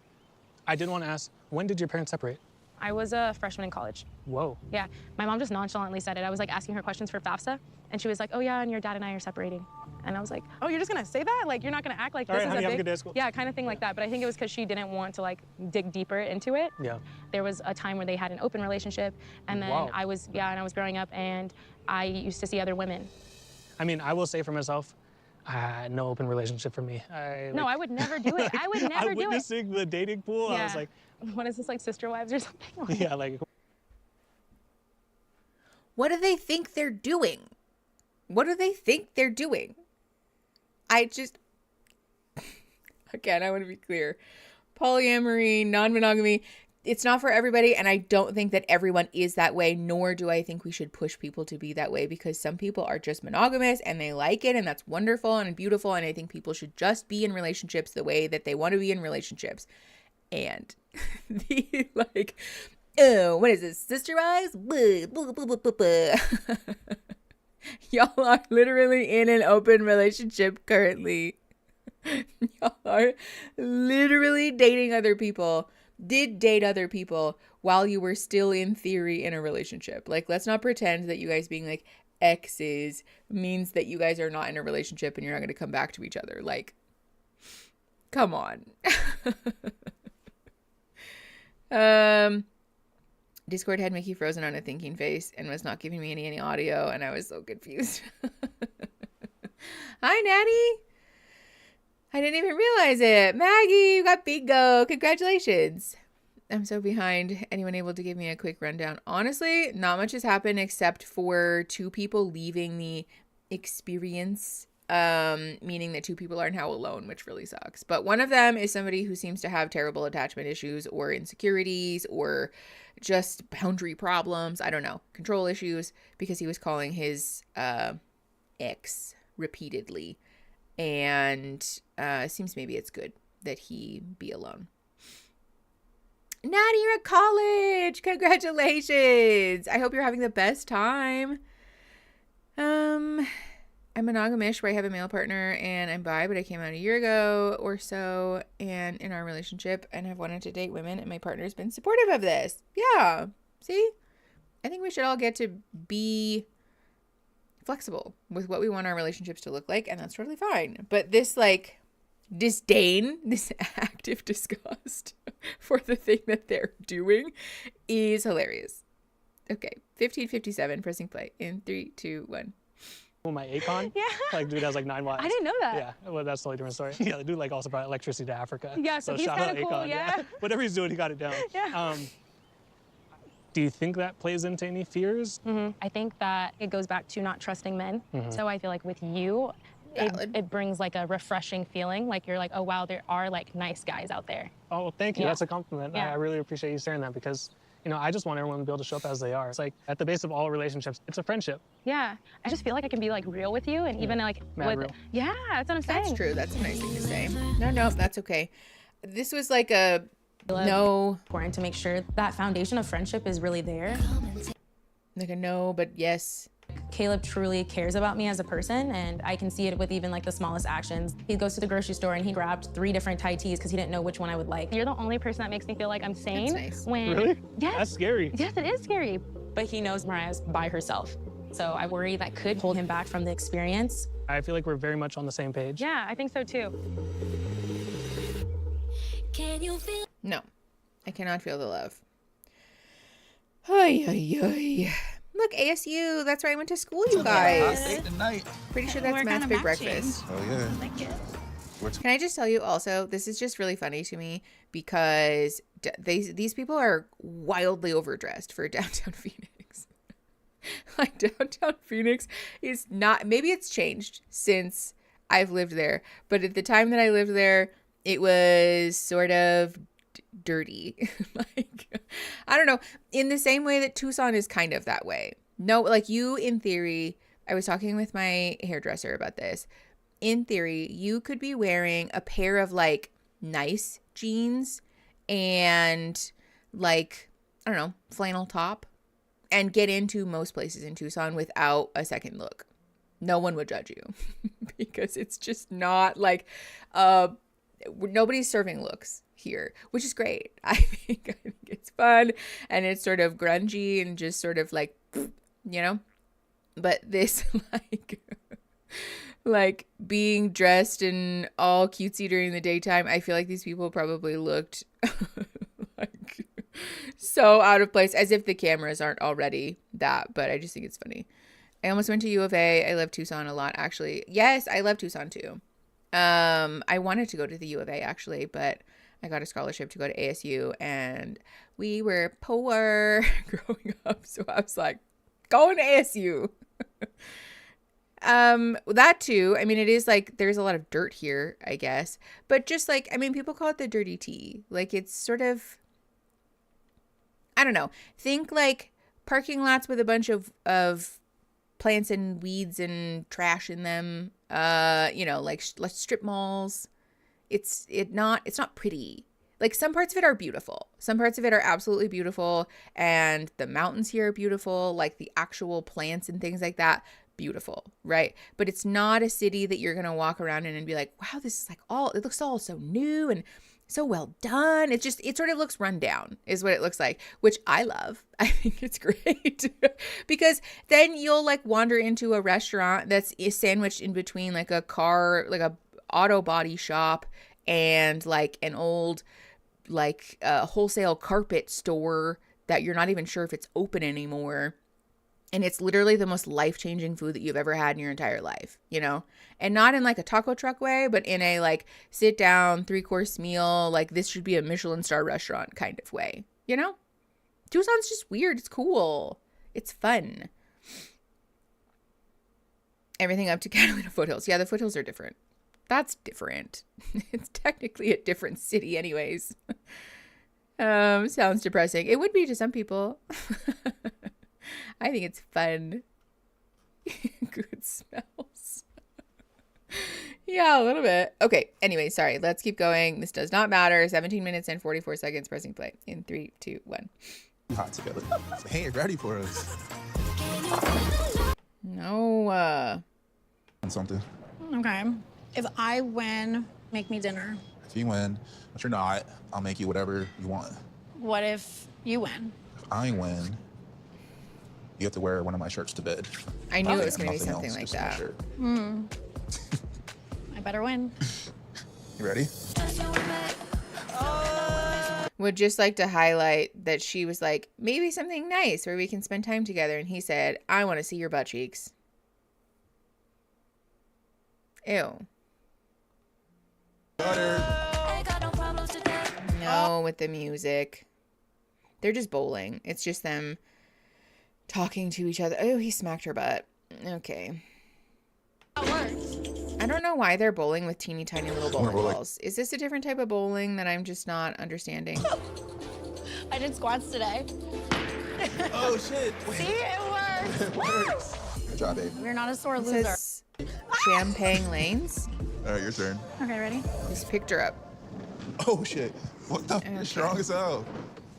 I did want to ask, when did your parents separate? I was a freshman in college. Whoa. Yeah, my mom just nonchalantly said it. I was like asking her questions for FAFSA, and she was like, "Oh yeah, and your dad and I are separating." And I was like, "Oh, you're just gonna say that? Like, you're not gonna act like All this right, is honey, a have a big, good day at school. yeah, kind of thing like that." But I think it was because she didn't want to like dig deeper into it. Yeah. There was a time where they had an open relationship, and then I was growing up, and I used to see other women. I mean, I will say for myself, no open relationship for me. No, I would never do it. I would never I'm do it. witnessing the dating pool. Yeah. I was like, what is this, like Sister Wives or something? yeah, like. What do they think they're doing? What do they think they're doing? I just, again, I want to be clear. Polyamory, non-monogamy, it's not for everybody. And I don't think that everyone is that way, nor do I think we should push people to be that way, because some people are just monogamous and they like it. And that's wonderful and beautiful. And I think people should just be in relationships the way that they want to be in relationships. And the like, oh, what is this? Sister Wives? Y'all are literally in an open relationship currently. Y'all are literally dating other people. Did date other people while you were still in theory in a relationship. Like, let's not pretend that you guys being like exes means that you guys are not in a relationship and you're not going to come back to each other. Like, come on. Discord had Mickey frozen on a thinking face and was not giving me any audio, and I was so confused. Hi, Natty. I didn't even realize it. Maggie, you got bingo. Congratulations. I'm so behind. Anyone able to give me a quick rundown? Honestly, not much has happened except for 2 people leaving the experience, meaning that 2 people are now alone, which really sucks. But one of them is somebody who seems to have terrible attachment issues or insecurities or just boundary problems. I don't know. Control issues, because he was calling his ex repeatedly. And seems maybe it's good that he be alone. Natty, you're at college. Congratulations. I hope you're having the best time. I'm monogamish, where I have a male partner, and I'm bi, but I came out a year ago or so, and in our relationship, and have wanted to date women, and my partner's been supportive of this. Yeah. See? I think we should all get to be flexible with what we want our relationships to look like, and that's totally fine. But this like disdain, this active disgust for the thing that they're doing is hilarious. Okay, 1557, pressing play in 3, 2, 1. My Akon, like dude has like 9 wives. I didn't know that. Yeah, well that's a totally different story. Yeah, the dude like also brought electricity to Africa. Yeah, so he's shout kind out of cool. Akon, Yeah. Whatever he's doing, he got it down. Yeah. Do you think that plays into any fears? I think that it goes back to not trusting men. So I feel like with you, it brings like a refreshing feeling. Like you're like, oh wow, there are like nice guys out there. Oh, thank you. Yeah. That's a compliment. Yeah. I really appreciate you sharing that because, you know, I just want everyone to be able to show up as they are. It's like at the base of all relationships, it's a friendship. Yeah, I just feel like I can be like real with you, and even like Mad real. Yeah, that's what I'm saying. That's true. That's a nice thing to say. No, that's okay. This was like a no. Important to make sure that foundation of friendship is really there. Like a no, but yes. Caleb truly cares about me as a person, and I can see it with even like the smallest actions. He goes to the grocery store and he grabbed 3 different Thai teas because he didn't know which one I would like. You're the only person that makes me feel like I'm sane. That's nice. When Really? Yes. That's scary. Yes, it is scary. But he knows Mariah's by herself. So I worry that could hold him back from the experience. I feel like we're very much on the same page. Yeah, I think so too. No, I cannot feel the love. Ay, ay, ay. Look, ASU. That's where I went to school, you guys. Tonight. Pretty sure that's Matt's Big Breakfast. Oh yeah. Can I just tell you also, this is just really funny to me because these people are wildly overdressed for downtown Phoenix. Like downtown Phoenix is not, maybe it's changed since I've lived there, but at the time that I lived there, it was sort of dirty. Like, I don't know, in the same way that Tucson is kind of that way. No, like you, in theory, I was talking with my hairdresser about this. In theory, you could be wearing a pair of like nice jeans and like, I don't know, flannel top and get into most places in Tucson without a second look. No one would judge you because it's just not like, nobody's serving looks here, which is great. I think it's fun and it's sort of grungy and just sort of like, you know, but this like being dressed and all cutesy during the daytime, I feel like these people probably looked like so out of place, as if the cameras aren't already that, but I just think it's funny. I almost went to U of A. I love Tucson a lot, actually. Yes, I love Tucson too. I wanted to go to the U of A actually, but I got a scholarship to go to ASU and we were poor growing up. So I was like, going to ASU. That too. I mean, it is like, there's a lot of dirt here, I guess, but just like, I mean, people call it the dirty T. Like it's sort of, I don't know. Think like parking lots with a bunch of plants and weeds and trash in them. You know, like strip malls. It's not pretty. Like some parts of it are beautiful. Some parts of it are absolutely beautiful. And the mountains here are beautiful. Like the actual plants and things like that. Beautiful, right? But it's not a city that you're going to walk around in and be like, wow, this is like it looks all so new and so well done. It sort of looks run down is what it looks like, which I love. I think it's great because then you'll like wander into a restaurant that's sandwiched in between like a car, like a auto body shop and like an old like wholesale carpet store that you're not even sure if it's open anymore. And it's literally the most life-changing food that you've ever had in your entire life, you know? And not in like a taco truck way, but in a like sit down 3-course meal, like this should be a Michelin star restaurant kind of way, you know? Tucson's just weird. It's cool. It's fun. Everything up to Catalina Foothills. Yeah, the foothills are different. That's different. It's technically a different city anyways. Sounds depressing. It would be to some people. I think it's fun. Good smells. Yeah, a little bit. Okay, anyway, sorry. Let's keep going. This does not matter. 17 minutes and 44 seconds. Pressing play in 3, 2, 1. Hot together. Hey, ready for us. No. Something. Okay. If I win, make me dinner. If you win, but you're not, I'll make you whatever you want. What if you win? If I win, you have to wear one of my shirts to bed. I knew it was going to be something like that. I better win. You ready? Would just like to highlight that she was like, maybe something nice where we can spend time together. And he said, I want to see your butt cheeks. Ew. No, with the music. They're just bowling. It's just them talking to each other. Oh, he smacked her butt. Okay. That works. I don't know why they're bowling with teeny tiny little bowling balls. Is this a different type of bowling that I'm just not understanding? I did squats today. Oh shit. See, it works. Good job, babe. We're not a sore It loser. says Champagne Lanes. All right, your turn. Okay, ready? Just picked her up. Oh shit. What the? You're strong as hell.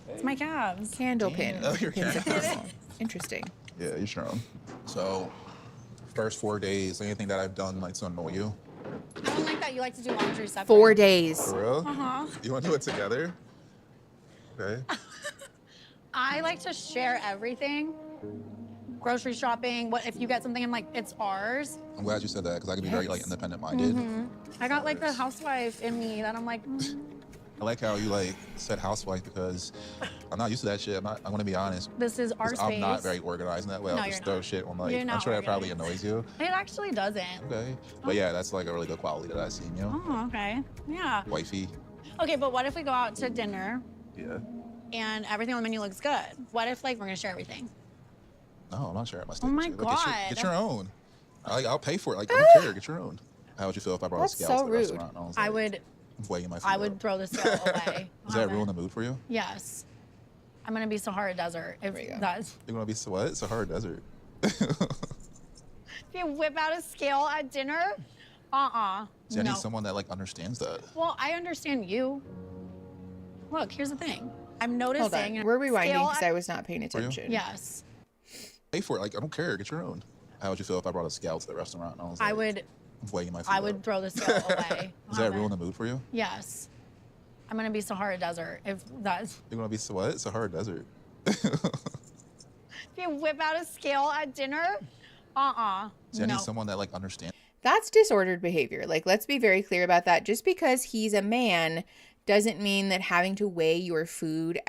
It's my calves. Candle pin. Oh, your Pins of calves. caramel. Interesting. Yeah, you're strong. So, first 4 days, anything that I've done like to annoy you? I don't like that you like to do laundry separate. 4 days. For real? Uh-huh. You want to do it together? Okay. I like to share everything. Grocery shopping. What if you get something? I'm like, it's ours. I'm glad you said that because I can be very like independent-minded. I got like the housewife in me that I'm like. I like how you like said housewife because I'm not used to that shit. I'm want to be honest. This is our 'Cause space. I'm not very organized in that way. No, I'll you're just not. throw shit on like. You're I'm not sure that probably organized. annoys you. It actually doesn't. Okay. But yeah, that's like a really good quality that I see in you. Oh, okay. Yeah. Wifey. Okay, but what if we go out to dinner Yeah. and everything on the menu looks good? What if like we're gonna share everything? No, I'm not sharing my steak. Oh my with you. Like, God. Get your own. I'll pay for it. Like I don't care. Get your own. How would you feel if I brought That's a scale so to the rude. restaurant? And I was would. like, weighing my food I out? would throw the scale away. Is that ruin the mood for you? Yes. I'm gonna be Sahara Desert if that's. You're gonna be what? It's a hard desert. If you whip out a scale at dinner, See, I no. need someone that like understands that. Well, I understand you. Look, here's the thing. I'm Hold noticing. on. We're rewinding scale because at- I was not paying attention. Yes. Pay for it. Like I don't care. Get your own. How would you feel if I brought a scale to the restaurant? And I was I like, would. weighing my food I out? would throw the scale away. Is that ruin the mood for you? Yes. I'm gonna be Sahara Desert if that's. You're gonna be what? It's a hard desert. If you whip out a scale at dinner, See, I no. need someone that like understands. That's disordered behavior. Like, let's be very clear about that. Just because he's a man doesn't mean that having to weigh your food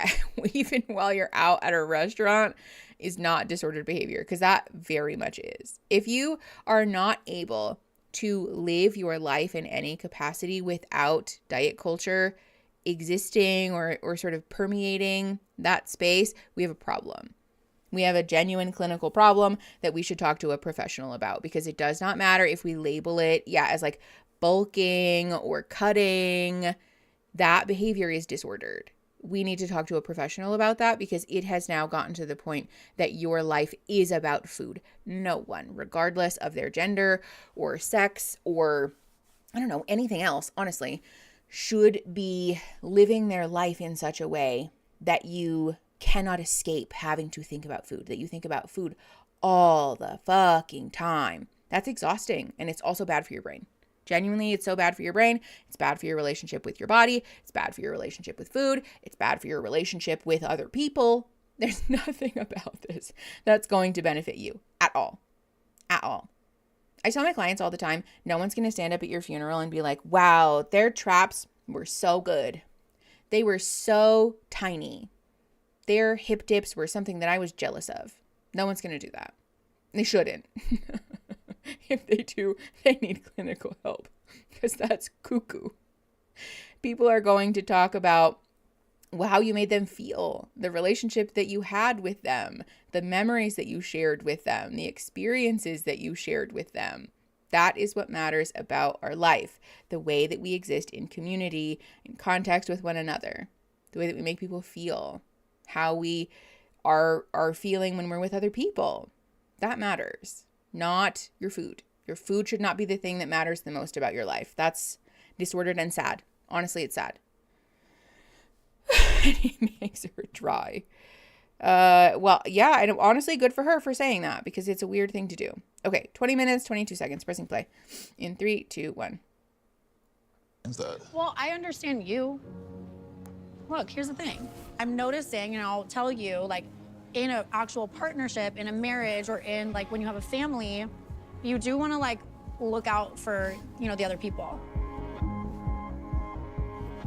even while you're out at a restaurant is not disordered behavior, because that very much is. If you are not able to live your life in any capacity without diet culture existing or sort of permeating that space, we have a problem. We have a genuine clinical problem that we should talk to a professional about, because it does not matter if we label it, as like bulking or cutting. That behavior is disordered. We need to talk to a professional about that, because it has now gotten to the point that your life is about food. No one, regardless of their gender or sex or, I don't know, anything else, honestly, should be living their life in such a way that you cannot escape having to think about food, that you think about food all the fucking time. That's exhausting, and it's also bad for your brain. Genuinely, it's so bad for your brain. It's bad for your relationship with your body. It's bad for your relationship with food. It's bad for your relationship with other people. There's nothing about this that's going to benefit you at all. At all. I tell my clients all the time, no one's going to stand up at your funeral and be like, wow, their traps were so good. They were so tiny. Their hip dips were something that I was jealous of. No one's going to do that. They shouldn't. If they do, they need clinical help, because that's cuckoo. People are going to talk about how you made them feel, the relationship that you had with them, the memories that you shared with them, the experiences that you shared with them. That is what matters about our life, the way that we exist in community, in context with one another, the way that we make people feel, how we are feeling when we're with other people. That matters, not your food. Your food should not be the thing that matters the most about your life. That's disordered and sad. Honestly, it's sad. And he makes her dry. Well, yeah, and honestly, good for her for saying that, because it's a weird thing to do. Okay, 20 minutes, 22 seconds, pressing play. In 3, 2, 1. Well, I understand you. Look, here's the thing. I'm noticing, and I'll tell you, like, in an actual partnership, in a marriage, or in, like, when you have a family, you do want to, like, look out for, you know, the other people.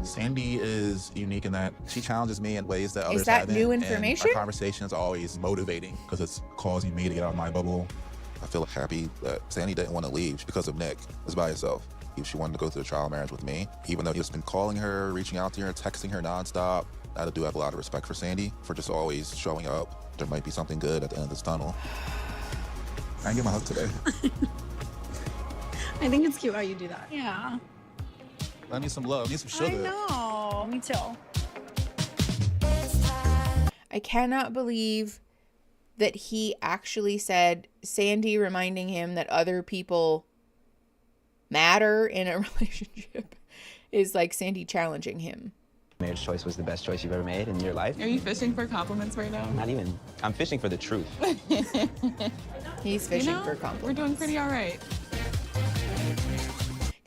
Sandy is unique in that she challenges me in ways that others that haven't. new and information? our conversation is always motivating because it's causing me to get out of my bubble. I feel happy that Sandy didn't want to leave because of Nick. It's by herself. She wanted to go through a trial marriage with me, even though he's been calling her, reaching out to her, texting her nonstop. I do have a lot of respect for Sandy for just always showing up. There might be something good at the end of this tunnel. I didn't get my hug today. I think it's cute how you do that. Yeah. I need some love. I need some sugar. I know. Me too. I cannot believe that he actually said Sandy reminding him that other people matter in a relationship is like Sandy challenging him. Marriage choice was the best choice you've ever made in your life. Are you fishing for compliments right now? Not even. I'm fishing for the truth. He's fishing for compliments. We're doing pretty all right.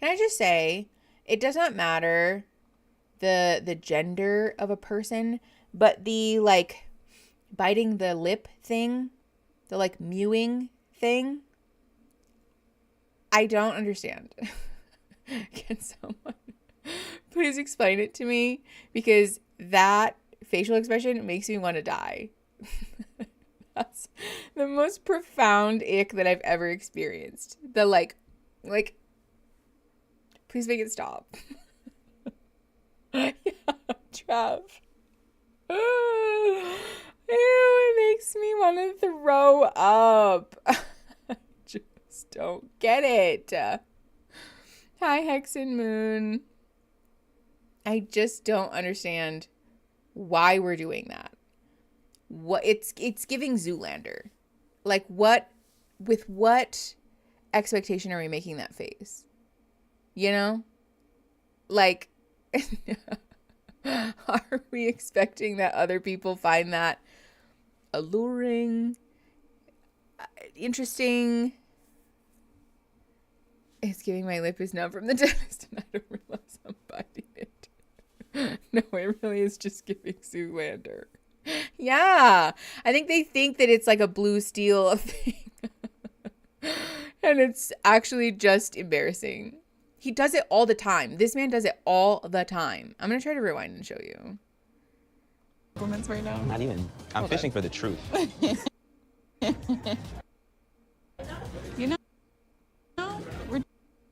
Can I just say, it does not matter the gender of a person, but the like biting the lip thing, the like mewing thing, I don't understand. Can someone please explain it to me? Because that facial expression makes me want to die. That's the most profound ick that I've ever experienced. The like, please make it stop. Yeah, Trav. Ew, it makes me want to throw up. I just don't get it. Hi, Hex and Moon. I just don't understand why we're doing that. What it's giving Zoolander. Like what expectation are we making that face? You know? Like are we expecting that other people find that alluring, interesting? It's giving my lip is numb from the dentist and I don't realize I'm biting it. No, it really is just giving Zoolander. Yeah. I think they think that it's like a blue steel thing. And it's actually just embarrassing. He does it all the time. This man does it all the time. I'm going to try to rewind and show you. Compliments right now? Not even. I'm fishing for the truth. You know?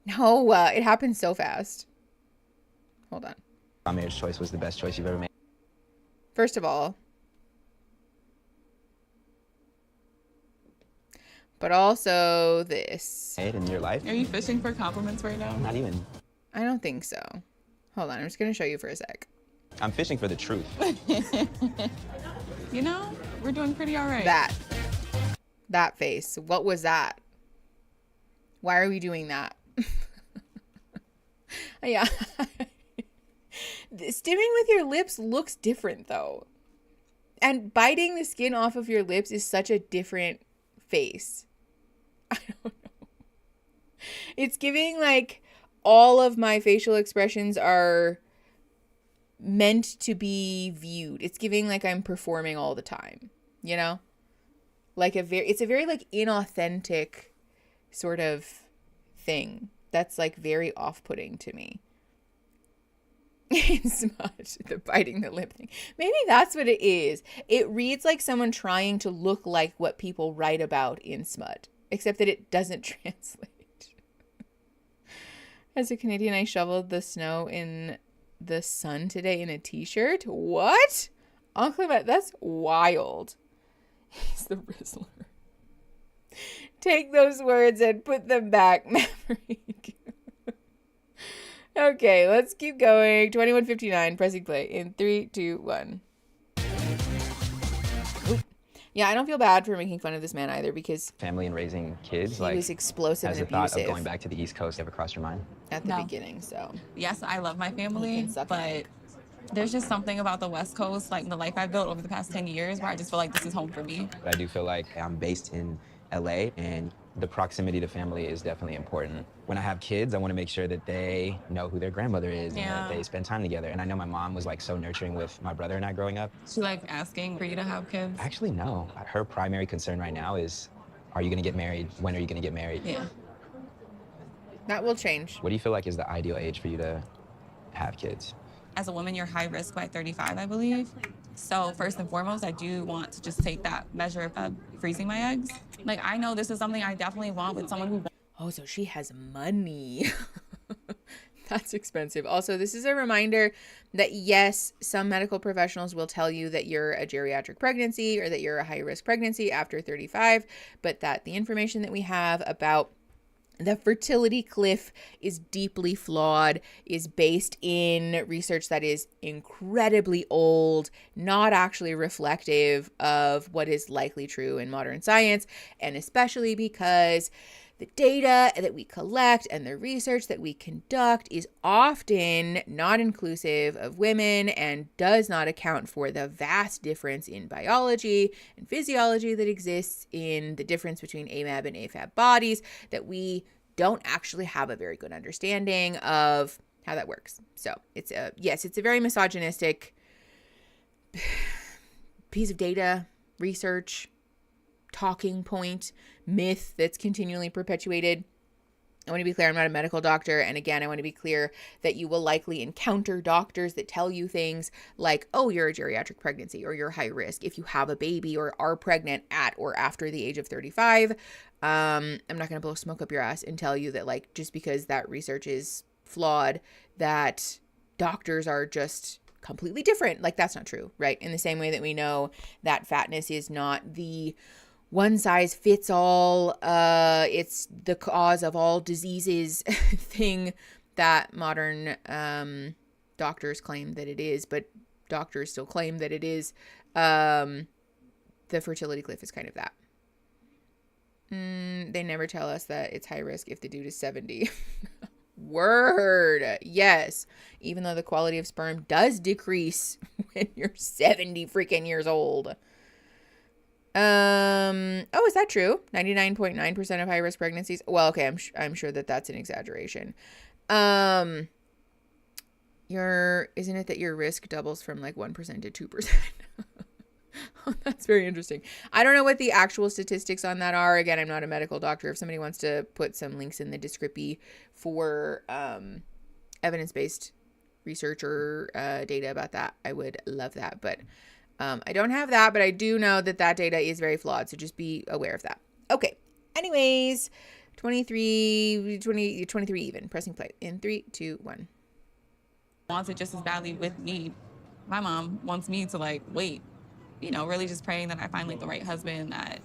No, it happened so fast. Hold on. My marriage choice was the best choice you've ever made. First of all, but also this. In your life? Are you fishing for compliments right now? Not even. I don't think so. Hold on, I'm just going to show you for a sec. I'm fishing for the truth. You know, we're doing pretty all right. That face. What was that? Why are we doing that? Yeah. Stimming with your lips looks different though. And biting the skin off of your lips is such a different face. I don't know. It's giving like all of my facial expressions are meant to be viewed. It's giving like I'm performing all the time, you know? Like it's a very like inauthentic sort of thing that's like very off-putting to me. Smut, the biting the lip thing. Maybe that's what it is. It reads like someone trying to look like what people write about in smut, except that it doesn't translate. As a Canadian, I shoveled the snow in the sun today in a t-shirt. What? Uncle Matt, that's wild. He's the Rizzler. Take those words and put them back, Maverick. Okay, let's keep going. 21:59, pressing play in 3, 2, 1. Oop. Yeah, I don't feel bad for making fun of this man either because family and raising kids. He was explosive and abusive. Has the thought of going back to the East Coast ever crossed your mind? At the beginning, so. Yes, I love my family, but there's just something about the West Coast, like the life I've built over the past 10 years, where I just feel like this is home for me. I do feel like I'm based in LA, and the proximity to family is definitely important. When I have kids, I want to make sure that they know who their grandmother is and that they spend time together. And I know my mom was like so nurturing with my brother and I growing up. She like asking for you to have kids? Actually, no. Her primary concern right now is, are you going to get married? When are you going to get married? Yeah. That will change. What do you feel like is the ideal age for you to have kids? As a woman, you're high risk by 35, I believe. So first and foremost, I do want to just take that measure of freezing my eggs. Like, I know this is something I definitely want with someone who... Oh, so she has money. That's expensive. Also, this is a reminder that yes, some medical professionals will tell you that you're a geriatric pregnancy or that you're a high-risk pregnancy after 35, but that the information that we have about the fertility cliff is deeply flawed, is based in research that is incredibly old, not actually reflective of what is likely true in modern science, and especially because the data that we collect and the research that we conduct is often not inclusive of women and does not account for the vast difference in biology and physiology that exists in the difference between AMAB and AFAB bodies, that we don't actually have a very good understanding of how that works. So it's a very misogynistic piece of data, research, talking point, myth that's continually perpetuated. I want to be clear, I'm not a medical doctor. And again, I want to be clear that you will likely encounter doctors that tell you things like, oh, you're a geriatric pregnancy or you're high risk if you have a baby or are pregnant at or after the age of 35. I'm not going to blow smoke up your ass and tell you that, like, just because that research is flawed, that doctors are just completely different. Like, that's not true, right? In the same way that we know that fatness is not the one size fits all, it's the cause of all diseases thing that modern doctors claim that it is, but doctors still claim that it is. The fertility cliff is kind of that. They never tell us that it's high risk if the dude is 70. Word. Yes. Even though the quality of sperm does decrease when you're 70 freaking years old. Oh, is that true? 99.9% of high risk pregnancies. Well, okay. I'm sure that that's an exaggeration. Isn't it that your risk doubles from like 1% to 2%? That's very interesting. I don't know what the actual statistics on that are. Again, I'm not a medical doctor. If somebody wants to put some links in the description for evidence-based research or data about that, I would love that. But I don't have that, but I do know that that data is very flawed. So just be aware of that. Okay. Anyways, 23 even. Pressing play in 3, 2, 1. Wants it just as badly with me. My mom wants me to like wait. You know, really just praying that I find like the right husband that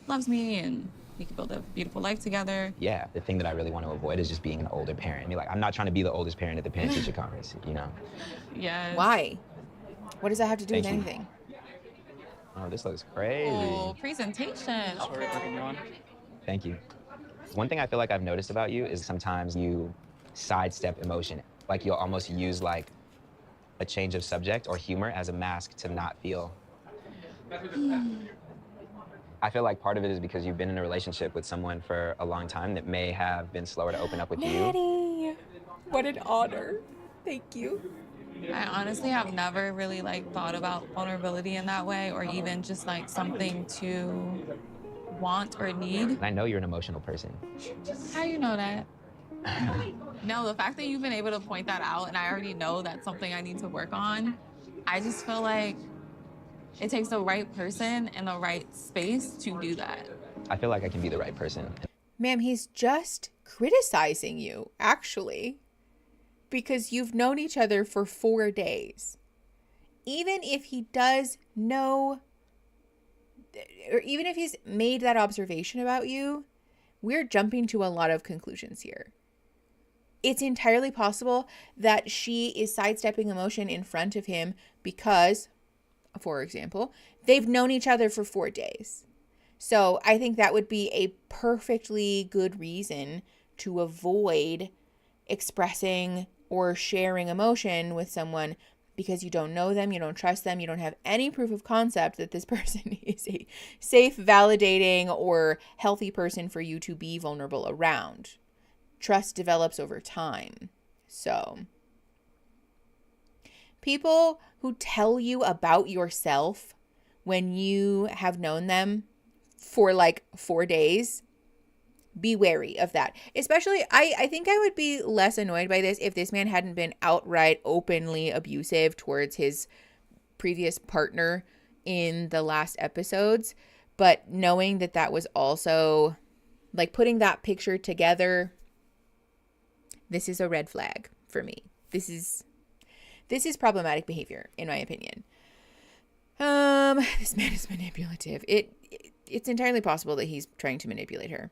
loves me and we can build a beautiful life together. Yeah, the thing that I really want to avoid is just being an older parent. I mean, like, I'm not trying to be the oldest parent at the parent-teacher conference, you know? Yes. Why? What does that have to do with anything? Oh, this looks crazy. Oh, presentation. Okay. Thank you. One thing I feel like I've noticed about you is sometimes you sidestep emotion. Like, you'll almost use like a change of subject or humor as a mask to not feel. I feel like part of it is because you've been in a relationship with someone for a long time that may have been slower to open up with you. What an honor. Thank you. I honestly have never really like thought about vulnerability in that way, or even just like something to want or need. I know you're an emotional person. How do you know that? No, the fact that you've been able to point that out and I already know that's something I need to work on, I just feel like it takes the right person in the right space to do that. I feel like I can be the right person. Ma'am, he's just criticizing you, actually, because you've known each other for 4 days. Even if he does know, or even if he's made that observation about you, we're jumping to a lot of conclusions here. It's entirely possible that she is sidestepping emotion in front of him because, for example, they've known each other for 4 days. So I think that would be a perfectly good reason to avoid expressing or sharing emotion with someone, because you don't know them, you don't trust them, you don't have any proof of concept that this person is a safe, validating, or healthy person for you to be vulnerable around. Trust develops over time. So people who tell you about yourself when you have known them for like 4 days, be wary of that. Especially, I think I would be less annoyed by this if this man hadn't been outright openly abusive towards his previous partner in the last episodes. But knowing that that was also, like, putting that picture together, this is a red flag for me. This is problematic behavior, in my opinion. This man is manipulative. It's entirely possible that he's trying to manipulate her.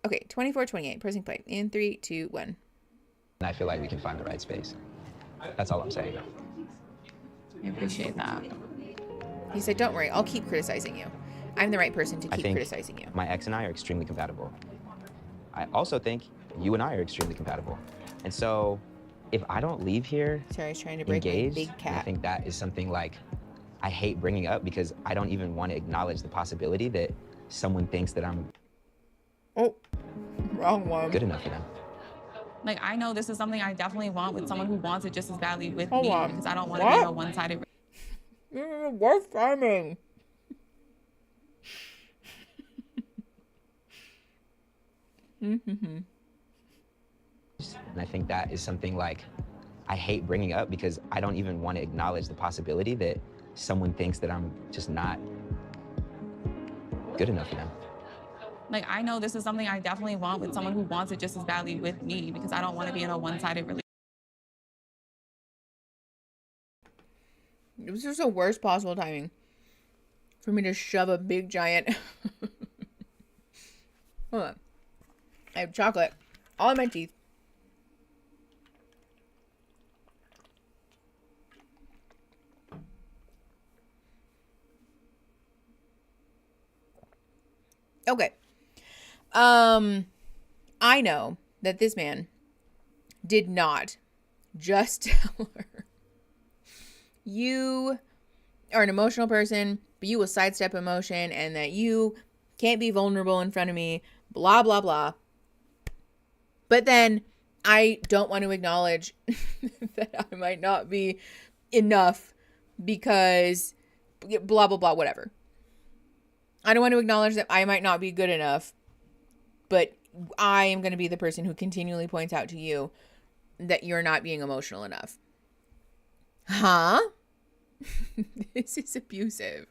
Okay, 24-28, pressing play in 3, 2, 1. And I feel like we can find the right space. That's all I'm saying. I appreciate that. He said, don't worry, I'll keep criticizing you. I'm the right person to I keep think criticizing you. my ex and I are extremely compatible. I also think you and I are extremely compatible. And so if I don't leave here Sorry, I was trying to break engaged, my big cat. I think that is something like I hate bringing up because I don't even want to acknowledge the possibility that someone thinks that I'm wrong one. good enough for them. Like, I know this is something I definitely want with someone who wants it just as badly with Hold me on. because I don't want to be in a one-sided. Worst timing. And I think that is something like I hate bringing up because I don't even want to acknowledge the possibility that someone thinks that I'm just not good enough for them. Like, I know this is something I definitely want with someone who wants it just as badly with me because I don't want to be in a one-sided relationship. This is the worst possible timing for me to shove a big giant. Hold on. I have chocolate all in my teeth. Okay. I know that this man did not just tell her, you are an emotional person, but you will sidestep emotion and that you can't be vulnerable in front of me, blah, blah, blah. But then I don't want to acknowledge that I might not be enough because blah, blah, blah, whatever. I don't want to acknowledge that I might not be good enough, but I am going to be the person who continually points out to you that you're not being emotional enough. Huh? This is abusive.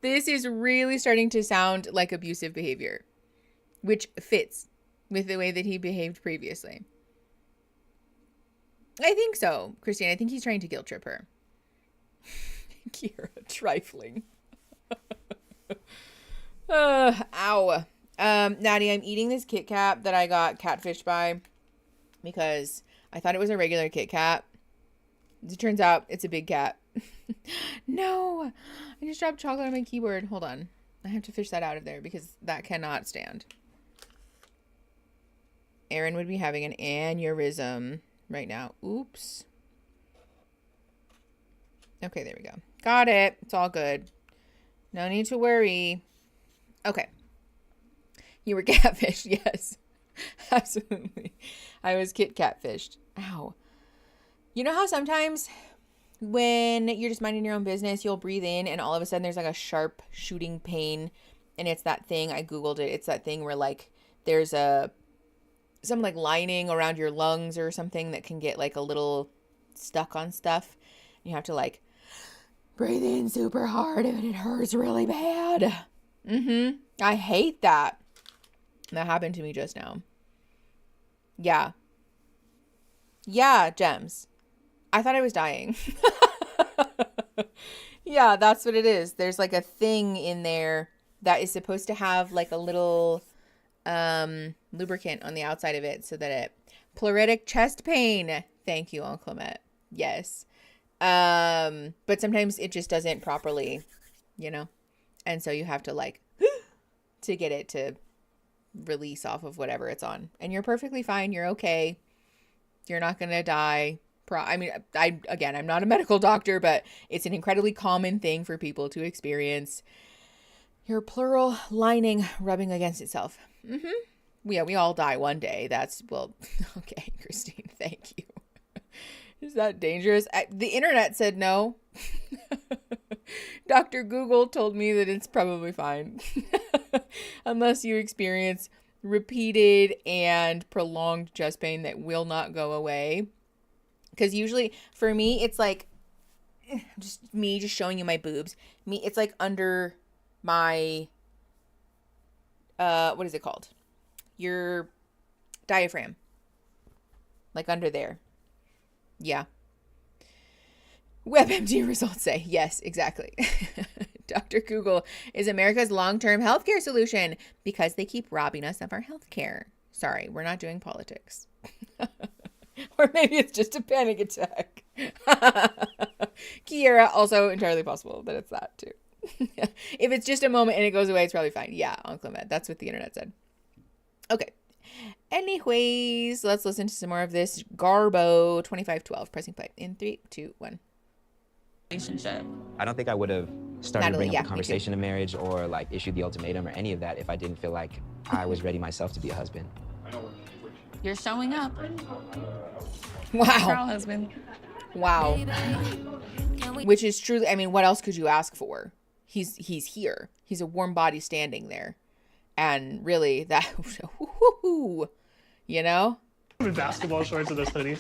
This is really starting to sound like abusive behavior, which fits with the way that he behaved previously. I think so, Christine. I think he's trying to guilt trip her. Kira, trifling. Ow. Natty, I'm eating this Kit Kat that I got catfished by because I thought it was a regular Kit Kat. As it turns out, it's a big cat. No, I just dropped chocolate on my keyboard. Hold on. I have to fish that out of there because that cannot stand. Aaron would be having an aneurysm right now. Oops. Okay, there we go. Got it. It's all good. No need to worry. Okay. You were catfished. Yes, absolutely. I was catfished. Ow. You know how sometimes when you're just minding your own business, you'll breathe in and all of a sudden there's like a sharp shooting pain. And it's that thing, I Googled it. It's that thing where like there's some like lining around your lungs or something that can get like a little stuck on stuff. You have to like breathe in super hard and it hurts really bad. I hate that. That happened to me just now. Yeah. Yeah, Gems. I thought I was dying. Yeah, that's what it is. There's like a thing in there that is supposed to have like a little lubricant on the outside of it so that it pleuritic chest pain. Thank you, Uncle Matt. Yes. But sometimes it just doesn't properly, you know? And so you have to like to get it to release off of whatever it's on. And you're perfectly fine. You're okay. You're not going to die. I'm not a medical doctor, but it's an incredibly common thing for people to experience. Your pleural lining rubbing against itself. Yeah, we all die one day. Okay, Christine, thank you. Is that dangerous? The internet said no. Dr. Google told me that it's probably fine. Unless you experience repeated and prolonged chest pain that will not go away. Because usually, for me, it's like, just showing you my boobs. It's like under my, what is it called? Your diaphragm. Like under there. Yeah. WebMD results say, yes, exactly. Dr. Google is America's long-term healthcare solution because they keep robbing us of our healthcare. Sorry, we're not doing politics. Or maybe it's just a panic attack. Kiera, also entirely possible that it's that too. If it's just a moment and it goes away, it's probably fine. Yeah, Uncle Med. That's what the internet said. Okay. Anyways, let's listen to some more of this Garbo 2512 pressing play in 3, 2, 1. Relationship. I don't think I would have started Natalie, bringing yeah, up the conversation of marriage or like issued the ultimatum or any of that if I didn't feel like I was ready myself to be a husband. You're showing up. Wow. Girl husband. Wow. Which is truly, I mean, what else could you ask for? He's here. He's a warm body standing there. And really, that, you know? With basketball shorts and this hoodie.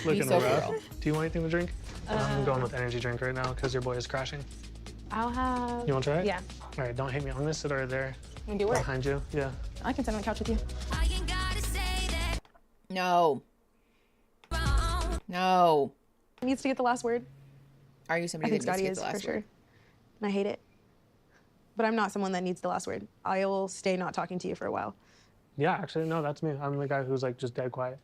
Looking so rough. real. Do you want anything to drink? I'm going with energy drink right now because your boy is crashing. I'll have. You want to try it? Yeah. All right, don't hit me. I'm going to sit over there. You do work. Behind you. Yeah. I can sit on the couch with you. No. No. Needs to get the last word. Are you somebody I think that needs Scotty to get is the for last sure. word? And I hate it. But I'm not someone that needs the last word. I will stay not talking to you for a while. Yeah, actually, no, that's me. I'm the guy who's like just dead quiet.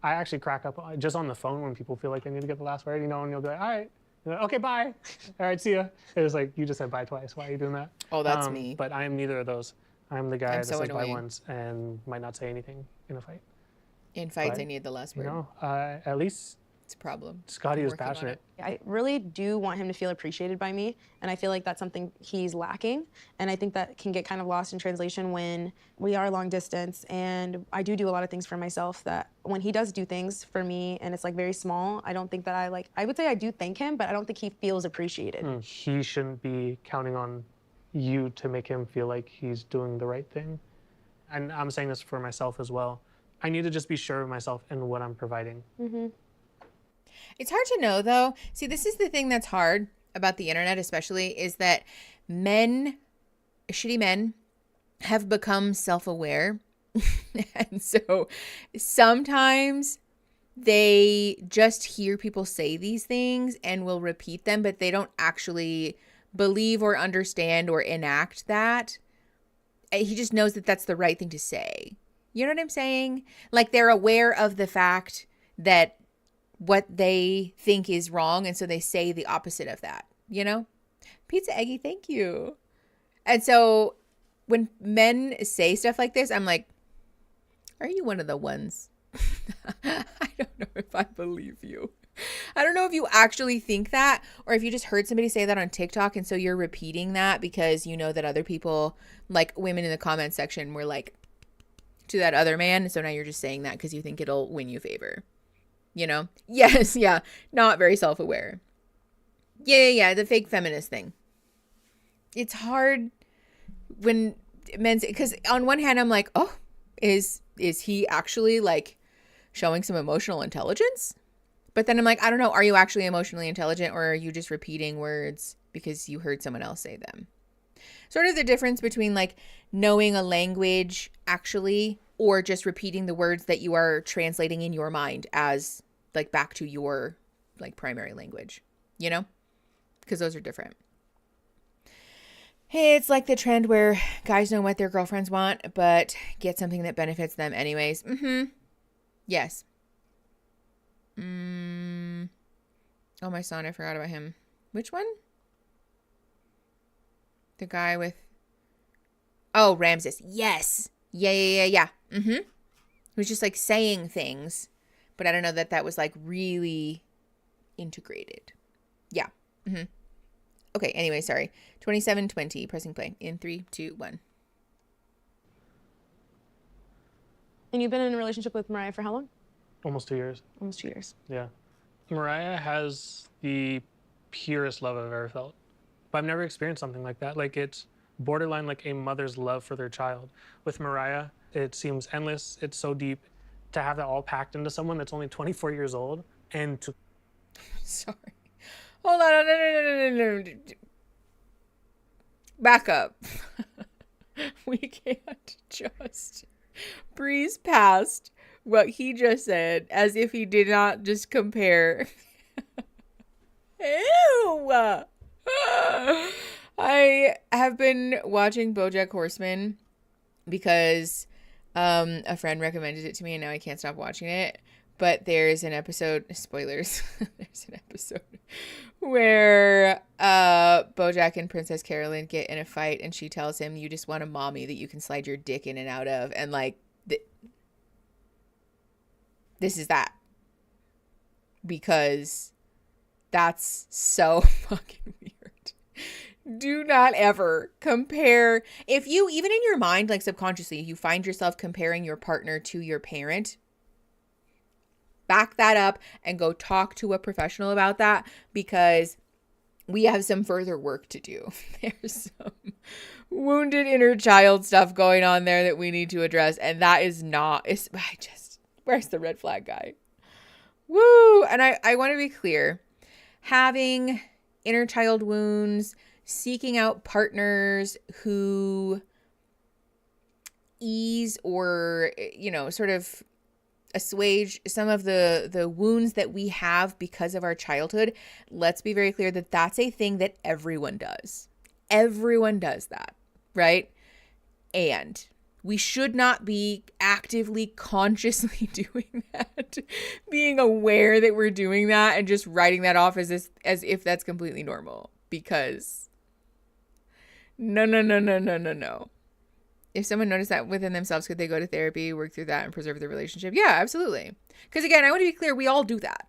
I actually crack up just on the phone when people feel like they need to get the last word, you know, and you'll be like, all right, like, okay, bye. All right, see ya. It was like, you just said bye twice. Why are you doing that? Oh, that's me. But I am neither of those. I'm the guy that so says bye annoying. once and might not say anything in a fight. In fights, But, I need the last You word. know, at least It's a problem. Scotty I'm is working on passionate. I really do want him to feel appreciated by me, and I feel like that's something he's lacking, and I think that can get kind of lost in translation when we are long distance, and I do a lot of things for myself that when he does do things for me and it's like very small, I don't think that I would say I do thank him, but I don't think he feels appreciated. He shouldn't be counting on you to make him feel like he's doing the right thing. And I'm saying this for myself as well. I need to just be sure of myself and what I'm providing. It's hard to know, though. See, this is the thing that's hard about the internet, especially, is that shitty men, have become self-aware. And so sometimes they just hear people say these things and will repeat them, but they don't actually believe or understand or enact that. He just knows that that's the right thing to say. You know what I'm saying? Like, they're aware of the fact that what they think is wrong, and so they say the opposite of that, you know? Pizza Eggy, thank you. And so when men say stuff like this, I'm like, are you one of the ones? I don't know if I believe you. I don't know if you actually think that, or if you just heard somebody say that on TikTok, and so you're repeating that because you know that other people, like women in the comments section, were like to that other man, so now you're just saying that because you think it'll win you favor. You know? Yes, yeah. Not very self-aware. Yeah, the fake feminist thing. It's hard when men say, because on one hand I'm like, oh, is he actually like showing some emotional intelligence? But then I'm like, I don't know, are you actually emotionally intelligent, or are you just repeating words because you heard someone else say them? Sort of the difference between like knowing a language actually, or just repeating the words that you are translating in your mind as like back to your like primary language, you know? Because those are different. Hey, it's like the trend where guys know what their girlfriends want, but get something that benefits them anyways. Yes. Oh, my son, I forgot about him. Which one? The guy with... Oh, Ramses. Yes. Yeah. He was just like saying things, but I don't know that was like really integrated. Yeah. Okay, anyway, sorry. 2720, pressing play in 3, 2, 1. And you've been in a relationship with Mariah for how long? Almost 2 years. Almost 2 years. Yeah. Mariah has the purest love I've ever felt. But I've never experienced something like that. Like, it's borderline like a mother's love for their child. With Mariah, it seems endless. It's so deep. To have that all packed into someone that's only 24 years old and to... Sorry. Hold on. No. Back up. We can't just breeze past what he just said as if he did not just compare. Ew! I have been watching BoJack Horseman because a friend recommended it to me and now I can't stop watching it. But there's an episode, spoilers, there's an episode where BoJack and Princess Carolyn get in a fight and she tells him, you just want a mommy that you can slide your dick in and out of. And like, this is that. Because that's so fucking weird. Do not ever compare. If you, even in your mind, like subconsciously, you find yourself comparing your partner to your parent, back that up and go talk to a professional about that, because we have some further work to do. There's some wounded inner child stuff going on there that we need to address. And that is not, where's the red flag guy? Woo! And I want to be clear. Having inner child wounds, seeking out partners who ease or, sort of assuage some of the wounds that we have because of our childhood. Let's be very clear that that's a thing that everyone does. Everyone does that, right? And we should not be actively, consciously doing that, being aware that we're doing that and just writing that off as if that's completely normal. Because no. If someone noticed that within themselves, could they go to therapy, work through that, and preserve the relationship? Yeah, absolutely. Because again, I want to be clear, we all do that.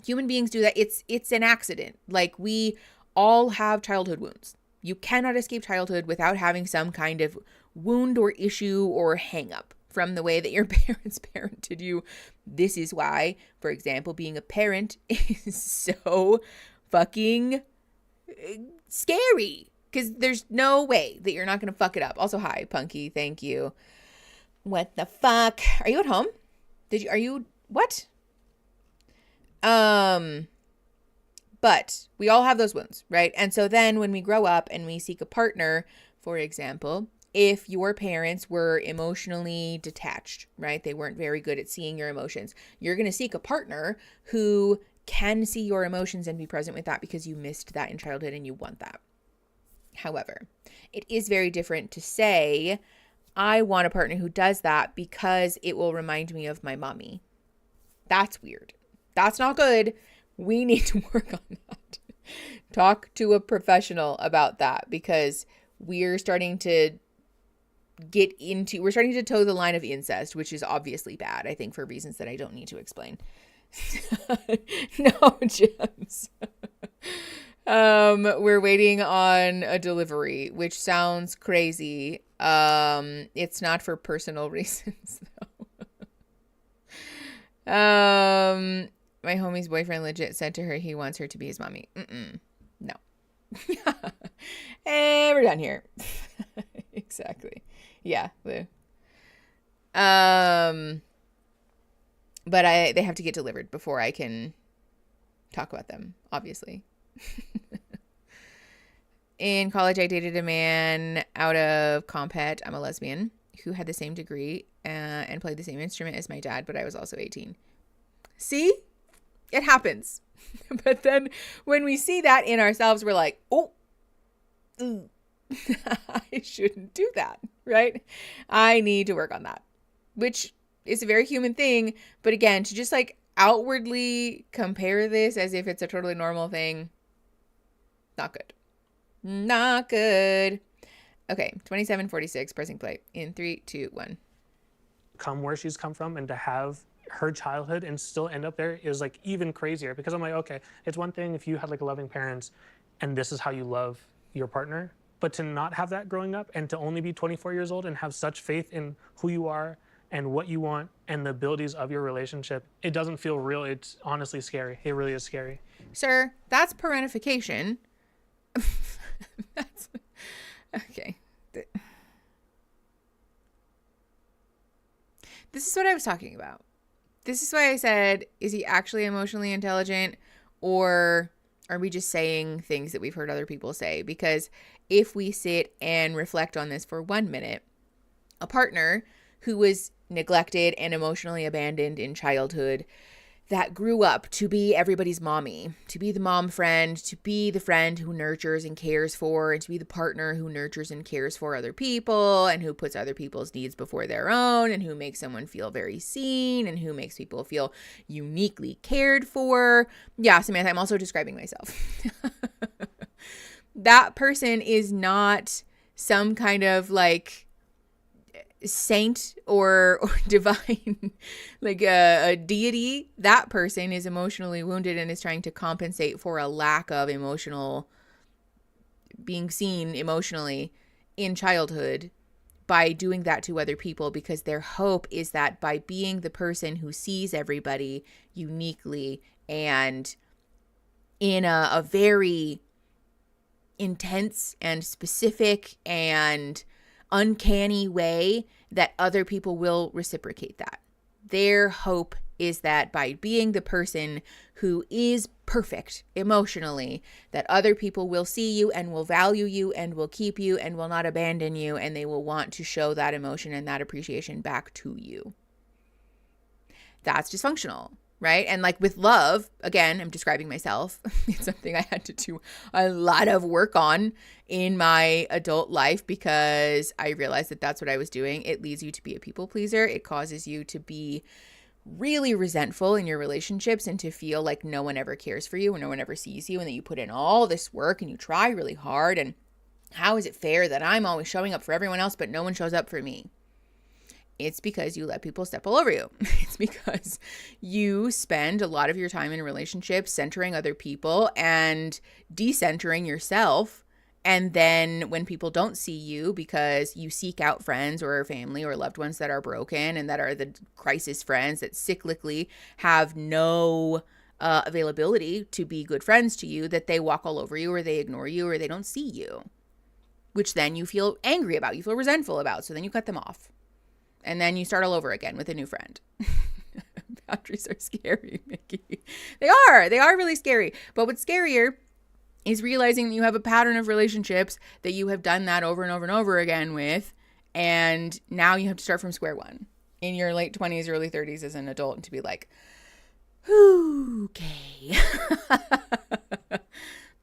Human beings do that. It's an accident. Like, we all have childhood wounds. You cannot escape childhood without having some kind of wound or issue or hang up from the way that your parents parented you. This is why, for example, being a parent is so fucking scary. Because there's no way that you're not going to fuck it up. Also, hi, Punky. Thank you. What the fuck? Are you at home? What? But we all have those wounds, right? And so then when we grow up and we seek a partner, for example, if your parents were emotionally detached, right? They weren't very good at seeing your emotions. You're going to seek a partner who can see your emotions and be present with that because you missed that in childhood and you want that. However, it is very different to say, I want a partner who does that because it will remind me of my mommy. That's weird. That's not good. We need to work on that. Talk to a professional about that, because we're starting to toe the line of incest, which is obviously bad, I think, for reasons that I don't need to explain. No, Gems. We're waiting on a delivery, which sounds crazy. It's not for personal reasons, though. My homie's boyfriend legit said to her he wants her to be his mommy. No. We're done here. Exactly. Yeah. But they have to get delivered before I can talk about them, obviously. In college, I dated a man out of Compet. I'm a lesbian who had the same degree and played the same instrument as my dad, but I was also 18. See? It happens. But then when we see that in ourselves, we're like, oh, I shouldn't do that, right? I need to work on that, which is a very human thing. But again, to just like outwardly compare this as if it's a totally normal thing, not good. Not good. Okay, 2746, pressing play in 3, 2, 1. Come where she's come from and to have her childhood and still end up there is like even crazier, because I'm like, okay, it's one thing if you had like loving parents and this is how you love your partner, but to not have that growing up and to only be 24 years old and have such faith in who you are and what you want and the abilities of your relationship, it doesn't feel real. It's honestly scary. It really is scary. Sir, that's parentification. That's okay. This is what I was talking about. This is why I said, is he actually emotionally intelligent, or are we just saying things that we've heard other people say? Because if we sit and reflect on this for 1 minute, a partner who was neglected and emotionally abandoned in childhood that grew up to be everybody's mommy, to be the mom friend, to be the friend who nurtures and cares for, and to be the partner who nurtures and cares for other people and who puts other people's needs before their own and who makes someone feel very seen and who makes people feel uniquely cared for. Yeah, Samantha, I'm also describing myself. That person is not some kind of like saint or divine, like a deity. That person is emotionally wounded and is trying to compensate for a lack of emotional being seen emotionally in childhood by doing that to other people, because their hope is that by being the person who sees everybody uniquely and in a very intense and specific and uncanny way, that other people will reciprocate that. Their hope is that by being the person who is perfect emotionally, that other people will see you and will value you and will keep you and will not abandon you, and they will want to show that emotion and that appreciation back to you. That's dysfunctional, right? And like with love, again, I'm describing myself. It's something I had to do a lot of work on in my adult life because I realized that that's what I was doing. It leads you to be a people pleaser. It causes you to be really resentful in your relationships and to feel like no one ever cares for you and no one ever sees you, and that you put in all this work and you try really hard. And how is it fair that I'm always showing up for everyone else, but no one shows up for me? It's because you let people step all over you. It's because you spend a lot of your time in relationships centering other people and decentering yourself. And then when people don't see you because you seek out friends or family or loved ones that are broken and that are the crisis friends that cyclically have no availability to be good friends to you, that they walk all over you or they ignore you or they don't see you, which then you feel angry about, you feel resentful about. So then you cut them off. And then you start all over again with a new friend. Boundaries are scary, Mickey. They are really scary. But what's scarier is realizing that you have a pattern of relationships that you have done that over and over and over again with. And now you have to start from square one in your late 20s, early 30s as an adult, and to be like, okay.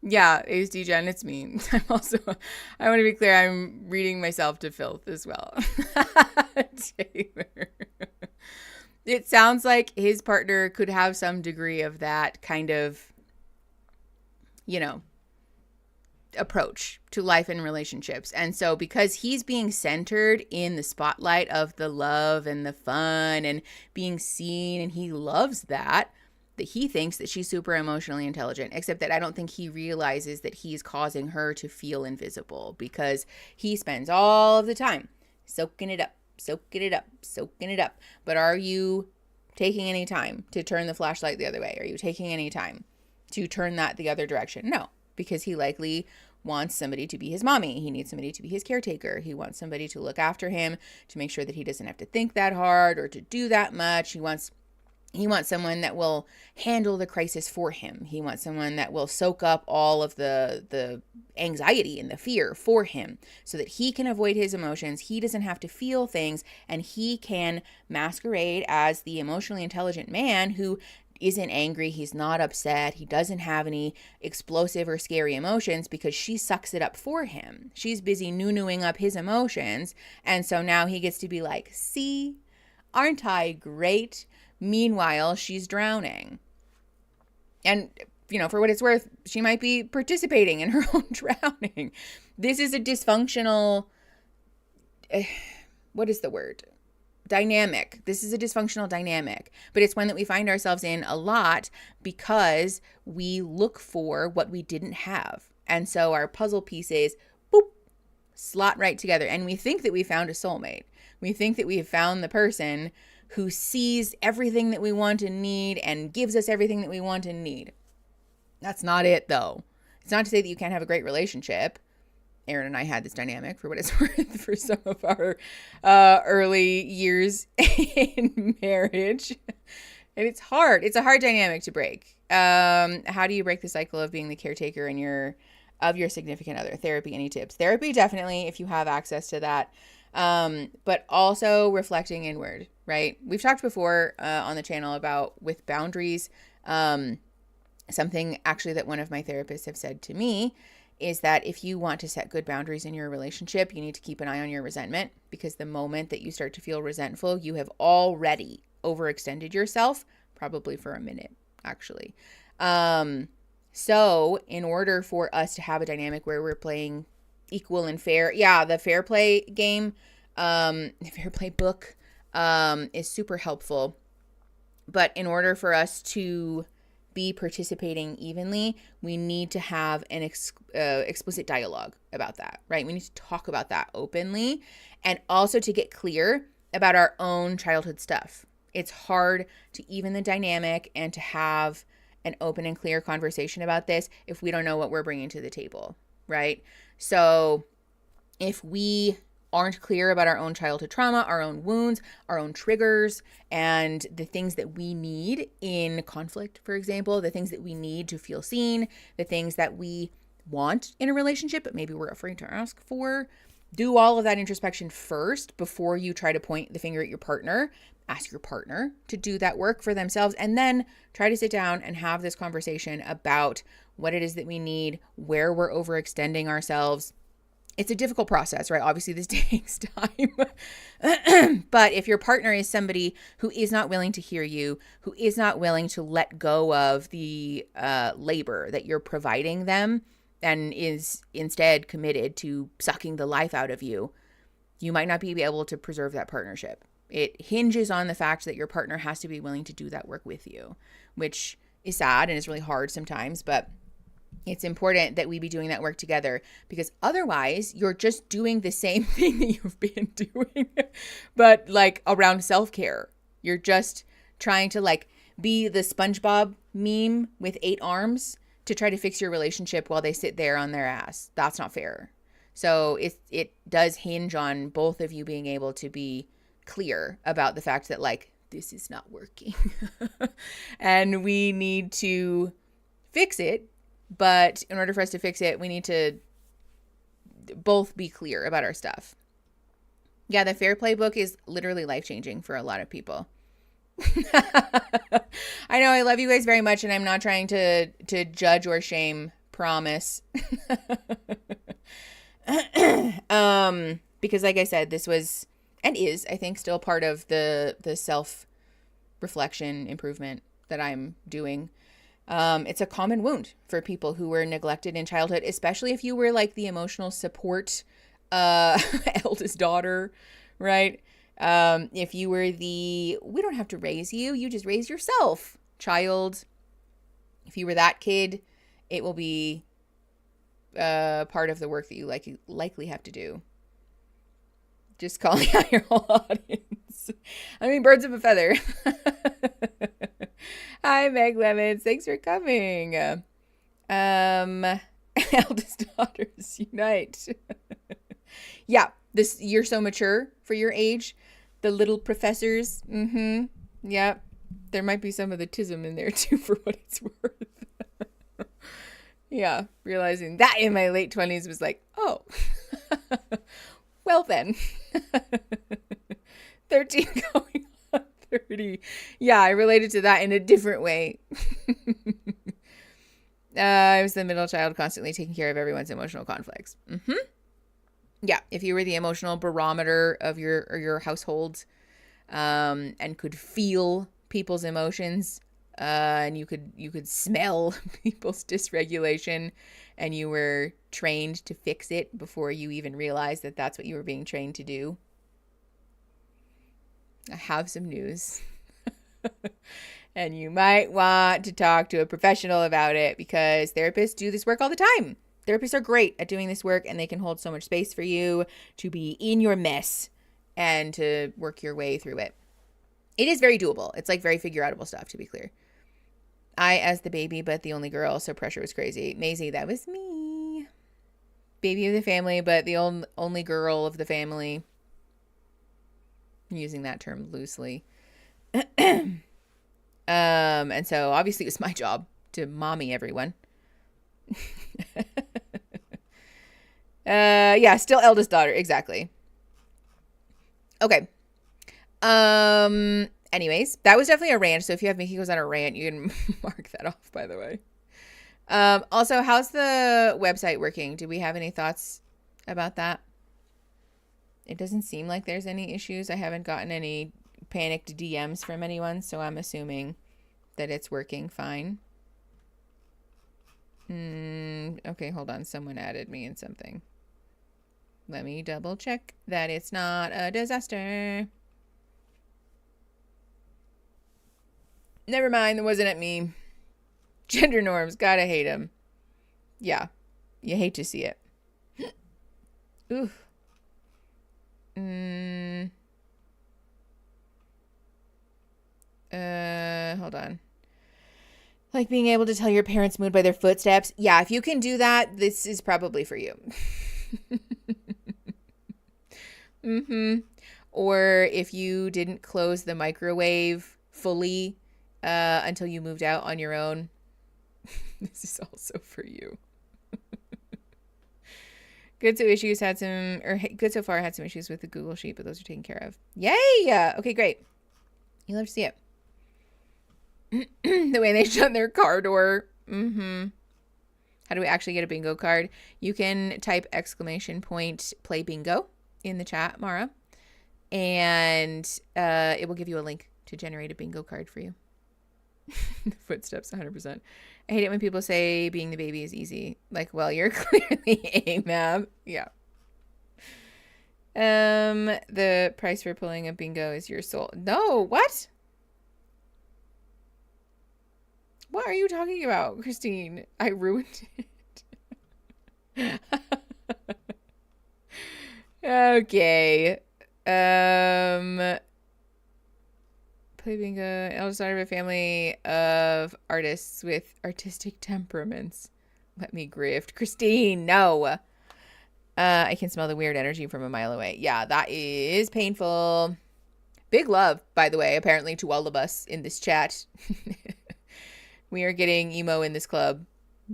Yeah, ASD Jen, it's me. I want to be clear, I'm reading myself to filth as well. Taylor. It sounds like his partner could have some degree of that kind of, approach to life and relationships. And so because he's being centered in the spotlight of the love and the fun and being seen, and he loves that he thinks that she's super emotionally intelligent, except that I don't think he realizes that he's causing her to feel invisible because he spends all of the time soaking it up. But are you taking any time to turn the flashlight the other way? Are you taking any time to turn that the other direction? No, because he likely wants somebody to be his mommy. He needs somebody to be his caretaker. He wants somebody to look after him, to make sure that he doesn't have to think that hard or to do that much. He wants someone that will handle the crisis for him. He wants someone that will soak up all of the anxiety and the fear for him so that he can avoid his emotions. He doesn't have to feel things, and he can masquerade as the emotionally intelligent man who isn't angry. He's not upset. He doesn't have any explosive or scary emotions because she sucks it up for him. She's busy noo-nooing up his emotions. And so now he gets to be like, see, aren't I great? Meanwhile, she's drowning. And, for what it's worth, she might be participating in her own drowning. This is a dysfunctional, what is the word? Dynamic. This is a dysfunctional dynamic, but it's one that we find ourselves in a lot because we look for what we didn't have. And so our puzzle pieces, boop, slot right together. And we think that we found a soulmate. We think that we have found the person who sees everything that we want and need and gives us everything that we want and need. That's not it, though. It's not to say that you can't have a great relationship. Aaron and I had this dynamic, for what it's worth, for some of our early years in marriage. And it's hard. It's a hard dynamic to break. How do you break the cycle of being the caretaker of your significant other? Therapy, any tips? Therapy, definitely, if you have access to that. But also reflecting inward, right? We've talked before on the channel about with boundaries. Something actually that one of my therapists have said to me is that if you want to set good boundaries in your relationship, you need to keep an eye on your resentment, because the moment that you start to feel resentful, you have already overextended yourself, probably for a minute, actually. So in order for us to have a dynamic where we're playing equal and fair, the fair play game, the fair play book is super helpful. But in order for us to be participating evenly, we need to have an explicit dialogue about that, right? We need to talk about that openly, and also to get clear about our own childhood stuff. It's hard to even the dynamic and to have an open and clear conversation about this if we don't know what we're bringing to the table, right? So if we aren't clear about our own childhood trauma, our own wounds, our own triggers, and the things that we need in conflict, for example, the things that we need to feel seen, the things that we want in a relationship, but maybe we're afraid to ask for, do all of that introspection first before you try to point the finger at your partner. Ask your partner to do that work for themselves, and then try to sit down and have this conversation about what it is that we need, where we're overextending ourselves. It's a difficult process, right? Obviously, this takes time. But if your partner is somebody who is not willing to hear you, who is not willing to let go of the labor that you're providing them, and is instead committed to sucking the life out of you, you might not be able to preserve that partnership. It hinges on the fact that your partner has to be willing to do that work with you, which is sad and is really hard sometimes, but it's important that we be doing that work together, because otherwise you're just doing the same thing that you've been doing, but like around self-care. You're just trying to like be the SpongeBob meme with 8 arms to try to fix your relationship while they sit there on their ass. That's not fair. So it does hinge on both of you being able to be clear about the fact that like, this is not working and we need to fix it. But in order for us to fix it, we need to both be clear about our stuff. Yeah, the Fair Play book is literally life-changing for a lot of people. I know, I love you guys very much, and I'm not trying to judge or shame, promise. Because like I said, this was and is, I think, still part of the self-reflection improvement that I'm doing. It's a common wound for people who were neglected in childhood, especially if you were like the emotional support eldest daughter, right? If you were we don't have to raise you, you just raise yourself child. If you were that kid, it will be part of the work that you likely have to do. Just calling out your whole audience. I mean, birds of a feather. Hi, Meg Lemons. Thanks for coming. Eldest daughters unite. Yeah, you're so mature for your age. The little professors. Mm-hmm. Yeah. There might be some of the tism in there too, for what it's worth. Yeah. Realizing that in my late 20s was like, oh, well then. 13 going on 30. Yeah, I related to that in a different way. I was the middle child, constantly taking care of everyone's emotional conflicts. Mm-hmm. Yeah, if you were the emotional barometer of your household, and could feel people's emotions, and you could smell people's dysregulation, and you were trained to fix it before you even realized that that's what you were being trained to do, I have some news. And you might want to talk to a professional about it, because therapists do this work all the time. Therapists are great at doing this work, and they can hold so much space for you to be in your mess and to work your way through it. It is very doable. It's like very figure-outable stuff, to be clear. I, as the baby, but the only girl, so pressure was crazy. Maisie, that was me. Baby of the family, but the only girl of the family. I'm using that term loosely. And so obviously it was my job to mommy everyone. Yeah, still eldest daughter. Exactly. Okay. Anyways, that was definitely a rant. So if you have Mickey goes on a rant, you can mark that off, by the way. Also, how's the website working? Do we have any thoughts about that? It doesn't seem like there's any issues. I haven't gotten any panicked DMs from anyone, so I'm assuming that it's working fine. Okay, hold on. Someone added me in something. Let me double check that it's not a disaster. Never mind, that wasn't at me. Gender norms, gotta hate them. Yeah, you hate to see it. Oof. Hold on. Like being able to tell your parents' mood by their footsteps. Yeah, if you can do that, this is probably for you. Or if you didn't close the microwave fully until you moved out on your own, this is also for you. Good so far had some issues with the Google Sheet, but those are taken care of. Yay! Okay, great. You love to see it. The way they shut their car door. How do we actually get a bingo card? You can type ! play bingo in the chat, Mara. And it will give you a link to generate a bingo card for you. Footsteps, 100%. I hate it when people say being the baby is easy. Like, well, you're clearly a ma'am. Yeah. The price for pulling a bingo is your soul. No, what? What are you talking about, Christine? I ruined it. Okay. Play bingo. Eldest daughter of a family of artists with artistic temperaments. Let me grift. Christine, no. I can smell the weird energy from a mile away. Yeah, that is painful. Big love, by the way, apparently to all of us in this chat. We are getting emo in this club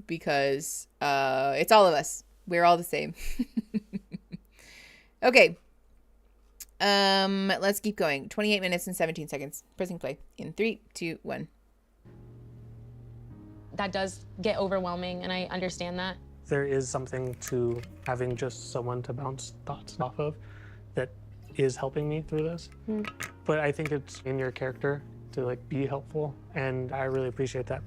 because it's all of us. We're all the same. Okay. Let's keep going. 28 minutes and 17 seconds. Pressing play in 3, 2, 1. That does get overwhelming, and I understand that. There is something to having just someone to bounce thoughts off of that is helping me through this. But I think it's in your character to like be helpful, and I really appreciate that.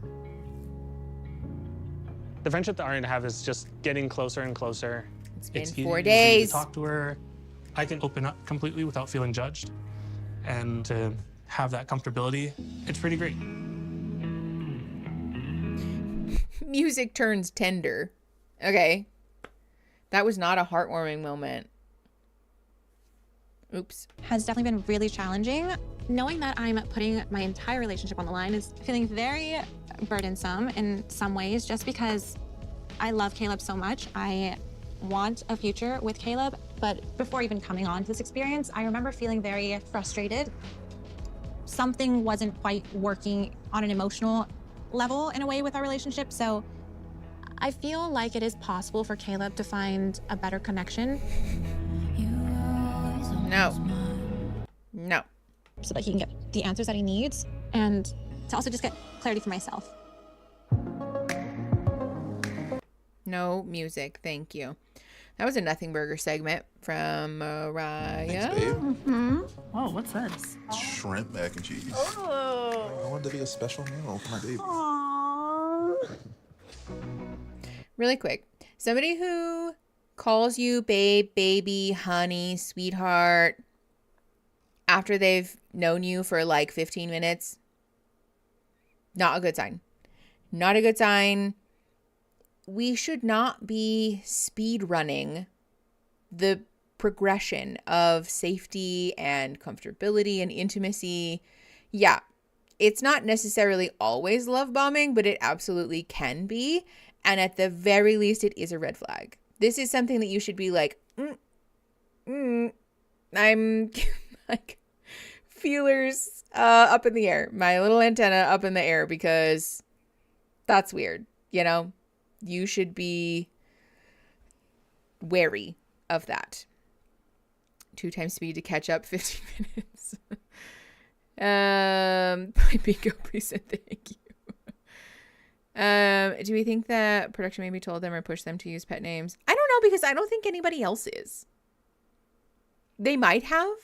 The friendship that Ari and I have is just getting closer and closer. It's been 4 days. To talk to her. I can open up completely without feeling judged, and to have that comfortability, it's pretty great. Music turns tender. Okay. That was not a heartwarming moment. Oops. Has definitely been really challenging. Knowing that I'm putting my entire relationship on the line is feeling very burdensome in some ways, just because I love Caleb so much. I want a future with Caleb, but before even coming on to this experience, I remember feeling very frustrated. Something wasn't quite working on an emotional level in a way with our relationship, so I feel like it is possible for Caleb to find a better connection. No. So that he can get the answers that he needs, and to also just get clarity for myself. No music, thank you. That was a Nothing Burger segment from Mariah. Thanks, babe. Oh, what's this? Shrimp mac and cheese. Oh. I wanted to be a special meal for my baby. Aww. Really quick. Somebody who calls you babe, baby, honey, sweetheart after they've known you for like 15 minutes, not a good sign. Not a good sign. We should not be speed running the progression of safety and comfortability and intimacy. Yeah, it's not necessarily always love bombing, but it absolutely can be. And at the very least, it is a red flag. This is something that you should be like, I'm like feelers up in the air, my little antenna up in the air, because that's weird, you know? You should be wary of that. 2 times speed to catch up 15 minutes. My bingo preset, thank you. Do we think that production maybe told them or pushed them to use pet names? I don't know, because I don't think anybody else is. They might have,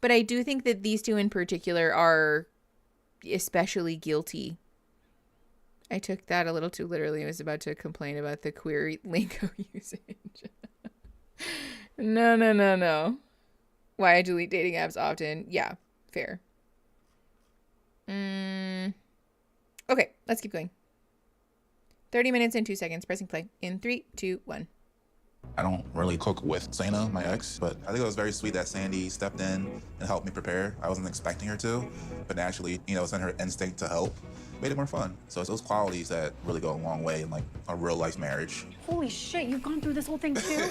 but I do think that these 2 in particular are especially guilty. I took that a little too literally. I was about to complain about the queer lingo usage. No. Why I delete dating apps often. Yeah, fair. Okay, let's keep going. 30 minutes and 2 seconds. Pressing play in 3, 2, 1. I don't really cook with Zaina, my ex, but I think it was very sweet that Sandy stepped in and helped me prepare. I wasn't expecting her to, but naturally, you know, it's in her instinct to help. Made it more fun. So it's those qualities that really go a long way in like a real life marriage. Holy shit, you've gone through this whole thing too?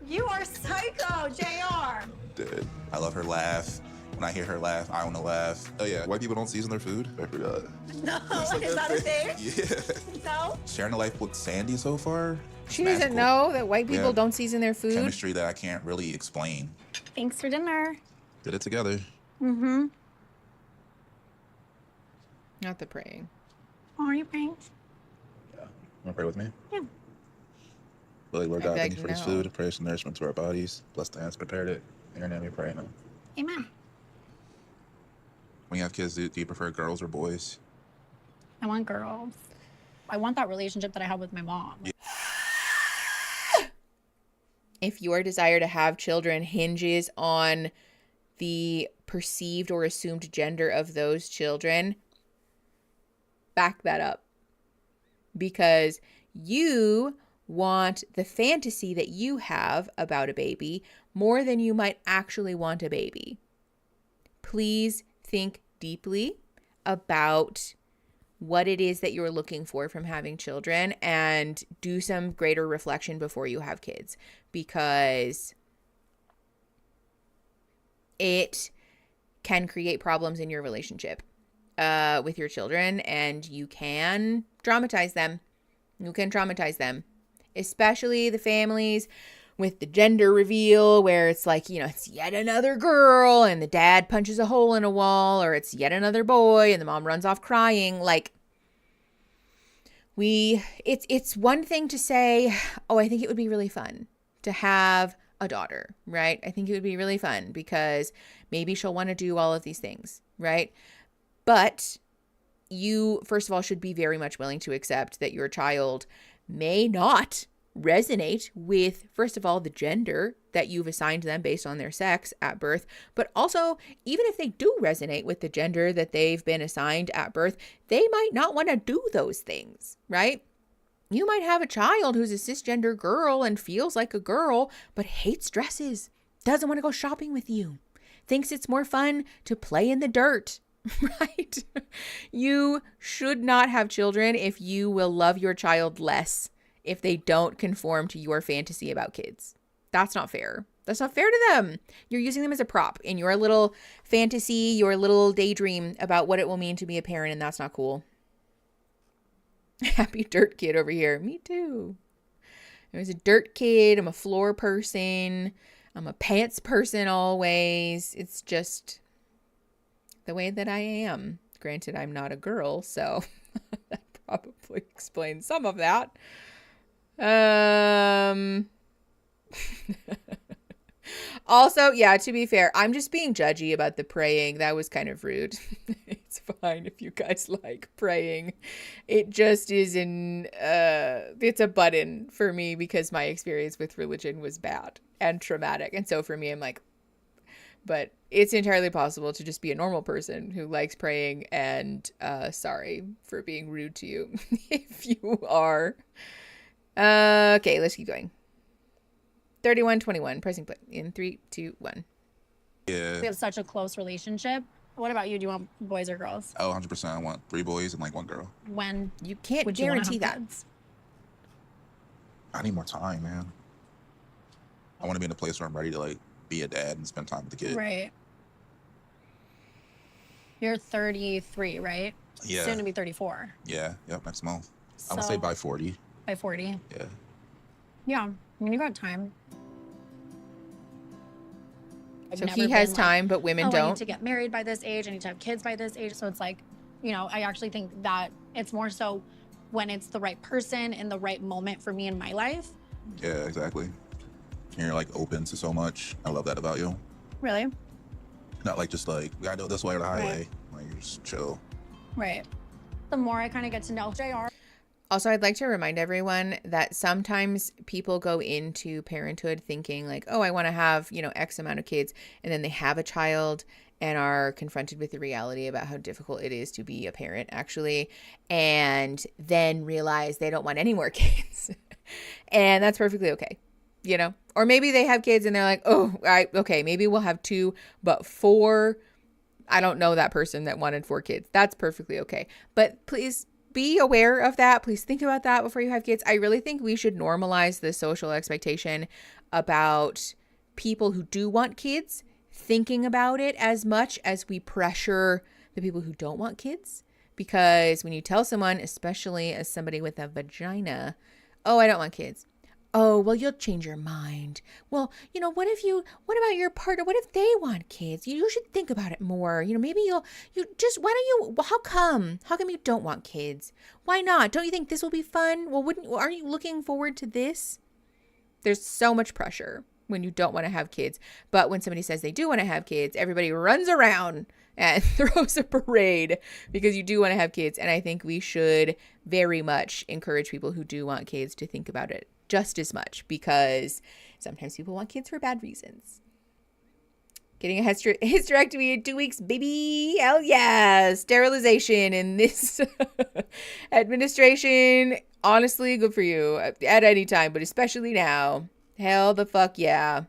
You are psycho, JR. Dude, I love her laugh. When I hear her laugh, I want to laugh. Oh yeah, white people don't season their food? I forgot. No, is that a thing? Yeah. No? Sharing a life with Sandy so far? She doesn't know that white people don't season their food. Chemistry that I can't really explain. Thanks for dinner. Did it together. Mm-hmm. Not the praying. Oh, are you praying? Yeah. Wanna pray with me? Yeah. Lily, Lord God, thank you for no. this food. Pray for nourishment to our bodies. Bless the hands prepared it. In your name we pray. Amen. Amen. When you have kids, do you prefer girls or boys? I want girls. I want that relationship that I have with my mom. Yeah. If your desire to have children hinges on the perceived or assumed gender of those children, back that up. Because you want the fantasy that you have about a baby more than you might actually want a baby. Please think deeply about what it is that you're looking for from having children and do some greater reflection before you have kids, because it can create problems in your relationship with your children, and you can traumatize them. You can traumatize them, especially the families with the gender reveal where it's like, you know, it's yet another girl and the dad punches a hole in a wall, or it's yet another boy and the mom runs off crying. Like, it's one thing to say, oh, I think it would be really fun to have a daughter, right? I think it would be really fun because maybe she'll want to do all of these things, right? But you, first of all, should be very much willing to accept that your child may not resonate with, first of all, the gender that you've assigned them based on their sex at birth, but also, even if they do resonate with the gender that they've been assigned at birth, they might not want to do those things, right? You might have a child who's a cisgender girl and feels like a girl, but hates dresses, doesn't want to go shopping with you, thinks it's more fun to play in the dirt, right? You should not have children if you will love your child less if they don't conform to your fantasy about kids. That's not fair. That's not fair to them. You're using them as a prop in your little fantasy, your little daydream about what it will mean to be a parent, and that's not cool. Happy dirt kid over here. Me too. I was a dirt kid. I'm a floor person. I'm a pants person always. It's just the way that I am. Granted, I'm not a girl, so that probably explains some of that. Also, yeah, to be fair, I'm just being judgy about the praying. That was kind of rude. It's fine if you guys like praying. It just is it's a button for me because my experience with religion was bad and traumatic. And so for me, I'm like, but it's entirely possible to just be a normal person who likes praying, and sorry for being rude to you if you are. Okay, let's keep going. 31-21, pressing play in 3, 2, 1. Yeah. We have such a close relationship. What about you? Do you want boys or girls? Oh, 100%. I want 3 boys and like 1 girl. When you can't would guarantee you that. Kids? I need more time, man. I want to be in a place where I'm ready to like be a dad and spend time with the kid. Right. You're 33, right? Yeah. Soon to be 34. Yeah. Yep. Next month. So, I would say by 40. By 40. Yeah. Yeah. I mean, you got time. So never he has been time, but women I need don't. to get married by this age. I need to have kids by this age. So it's like, you know, I actually think that it's more so when it's the right person in the right moment for me in my life. Yeah, exactly. And you're like open to so much. I love that about you. Really? Not like just like, we gotta do it this way or the highway. Right. Like, you're just chill. Right. The more I kind of get to know JR. Also, I'd like to remind everyone that sometimes people go into parenthood thinking like, oh, I want to have, you know, X amount of kids. And then they have a child and are confronted with the reality about how difficult it is to be a parent, actually. And then realize they don't want any more kids. And that's perfectly okay, you know? Or maybe they have kids and they're like, oh, okay, maybe we'll have 2, but 4, I don't know that person that wanted 4 kids. That's perfectly okay. But please be aware of that. Please think about that before you have kids. I really think we should normalize the social expectation about people who do want kids thinking about it as much as we pressure the people who don't want kids. Because when you tell someone, especially as somebody with a vagina, oh, I don't want kids. Oh, well, you'll change your mind. Well, you know, what about your partner? What if they want kids? You should think about it more. You know, maybe how come you don't want kids? Why not? Don't you think this will be fun? Well, aren't you looking forward to this? There's so much pressure when you don't want to have kids. But when somebody says they do want to have kids, everybody runs around and throws a parade because you do want to have kids. And I think we should very much encourage people who do want kids to think about it just as much, because sometimes people want kids for bad reasons. Getting a hysterectomy in 2 weeks, baby. Hell yeah. Sterilization in this administration. Honestly, good for you at any time, but especially now. Hell the fuck yeah.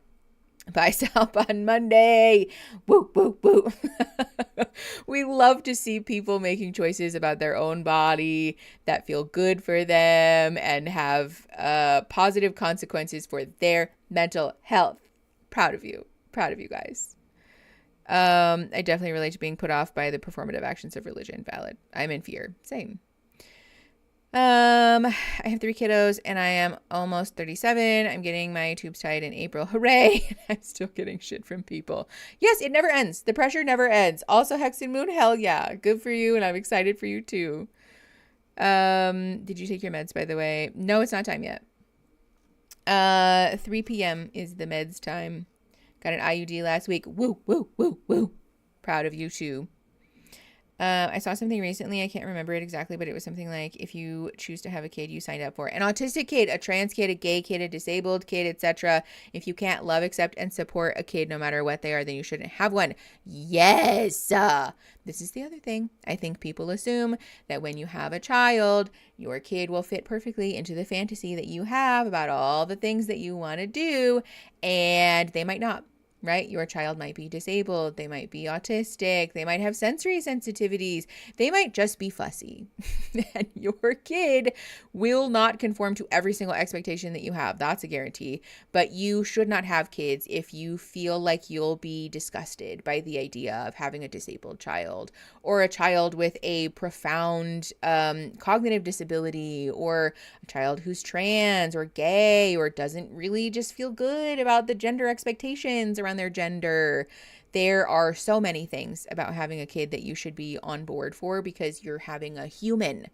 Buy Salp on Monday. Woo, woo, woo. We love to see people making choices about their own body that feel good for them and have positive consequences for their mental health. Proud of you. Proud of you guys. I definitely relate to being put off by the performative actions of religion. Valid. I'm in fear. Same. I have 3 kiddos and I am almost 37. I'm getting my tubes tied in April. Hooray. I'm still getting shit from people. Yes, it never ends. The pressure never ends. Also, Hex and Moon, hell yeah. Good for you. And I'm excited for you too. Did you take your meds, by the way? No, it's not time yet. 3 p.m. is the meds time. Got an IUD last week. Woo, woo, woo, woo. Proud of you too. I saw something recently. I can't remember it exactly, but it was something like, if you choose to have a kid, you signed up for an autistic kid, a trans kid, a gay kid, a disabled kid, etc. If you can't love, accept, and support a kid no matter what they are, then you shouldn't have one. Yes. This is the other thing. I think people assume that when you have a child, your kid will fit perfectly into the fantasy that you have about all the things that you want to do, and they might not. Right? Your child might be disabled. They might be autistic. They might have sensory sensitivities. They might just be fussy. And your kid will not conform to every single expectation that you have. That's a guarantee. But you should not have kids if you feel like you'll be disgusted by the idea of having a disabled child, or a child with a profound cognitive disability, or a child who's trans or gay or doesn't really just feel good about the gender expectations around their gender. There are so many things about having a kid that you should be on board for, because you're having a human,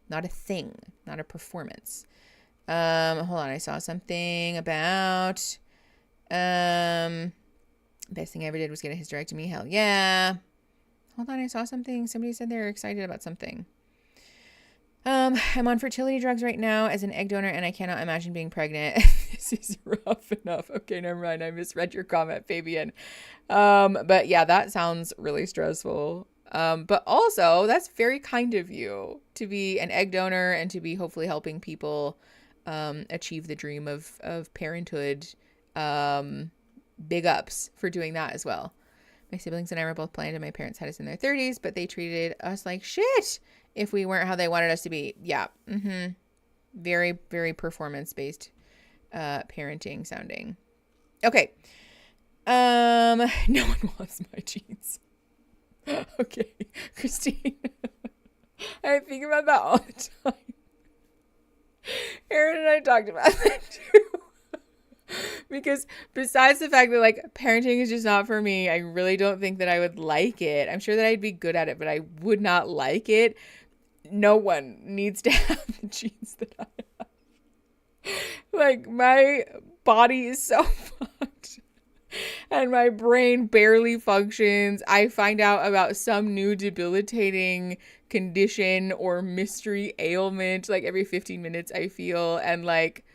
not a thing, not a performance. Hold on, I saw something about best thing I ever did was get a hysterectomy. Hell yeah. Hold on, I saw something. Somebody said they're excited about something. I'm on fertility drugs right now as an egg donor, and I cannot imagine being pregnant. This is rough enough. Okay, never mind. I misread your comment, Fabian. But yeah, that sounds really stressful. But also, that's very kind of you to be an egg donor and to be hopefully helping people achieve the dream of parenthood. Big ups for doing that as well. My siblings and I were both planned, and my parents had us in their 30s, but they treated us like shit if we weren't how they wanted us to be. Yeah. Very, very performance-based parenting sounding. Okay. No one wants my jeans. Okay. Christine. I think about that all the time. Aaron and I talked about that too. Because besides the fact that like parenting is just not for me, I really don't think that I would like it. I'm sure that I'd be good at it, but I would not like it. No one needs to have the genes that I have. Like, my body is so fucked. And my brain barely functions. I find out about some new debilitating condition or mystery ailment like every 15 minutes, I feel. And like,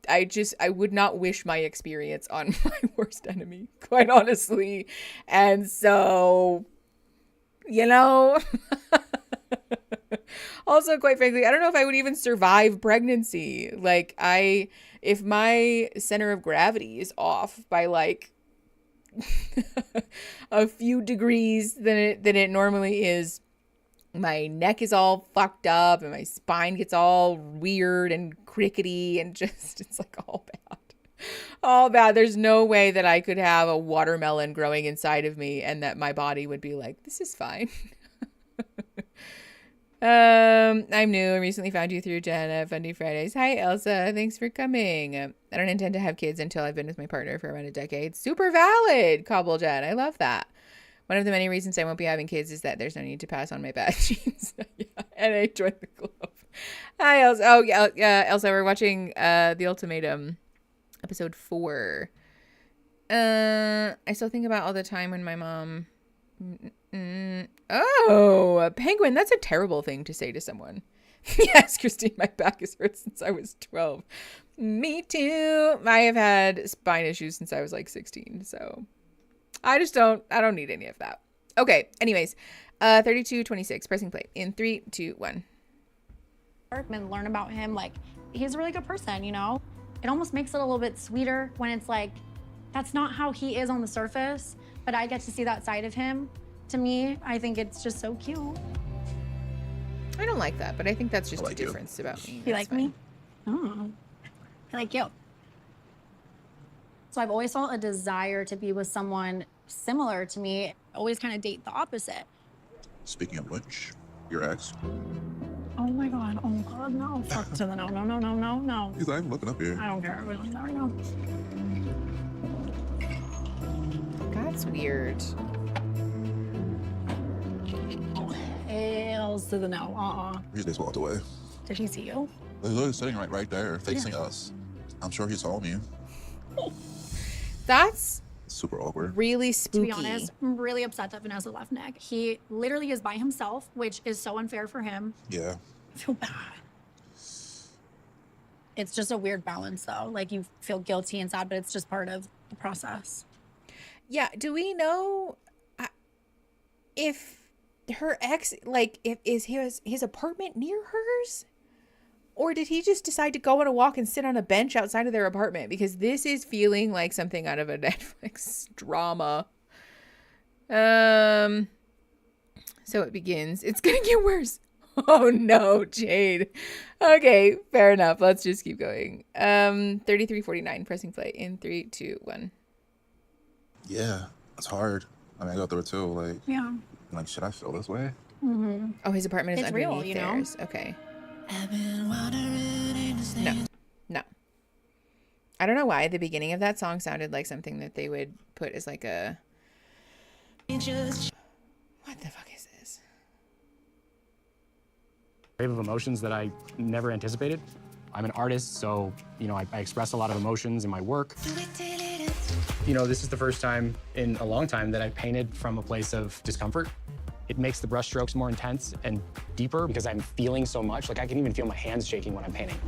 I would not wish my experience on my worst enemy, quite honestly. And so, you know, also, quite frankly, I don't know if I would even survive pregnancy. Like, if my center of gravity is off by like a few degrees than it normally is, my neck is all fucked up and my spine gets all weird and crickety and just, it's like all bad. All bad. There's no way that I could have a watermelon growing inside of me and that my body would be like, this is fine. I'm new. I recently found you through Jen at Fundy Fridays. Hi, Elsa. Thanks for coming. I don't intend to have kids until I've been with my partner for around a decade. Super valid, Cobble Jen. I love that. One of the many reasons I won't be having kids is that there's no need to pass on my bad genes. Yeah, and I joined the club. Hi, Elsa. Oh, yeah, Elsa, we're watching The Ultimatum, episode 4. I still think about all the time when my mom... Oh, penguin. That's a terrible thing to say to someone. Yes, Christine, my back has hurt since I was 12. Me too. I have had spine issues since I was like 16. So I don't need any of that. Okay. Anyways, 3226, pressing play in 3, 2, 1. And learn about him. Like, he's a really good person, you know? It almost makes it a little bit sweeter when it's like, that's not how he is on the surface, but I get to see that side of him. To me, I think it's just so cute. I don't like that, but I think that's just a difference about me. You like me? Oh, I like you. So I've always felt a desire to be with someone similar to me. I always kind of date the opposite. Speaking of which, your ex. Oh my God, no. Fuck to the no. He's like, I'm looking up here. I don't care, really, no. That's weird. Hells to the no, He just walked away. Did he see you? He's literally sitting right there, facing us. I'm sure he saw me. That's super awkward. Really spooky. To be honest, I'm really upset that Vanessa left Nick. He literally is by himself, which is so unfair for him. Yeah. I feel bad. It's just a weird balance, though. Like, you feel guilty and sad, but it's just part of the process. Yeah. Do we know if her ex, like, is his apartment near hers? Or did he just decide to go on a walk and sit on a bench outside of their apartment? Because this is feeling like something out of a Netflix drama. So it begins. It's gonna get worse. Oh no, Jade. Okay, fair enough. Let's just keep going. 3349, pressing play in 3, 2, 1. Yeah, it's hard. I mean, I go through it too. Like, yeah. Like, should I feel this way? Mm-hmm. Oh, his apartment is it's underneath real, you know? theirs. Okay. No. I don't know why the beginning of that song sounded like something that they would put as like a... What the fuck is this? Wave of emotions that I never anticipated. I'm an artist, so, you know, I express a lot of emotions in my work. You know, this is the first time in a long time that I painted from a place of discomfort. It makes the brush strokes more intense and deeper because I'm feeling so much. Like, I can even feel my hands shaking when I'm painting.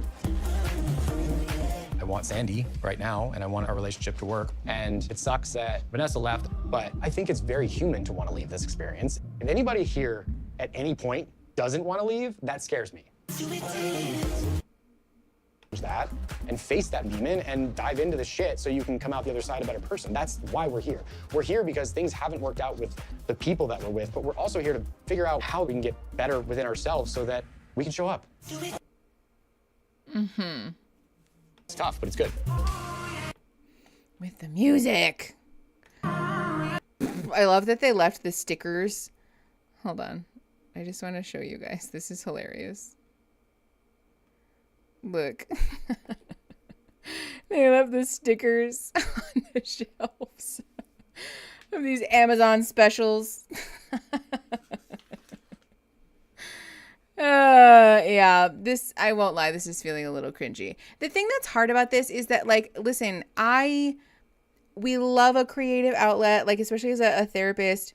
I want Sandy right now, and I want our relationship to work. And it sucks that Vanessa left, but I think it's very human to want to leave this experience. If anybody here at any point doesn't want to leave, that scares me. That and face that demon and dive into the shit so you can come out the other side a better person. That's why we're here. We're here because things haven't worked out with the people that we're with, but we're also here to figure out how we can get better within ourselves so that we can show up. Mm-hmm. It's tough, but it's good. With the music. I love that they left the stickers. Hold on. I just want to show you guys. This is hilarious. Look. They love the stickers on the shelves of these Amazon specials. Yeah, this, I won't lie, this is feeling a little cringy. The thing that's hard about this is that, like, listen, we love a creative outlet, like, especially as a therapist,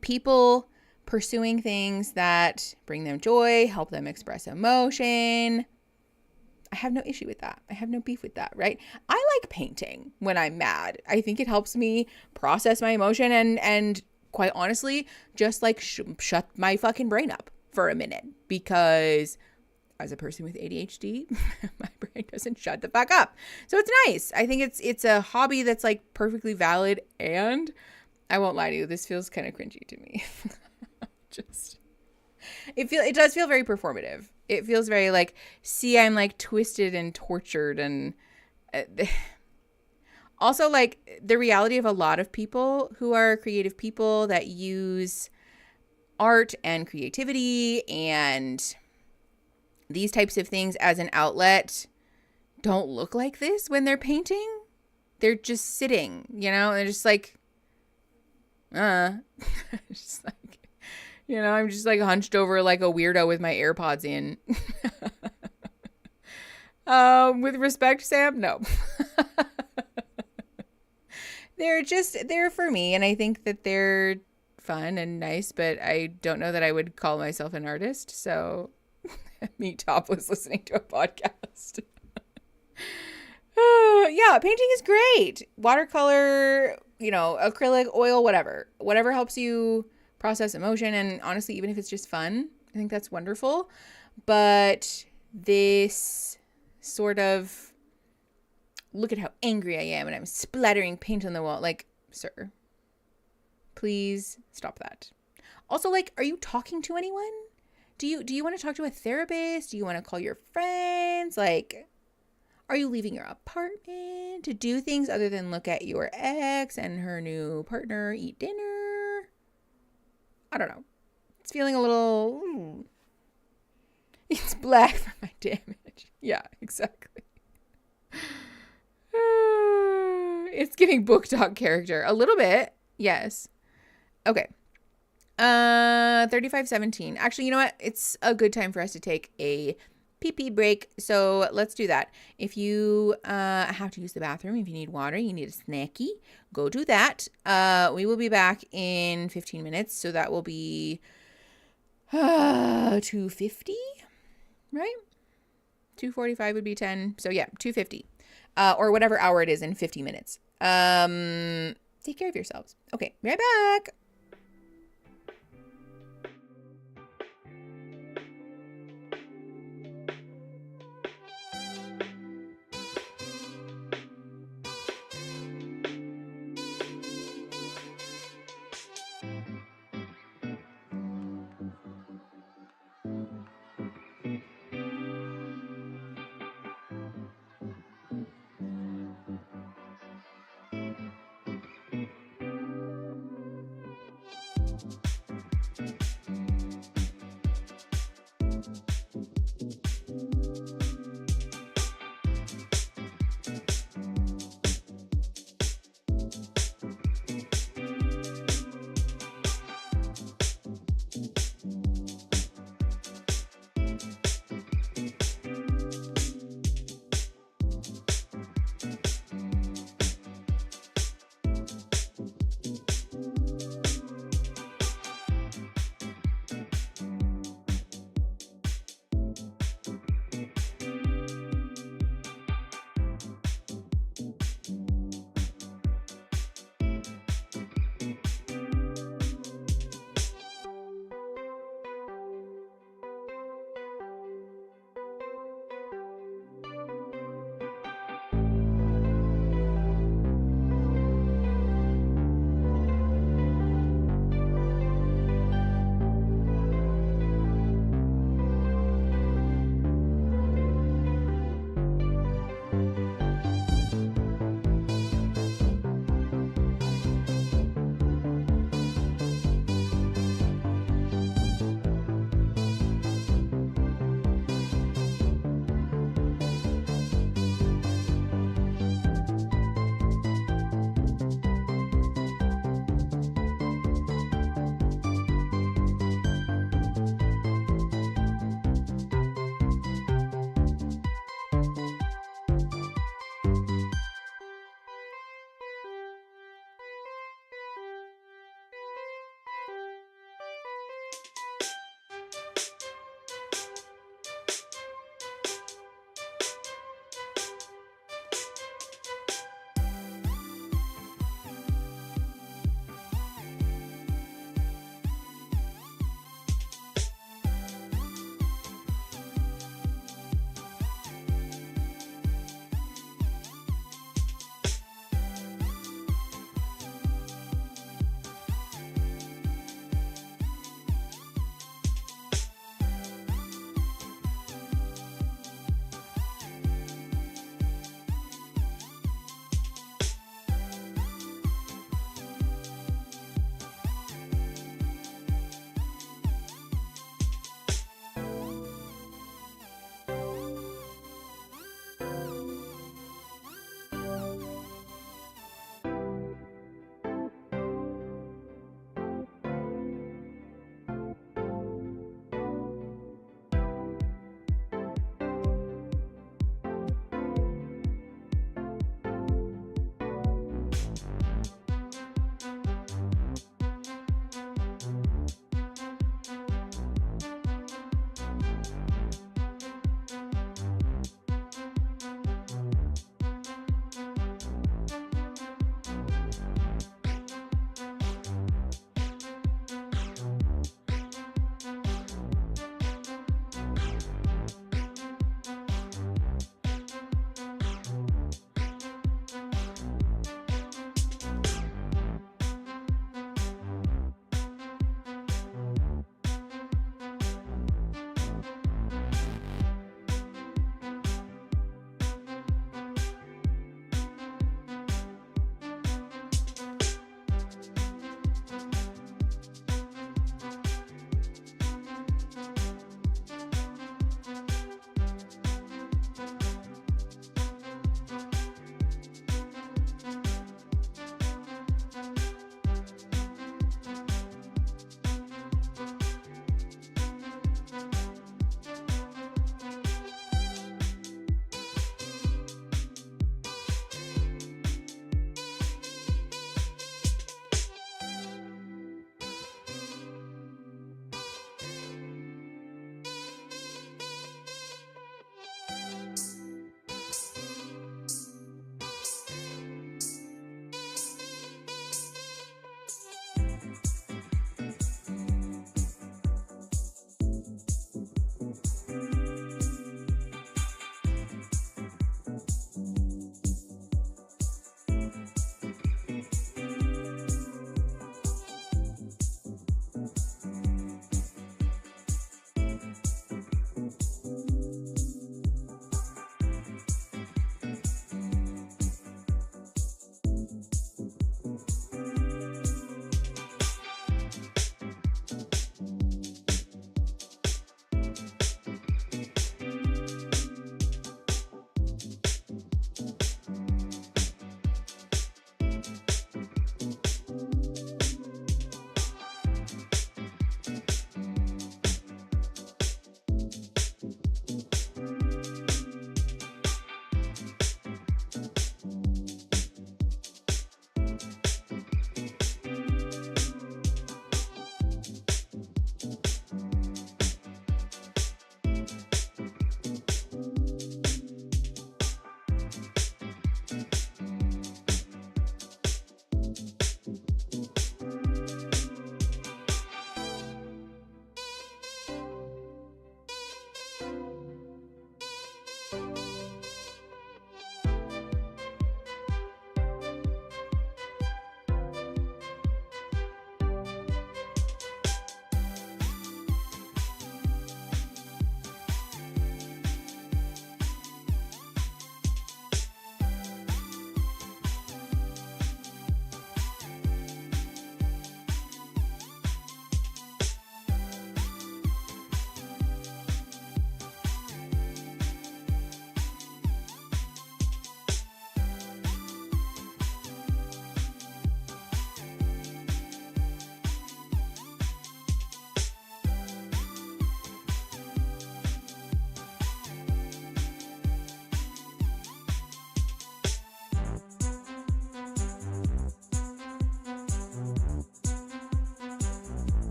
people pursuing things that bring them joy, help them express emotion. I have no issue with that. I have no beef with that, right? I like painting when I'm mad. I think it helps me process my emotion and quite honestly, just like shut my fucking brain up for a minute, because as a person with ADHD, my brain doesn't shut the fuck up. So it's nice. I think it's a hobby that's like perfectly valid, and I won't lie to you, this feels kind of cringy to me. It does feel very performative. It feels very like, see, I'm like twisted and tortured, and also like the reality of a lot of people who are creative people that use art and creativity and these types of things as an outlet don't look like this when they're painting. They're just sitting, you know, they're just like, just like, you know, I'm just like hunched over like a weirdo with my AirPods in. With respect, Sam, no. They're for me, and I think that they're fun and nice, but I don't know that I would call myself an artist. So me topless listening to a podcast. Yeah, painting is great. Watercolor, you know, acrylic, oil, whatever helps you process emotion. And honestly, even if it's just fun, I think that's wonderful. But this sort of, look at how angry I am and I'm splattering paint on the wall. Like, sir, please stop that. Also, like, are you talking to anyone? Do you want to talk to a therapist? Do you want to call your friends? Like, are you leaving your apartment to do things other than look at your ex and her new partner eat dinner? I don't know. It's feeling a little, it's black for my damage. Yeah, exactly. It's giving book talk character a little bit. Yes. Okay. 35:17. Actually, you know what? It's a good time for us to take a pee-pee break. So let's do that. If you have to use the bathroom, if you need water, you need a snacky, go do that. We will be back in 15 minutes. So that will be 2:50, right? 2:45 would be 10. So yeah, 2:50. Or whatever hour it is in 50 minutes. Take care of yourselves. Okay, be right back.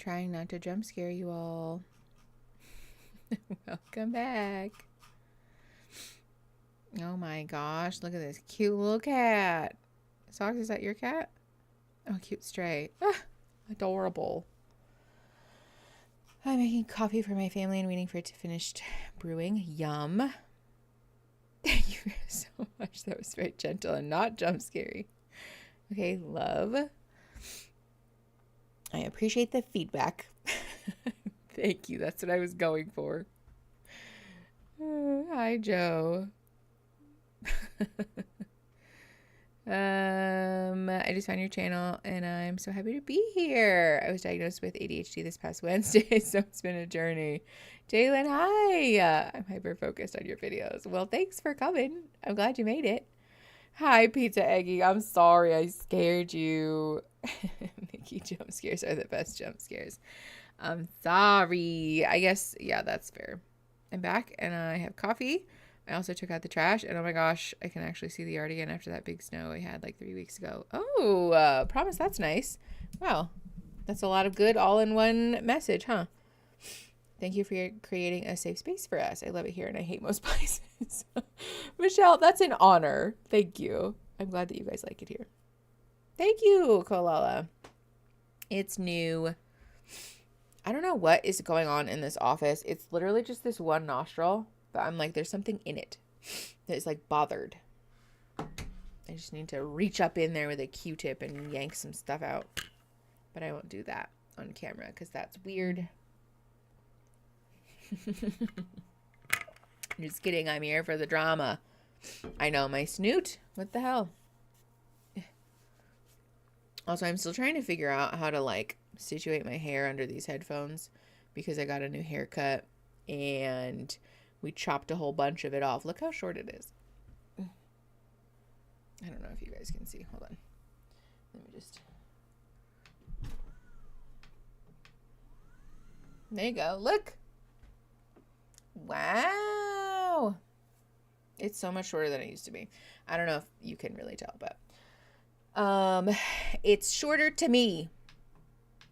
trying not to jump scare you all. Welcome back. Oh my gosh, look at this cute little cat. Socks, is that your cat? Oh, cute stray. Ah, adorable. I'm making coffee for my family and waiting for it to finish brewing. Yum. Thank you so much. That was very gentle and not jump scary. Okay, love. I appreciate the feedback. Thank you. That's what I was going for. Hi, Joe. I just found your channel and I'm so happy to be here. I was diagnosed with ADHD this past Wednesday, so it's been a journey. Jalen, hi. I'm hyper focused on your videos. Well, thanks for coming. I'm glad you made it. Hi, Pizza Eggy. I'm sorry I scared you. Mickey, jump scares are the best jump scares. I'm sorry. I guess, yeah, that's fair. I'm back and I have coffee. I also took out the trash, and oh my gosh, I can actually see the yard again after that big snow we had like 3 weeks ago. Oh, promise, that's nice. Wow, that's a lot of good all-in-one message, huh? Thank you for creating a safe space for us. I love it here, and I hate most places. Michelle, that's an honor. Thank you. I'm glad that you guys like it here. Thank you, Kolala. It's new. I don't know what is going on in this office. It's literally just this one nostril. But I'm like, there's something in it that is like bothered. I just need to reach up in there with a Q-tip and yank some stuff out. But I won't do that on camera because that's weird. Just kidding. I'm here for the drama. I know, my snoot. What the hell? Also, I'm still trying to figure out how to like situate my hair under these headphones because I got a new haircut and we chopped a whole bunch of it off. Look how short it is. I don't know if you guys can see. Hold on. Let me just... There you go. Look. Wow. It's so much shorter than it used to be. I don't know if you can really tell, but it's shorter to me.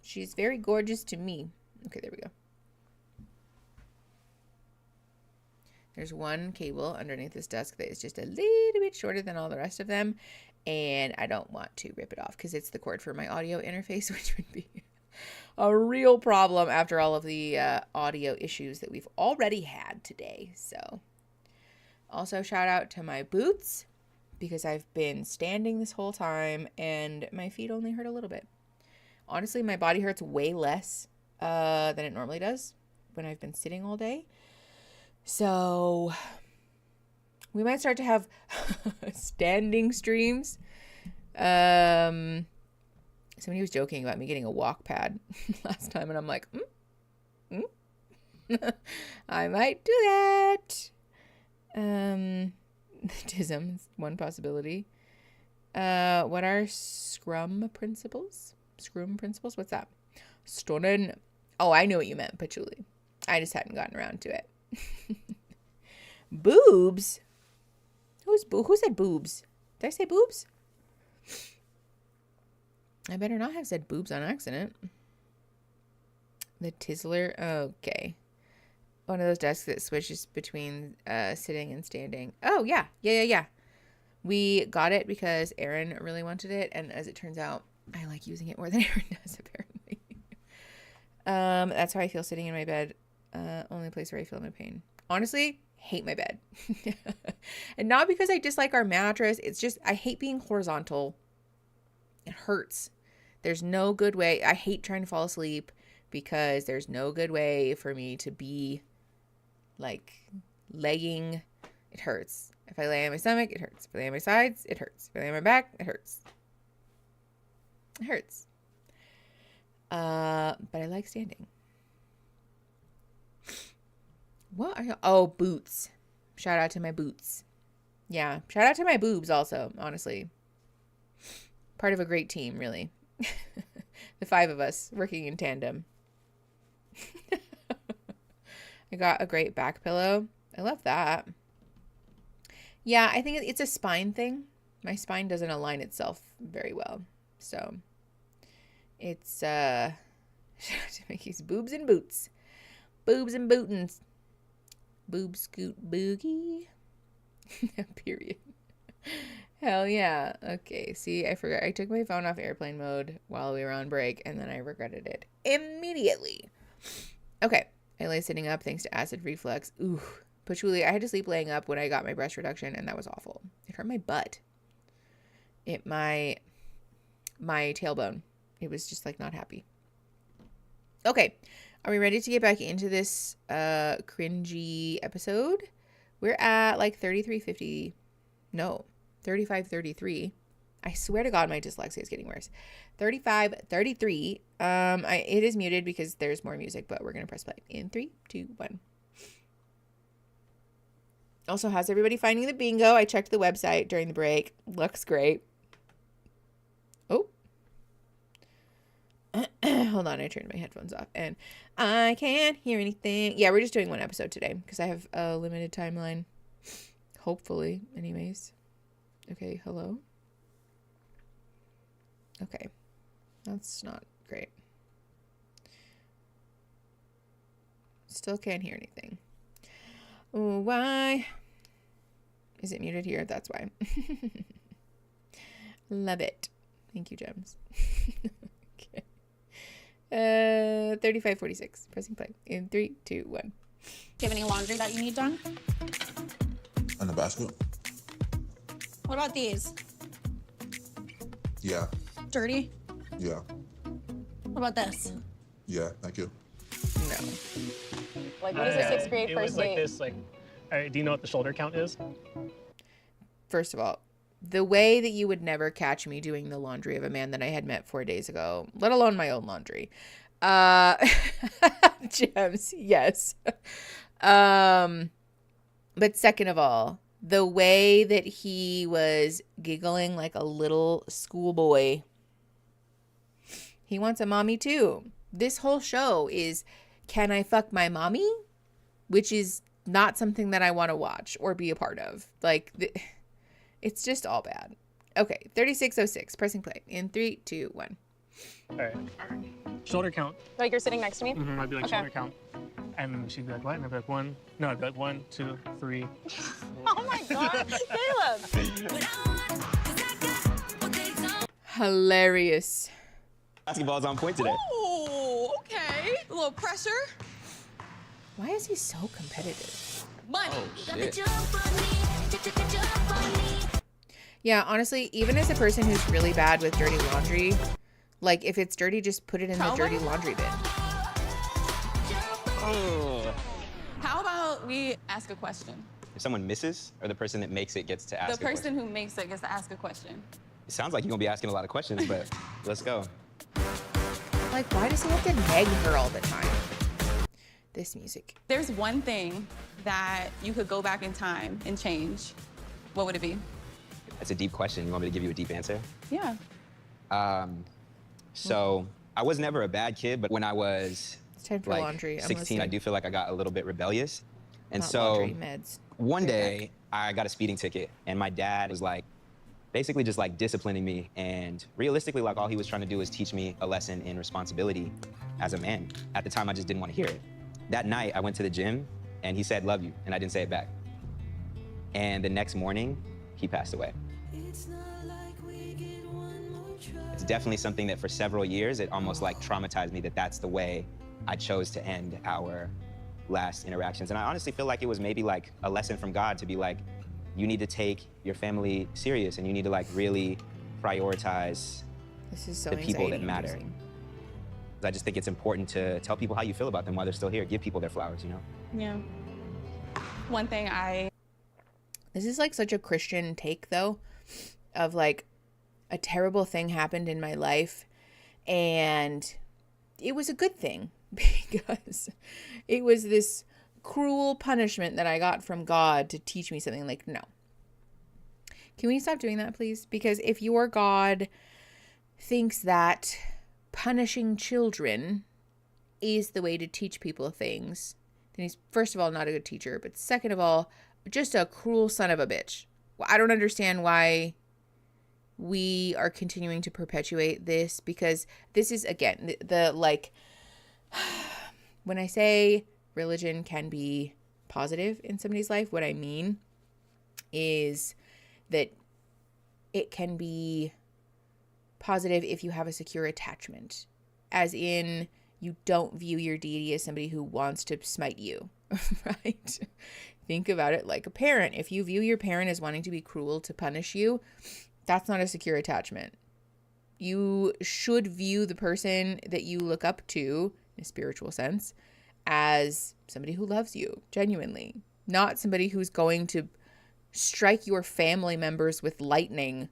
She's very gorgeous to me. Okay, there we go. There's one cable underneath this desk that is just a little bit shorter than all the rest of them. And I don't want to rip it off because it's the cord for my audio interface, which would be a real problem after all of the audio issues that we've already had today. So also shout out to my boots because I've been standing this whole time and my feet only hurt a little bit. Honestly, my body hurts way less than it normally does when I've been sitting all day. So we might start to have standing streams. Somebody was joking about me getting a walk pad last time, and I'm like, I might do that. Tism is one possibility. What are scrum principles? Scrum principles? What's that? Stonen. Oh, I know what you meant, patchouli. I just hadn't gotten around to it. Boobs? Who said boobs? Did I say boobs? I better not have said boobs on accident. The Tizzler. Okay. One of those desks that switches between sitting and standing. Oh, yeah. Yeah. We got it because Aaron really wanted it. And as it turns out, I like using it more than Aaron does, apparently. That's how I feel sitting in my bed. Only place where I feel no pain. Honestly, hate my bed. And not because I dislike our mattress. It's just I hate being horizontal. It hurts. There's no good way. I hate trying to fall asleep because there's no good way for me to be like laying. It hurts. If I lay on my stomach, it hurts. If I lay on my sides, it hurts. If I lay on my back, it hurts. It hurts. But I like standing. What are you? Oh, boots. Shout out to my boots. Yeah. Shout out to my boobs also, honestly. Part of a great team, really. The 5 of us working in tandem. I got a great back pillow. I love that. Yeah, I think it's a spine thing. My spine doesn't align itself very well. So it's Mickey's boobs and boots. Boobs and bootins. Boob scoot boogie. Period. Hell yeah. Okay, see, I forgot. I took my phone off airplane mode while we were on break, and then I regretted it immediately. Okay, I lay sitting up thanks to acid reflux. Ooh, patchouli. I had to sleep laying up when I got my breast reduction, and that was awful. It hurt my butt. My tailbone. It was just like not happy. Okay, are we ready to get back into this cringy episode? We're at like 33:50. No, 35:33. I swear to God, my dyslexia is getting worse. 35:33. It is muted because there's more music, but we're gonna press play in 3, 2, 1. Also, how's everybody finding the bingo? I checked the website during the break. Looks great. Oh. Hold on, I turned my headphones off and I can't hear anything. Yeah, we're just doing one episode today because I have a limited timeline. Hopefully, anyways. Okay, hello? Okay. That's not great. Still can't hear anything. Oh, why? Is it muted here? That's why. Love it. Thank you, Gems. Okay. 35:46. Pressing play in 3, 2, 1. Do you have any laundry that you need done? In the basket? What about these? Yeah. Dirty? Yeah. What about this? Yeah, thank you. No. Like, what is a 6th grade It first was like date? this, like, all right, do you know what the shoulder count is? First of all, the way that you would never catch me doing the laundry of a man that I had met 4 days ago, let alone my own laundry. Gems, yes. But second of all, the way that he was giggling like a little schoolboy. He wants a mommy too. This whole show is, can I fuck my mommy? Which is not something that I want to watch or be a part of. Like, it's just all bad. Okay, 36:06. Pressing play in 3, 2, 1. All right. Shoulder count. Like, you're sitting next to me? Mm-hmm. I'd be like, Okay. shoulder count. And she'd be like, what? And I'd be like, 1. No, I'd be like, 1, 2, 3. Oh my God, Caleb! Hilarious. Basketball's on point today. Oh, okay. A little pressure. Why is he so competitive? Money. Shit. Yeah, honestly, even as a person who's really bad with dirty laundry, like, if it's dirty, just put it in the dirty laundry bin. Oh. How about we ask a question? If someone misses, or the person that makes it gets to ask The a question? person who makes it gets to ask a question. It sounds like you're gonna be asking a lot of questions, but let's go. Like, why does he have to nag her all the time? This music. There's one thing that you could go back in time and change. What would it be? That's a deep question. You want me to give you a deep answer? Yeah. So I was never a bad kid, but when I was It's time for like laundry. I'm 16, I listening. do feel like I got a little bit rebellious. And Not so laundry, meds. one day I got a speeding ticket and my dad was like, basically just like disciplining me. And realistically, like all he was trying to do was teach me a lesson in responsibility as a man. At the time, I just didn't want to hear it. That night I went to the gym and he said, love you. And I didn't say it back. And the next morning he passed away. It's definitely something that for several years, it almost like traumatized me that that's the way I chose to end our last interactions. And I honestly feel like it was maybe like a lesson from God to be like, you need to take your family serious and you need to like really prioritize This is so the people that matter. anxiety-inducing. I just think it's important to tell people how you feel about them while they're still here. Give people their flowers, you know? Yeah. One thing This is like such a Christian take, though, of like a terrible thing happened in my life and it was a good thing because it was this cruel punishment that I got from God to teach me something. Like, no. Can we stop doing that, please? Because if your God thinks that punishing children is the way to teach people things, then he's, first of all, not a good teacher, but second of all, just a cruel son of a bitch. Well, I don't understand why we are continuing to perpetuate this, because this is, again, the like When I say religion can be positive in somebody's life, what I mean is that it can be positive if you have a secure attachment, as in you don't view your deity as somebody who wants to smite you, right? Think about it like a parent. If you view your parent as wanting to be cruel to punish you, that's not a secure attachment. You should view the person that you look up to, in a spiritual sense, as somebody who loves you genuinely, not somebody who's going to strike your family members with lightning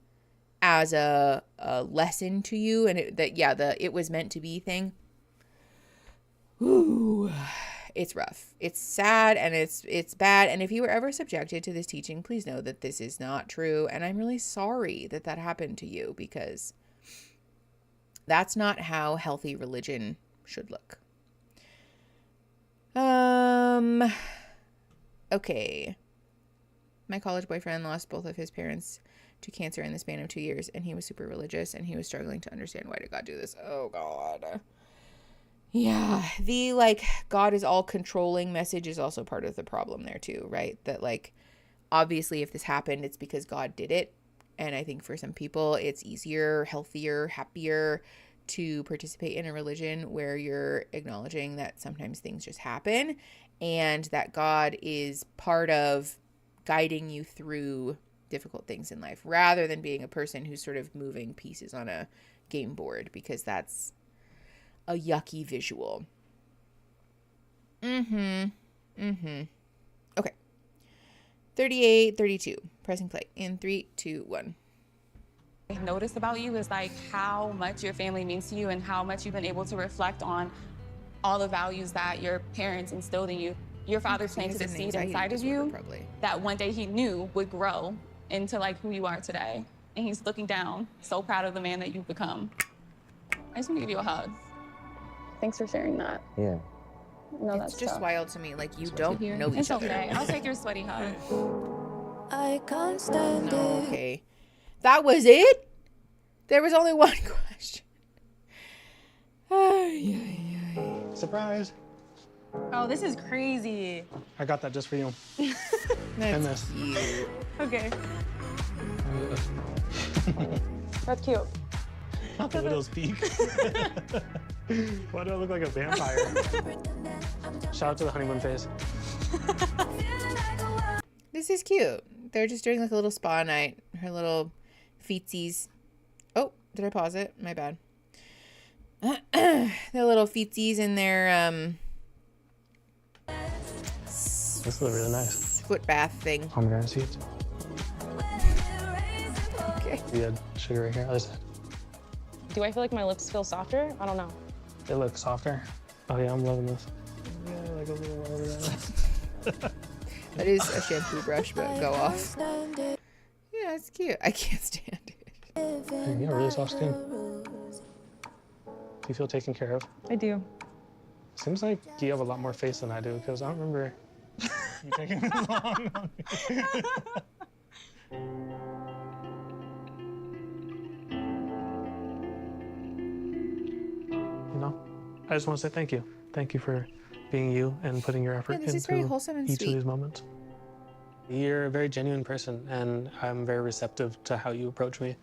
as a lesson to you. And it was meant to be thing. Ooh, it's rough. It's sad and it's bad. And if you were ever subjected to this teaching, please know that this is not true. And I'm really sorry that that happened to you, because that's not how healthy religion should look. Okay. My college boyfriend lost both of his parents to cancer in the span of 2 years, and he was super religious, and he was struggling to understand, why did God do this? Oh, God. Yeah, the, like, God is all controlling message is also part of the problem there, too, right? That, like, obviously, if this happened, it's because God did it, and I think for some people, it's easier, healthier, happier to participate in a religion where you're acknowledging that sometimes things just happen, and that God is part of guiding you through difficult things in life, rather than being a person who's sort of moving pieces on a game board, because that's a yucky visual. Okay. 38, 32. Pressing play in 3, 2, 1. I noticed about you is like how much your family means to you and how much you've been able to reflect on all the values that your parents instilled in you. Your father planted a seed inside of you that one day he knew would grow into like who you are today. And he's looking down, so proud of the man that you've become. I just want to give you a hug. Thanks for sharing that. Yeah. No, It's just wild to me. Like, you don't know each It's other. okay. I'll take your sweaty hug. I can't stand it. Okay. That was it? There was only one question. Surprise. Oh, this is crazy. I got that just for you. That's this. cute. Okay. That's cute. Not the widow's peak. Why do I look like a vampire? Shout out to the honeymoon phase. This is cute. They're just doing like a little spa night. Her little feetsies. Oh, did I pause it? My bad. Their little feetsies in their This looks really nice. foot bath thing. Pomegranate seeds. Okay. We had sugar right here. Other side. Do I feel like my lips feel softer? I don't know. They look softer. Oh yeah, I'm loving this. Yeah, like a little over there. That is a shampoo brush, but go off. Yeah, it's cute. I can't stand it. Hey, you have really soft skin. Do you feel taken care of? I do. Seems like you have a lot more face than I do, because I don't remember you taking this long on me. You know, I just want to say thank you. Thank you for being you and putting your effort Yeah, this is very wholesome and each sweet. of these moments. You're a very genuine person, and I'm very receptive to how you approach me.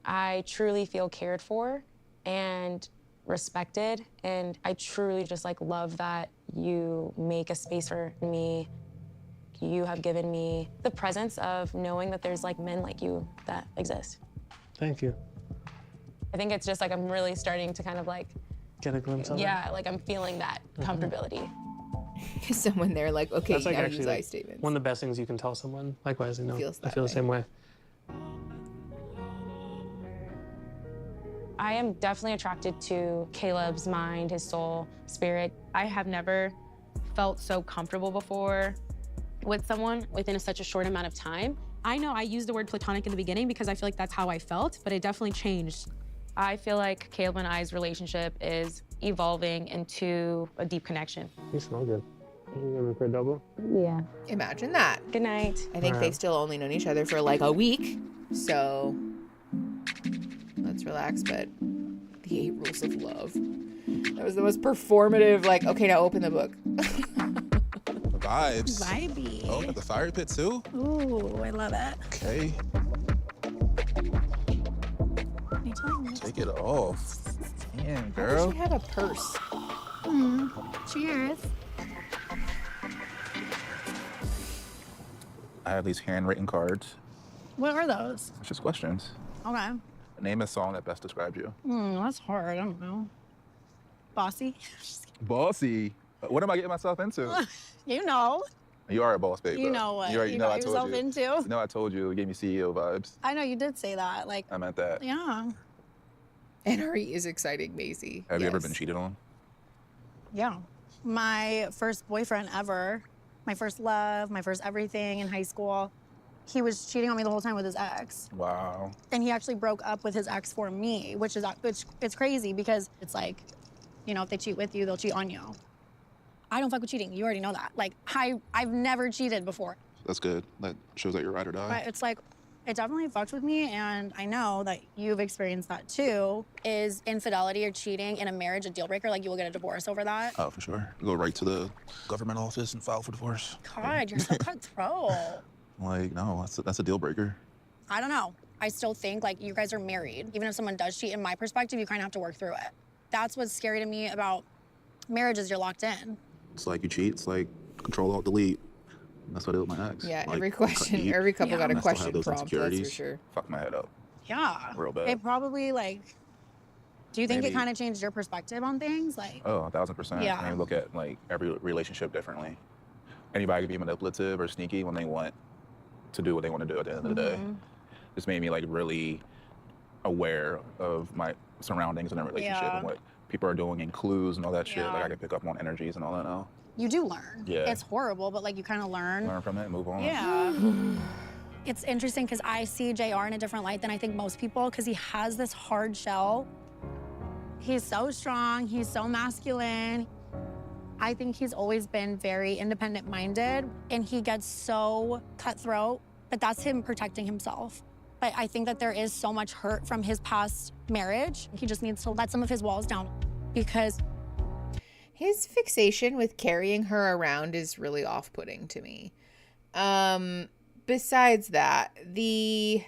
I truly feel cared for and respected, and I truly just like love that you make a space for me. You have given me the presence of knowing that there's like men like you that exist. Thank you. I think it's just like I'm really starting to kind of like Get a glimpse of yeah, like I'm feeling that comfortability. Someone there like, okay, That's you like gotta actually use like I statements. one of the best things you can tell someone. Likewise, you know, Feels I that feel the way. same way. I am definitely attracted to Caleb's mind, his soul, spirit. I have never felt so comfortable before with someone within such a short amount of time. I know I used the word platonic in the beginning because I feel like that's how I felt, but it definitely changed. I feel like Caleb and I's relationship is evolving into a deep connection. You smell good. You going for a double? Yeah. Imagine that. Good night. I think All they've right. still only known each other for like a week, so let's relax. But the 8 rules of love. That was the most performative, like, okay, now open the book. The vibes. Vibey. Oh, got the fire pit too? Ooh, I love it. Okay. Take it off. Damn, How girl. does she have a purse? Cheers. I have these handwritten cards. What are those? It's just questions. Okay. Name a song that best describes you. That's hard. I don't know. Bossy. Bossy. What am I getting myself into? You know. You are a boss, babe. You though. know what You already you know got I told yourself you. into. You know I told you. It gave me CEO vibes. I know you did say that. Like, I meant that. yeah. NRE is exciting, Maisie. Have you ever Yes. been cheated on? Yeah. My first boyfriend ever, my first love, my first everything in high school, he was cheating on me the whole time with his ex. Wow. And he actually broke up with his ex for me, which it's crazy because it's like, you know, if they cheat with you, they'll cheat on you. I don't fuck with cheating. You already know that. Like, I've never cheated before. That's good. That shows that you're ride or die. But it's like, it definitely fucked with me, and I know that you've experienced that too. Is infidelity or cheating in a marriage a deal breaker? Like, you will get a divorce over that? Oh, for sure. Go right to the government office and file for divorce. God, you're so cutthroat. Like, no, that's a deal breaker. I don't know. I still think, like, you guys are married. Even if someone does cheat, in my perspective, you kind of have to work through it. That's what's scary to me about marriage is you're locked in. It's like you cheat. It's like control, alt, delete. That's what I did with my ex. Yeah, like, every question, eat, every couple got a and I still have question those prompt, that's for insecurities. sure. Fuck my head up. Yeah. Real bad. It probably, like, do you think Maybe. it kind of changed your perspective on things? Like, Oh, 1,000%. Yeah. And you look at like every relationship differently. Anybody can be manipulative or sneaky when they want to do what they want to do at the end of the day. This made me like really aware of my surroundings in a relationship Yeah. and what people are doing and clues and all that shit. Yeah. Like I can pick up on energies and all that now. you do learn. Yeah. It's horrible, but, like, you kind of learn. Learn from it, move on. Yeah. It's interesting because I see JR in a different light than I think most people because he has this hard shell. He's so strong. He's so masculine. I think he's always been very independent-minded, and he gets so cutthroat, but that's him protecting himself. But I think that there is so much hurt from his past marriage. He just needs to let some of his walls down because His fixation with carrying her around is really off-putting to me. Besides that, the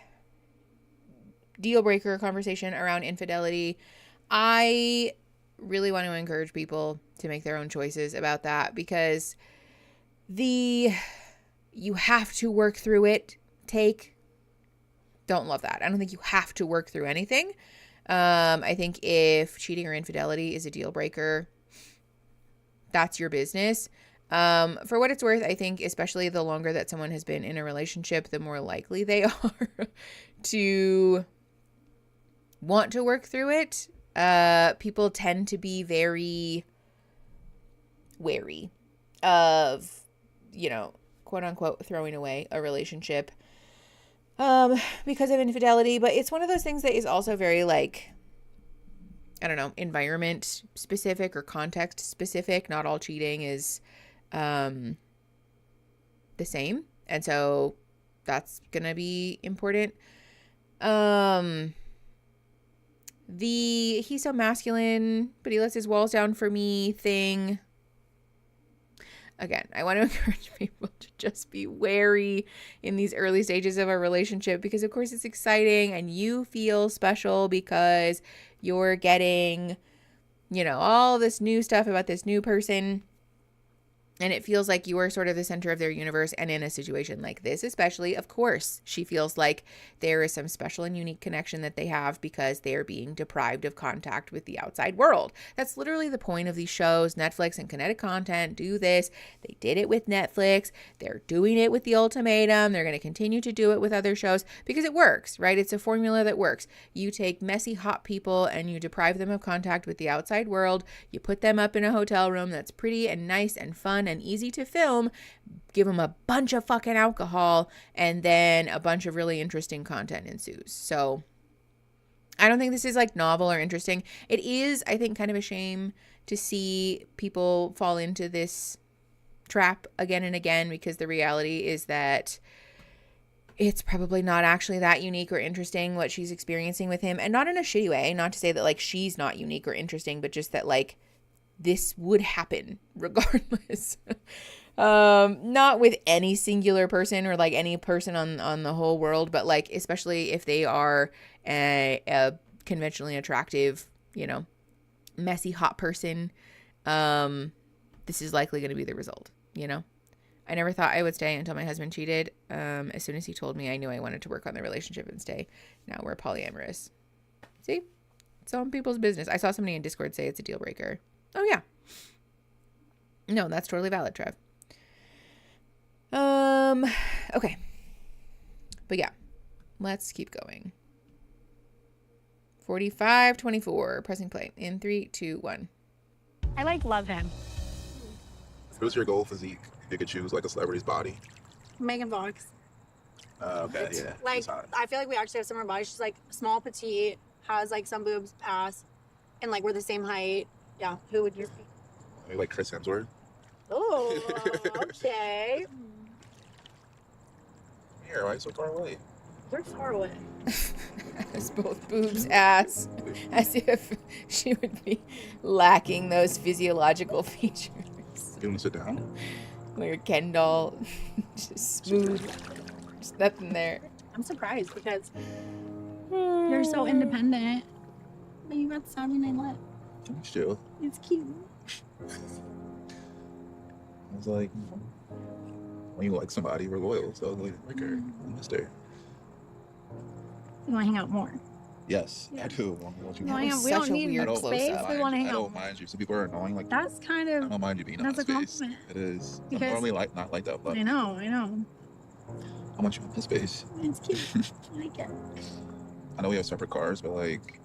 deal breaker conversation around infidelity, I really want to encourage people to make their own choices about that because you have to work through it don't love that. I don't think you have to work through anything. I think if cheating or infidelity is a deal breaker, that's your business. For what it's worth, I think especially the longer that someone has been in a relationship, the more likely they are to want to work through it. People tend to be very wary of, quote unquote, throwing away a relationship because of infidelity. But it's one of those things that is also very environment specific or context specific. Not all cheating is the same. And so that's going to be important. The he's so masculine, but he lets his walls down for me thing. Again, I want to encourage people to just be wary in these early stages of a relationship because, of course, it's exciting and you feel special because you're getting, all this new stuff about this new person. And it feels like you are sort of the center of their universe. And in a situation like this, especially, of course, she feels like there is some special and unique connection that they have because they are being deprived of contact with the outside world. That's literally the point of these shows. Netflix and Kinetic Content do this. They did it with Netflix. They're doing it with The Ultimatum. They're going to continue to do it with other shows because it works, right? It's a formula that works. You take messy, hot people and you deprive them of contact with the outside world. You put them up in a hotel room that's pretty and nice and fun and easy to film, give them a bunch of fucking alcohol, and then a bunch of really interesting content ensues. So I don't think this is novel or interesting. It is, I think, kind of a shame to see people fall into this trap again and again because the reality is that it's probably not actually that unique or interesting what she's experiencing with him. And not in a shitty way. Not to say that like she's not unique or interesting, but just that like this would happen regardless. Not with any singular person or like any person on the whole world, but like especially if they are a conventionally attractive, you know, messy hot person, this is likely going to be the result, you know. I never thought I would stay until my husband cheated. As soon as he told me, I knew I wanted to work on the relationship and stay. Now we're polyamorous. See, it's on people's business. I saw somebody in Discord say it's a deal breaker. Oh yeah, no, that's totally valid, Trev. Okay. But yeah, let's keep going. 45-24, pressing play in 3, 2, 1. I like love him. If it was your goal physique, you could choose like a celebrity's body. Megan Fox. Okay, yeah. Like, I feel like we actually have similar bodies. She's like small, petite, has like some boobs, ass, and like we're the same height. Yeah, who would yours be? Maybe like Chris Hemsworth. Oh, okay. Here, why are you so far away? You're far away. Has both boobs, ass, as if she would be lacking those physiological features. You want to sit down? Like a Ken doll, just smooth, just nothing there. I'm surprised because you're so independent. But you got Saturday Night Live. Thanks, Jill. It's cute. I was like, when you like somebody, we're loyal. So I was like her. I missed her. You want to hang out more? Yes, I do. We don't need much space. We want to hang I out don't more. mind you. Some people are annoying. Like That's kind of. I don't mind you being in my That's a space. compliment. It is. I'm Because- normally not like that, but I know. I want you in my space. It's cute. I like it. I know we have separate cars, but like,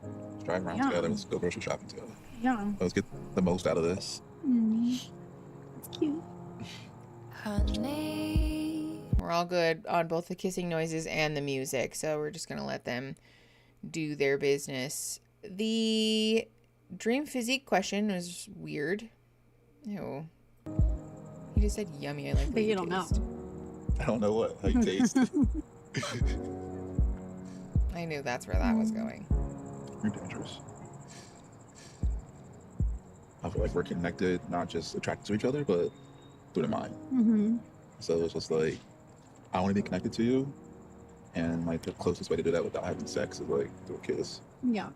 let's drive around Yeah. together. Let's go grocery shopping together. Yeah. Let's get the most out of this. It's cute. We're all good on both the kissing noises and the music, so we're just gonna let them do their business. The dream physique question was weird. Ew. He just said yummy. I like But what you don't know. taste. I don't know how you taste. I knew that's where that was going. You're dangerous. I feel like we're connected, not just attracted to each other, but through the mind. Mm-hmm. So it's just like, I want to be connected to you, and like the closest way to do that without having sex is like through a kiss. Yeah.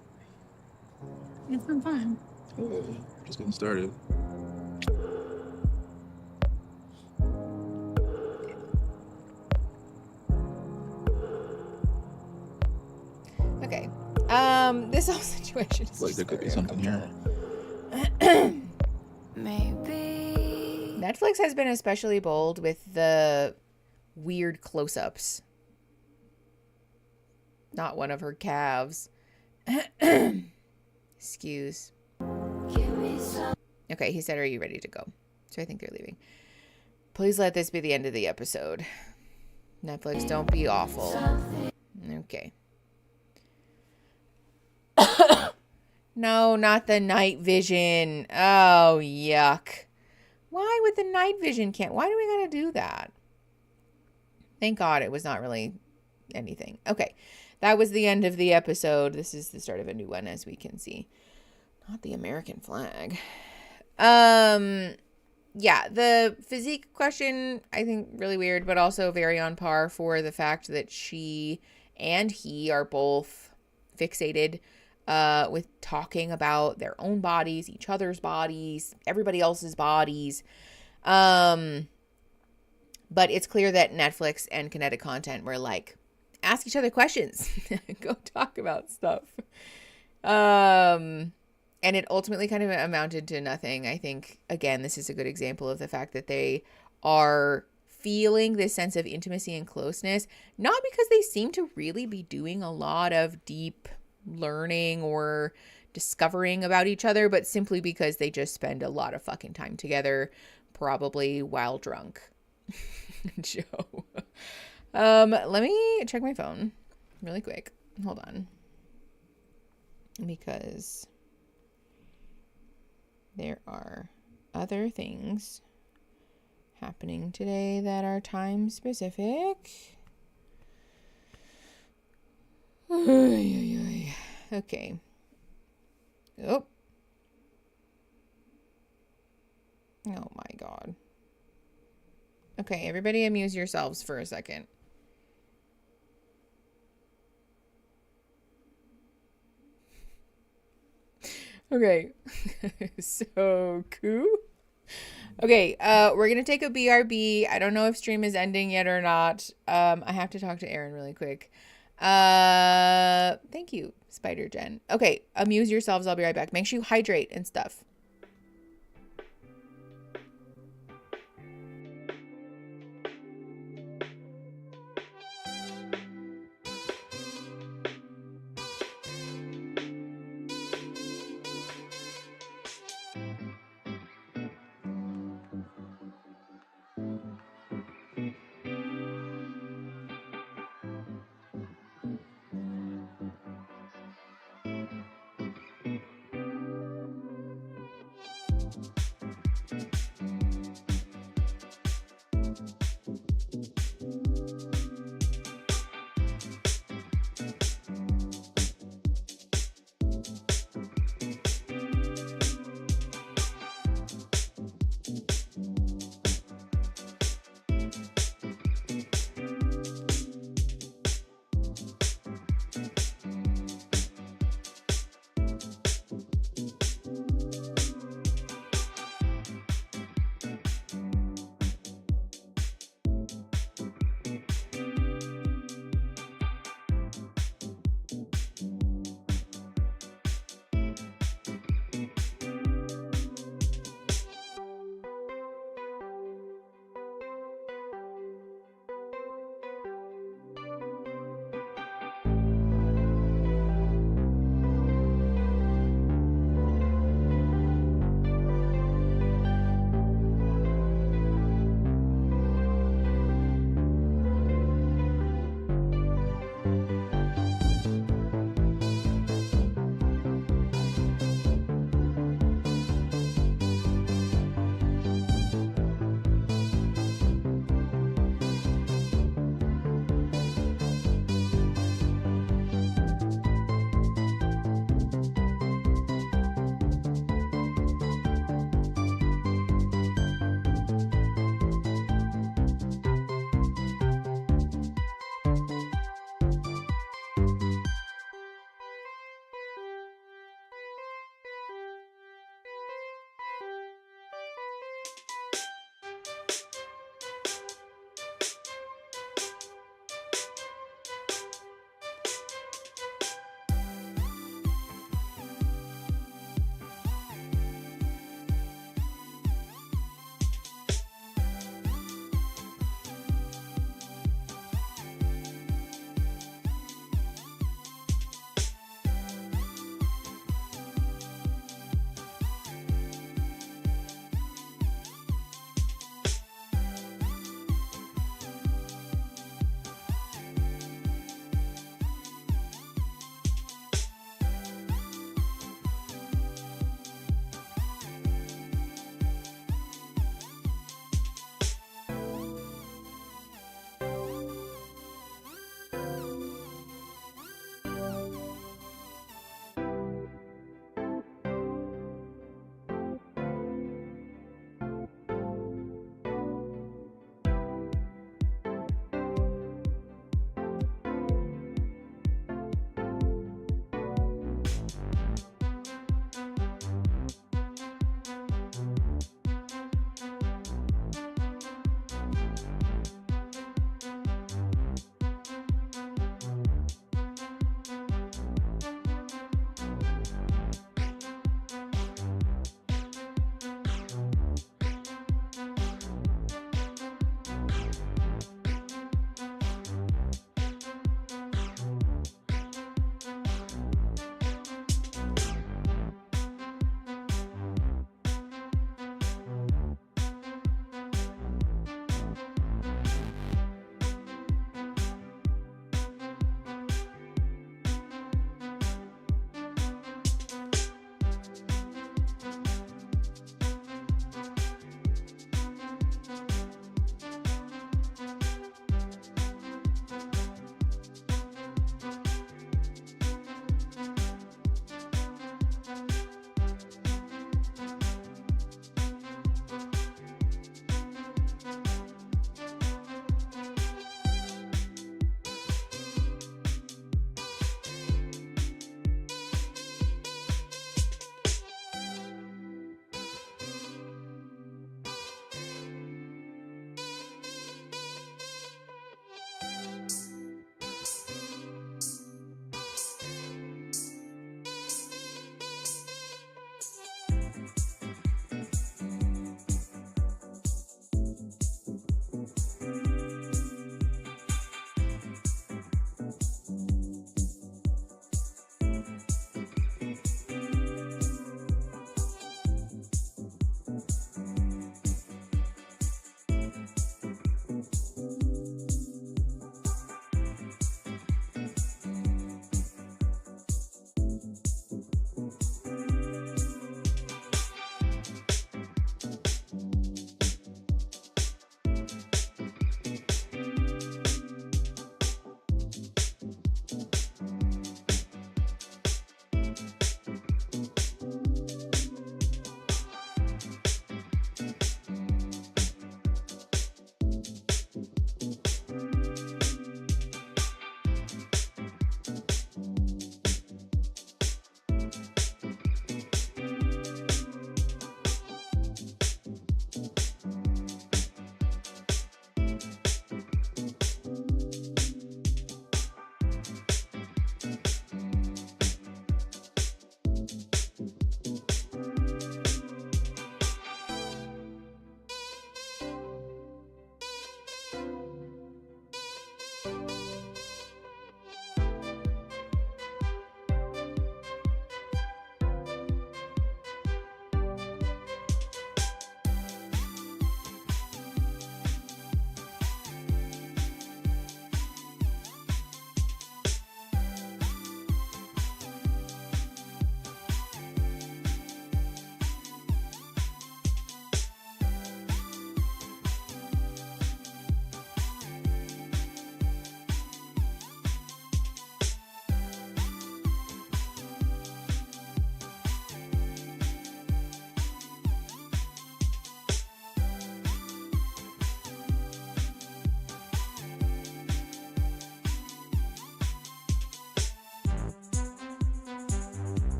It's been fun. Just getting started. Okay. This whole situation is Like there could be something here. Maybe. Netflix has been especially bold with the weird close-ups. Not one of her calves. Excuse. Okay, he said, are you ready to go? So I think they're leaving. Please let this be the end of the episode. Netflix, don't be awful. Okay. No, not the night vision. Oh, yuck. Why would the night vision why do we gotta do that? Thank God it was not really anything. Okay. That was the end of the episode. This is the start of a new one, as we can see. Not the American flag. Yeah, the physique question, I think really weird, but also very on par for the fact that she and he are both fixated with talking about their own bodies, each other's bodies, everybody else's bodies. But it's clear that Netflix and Kinetic Content were like, ask each other questions. Go talk about stuff. And it ultimately kind of amounted to nothing. I think, again, this is a good example of the fact that they are feeling this sense of intimacy and closeness, not because they seem to really be doing a lot of deep learning or discovering about each other, but simply because they just spend a lot of fucking time together, probably while drunk. Joe. Let me check my phone really quick. Hold on. Because there are other things happening today that are time specific. Okay. Oh. Oh my God. Okay, everybody amuse yourselves for a second. Okay. So cool. Okay, we're gonna take a BRB. I don't know if stream is ending yet or not. I have to talk to Aaron really quick. Thank you, Spider Jen. Okay, amuse yourselves. I'll be right back. Make sure you hydrate and stuff.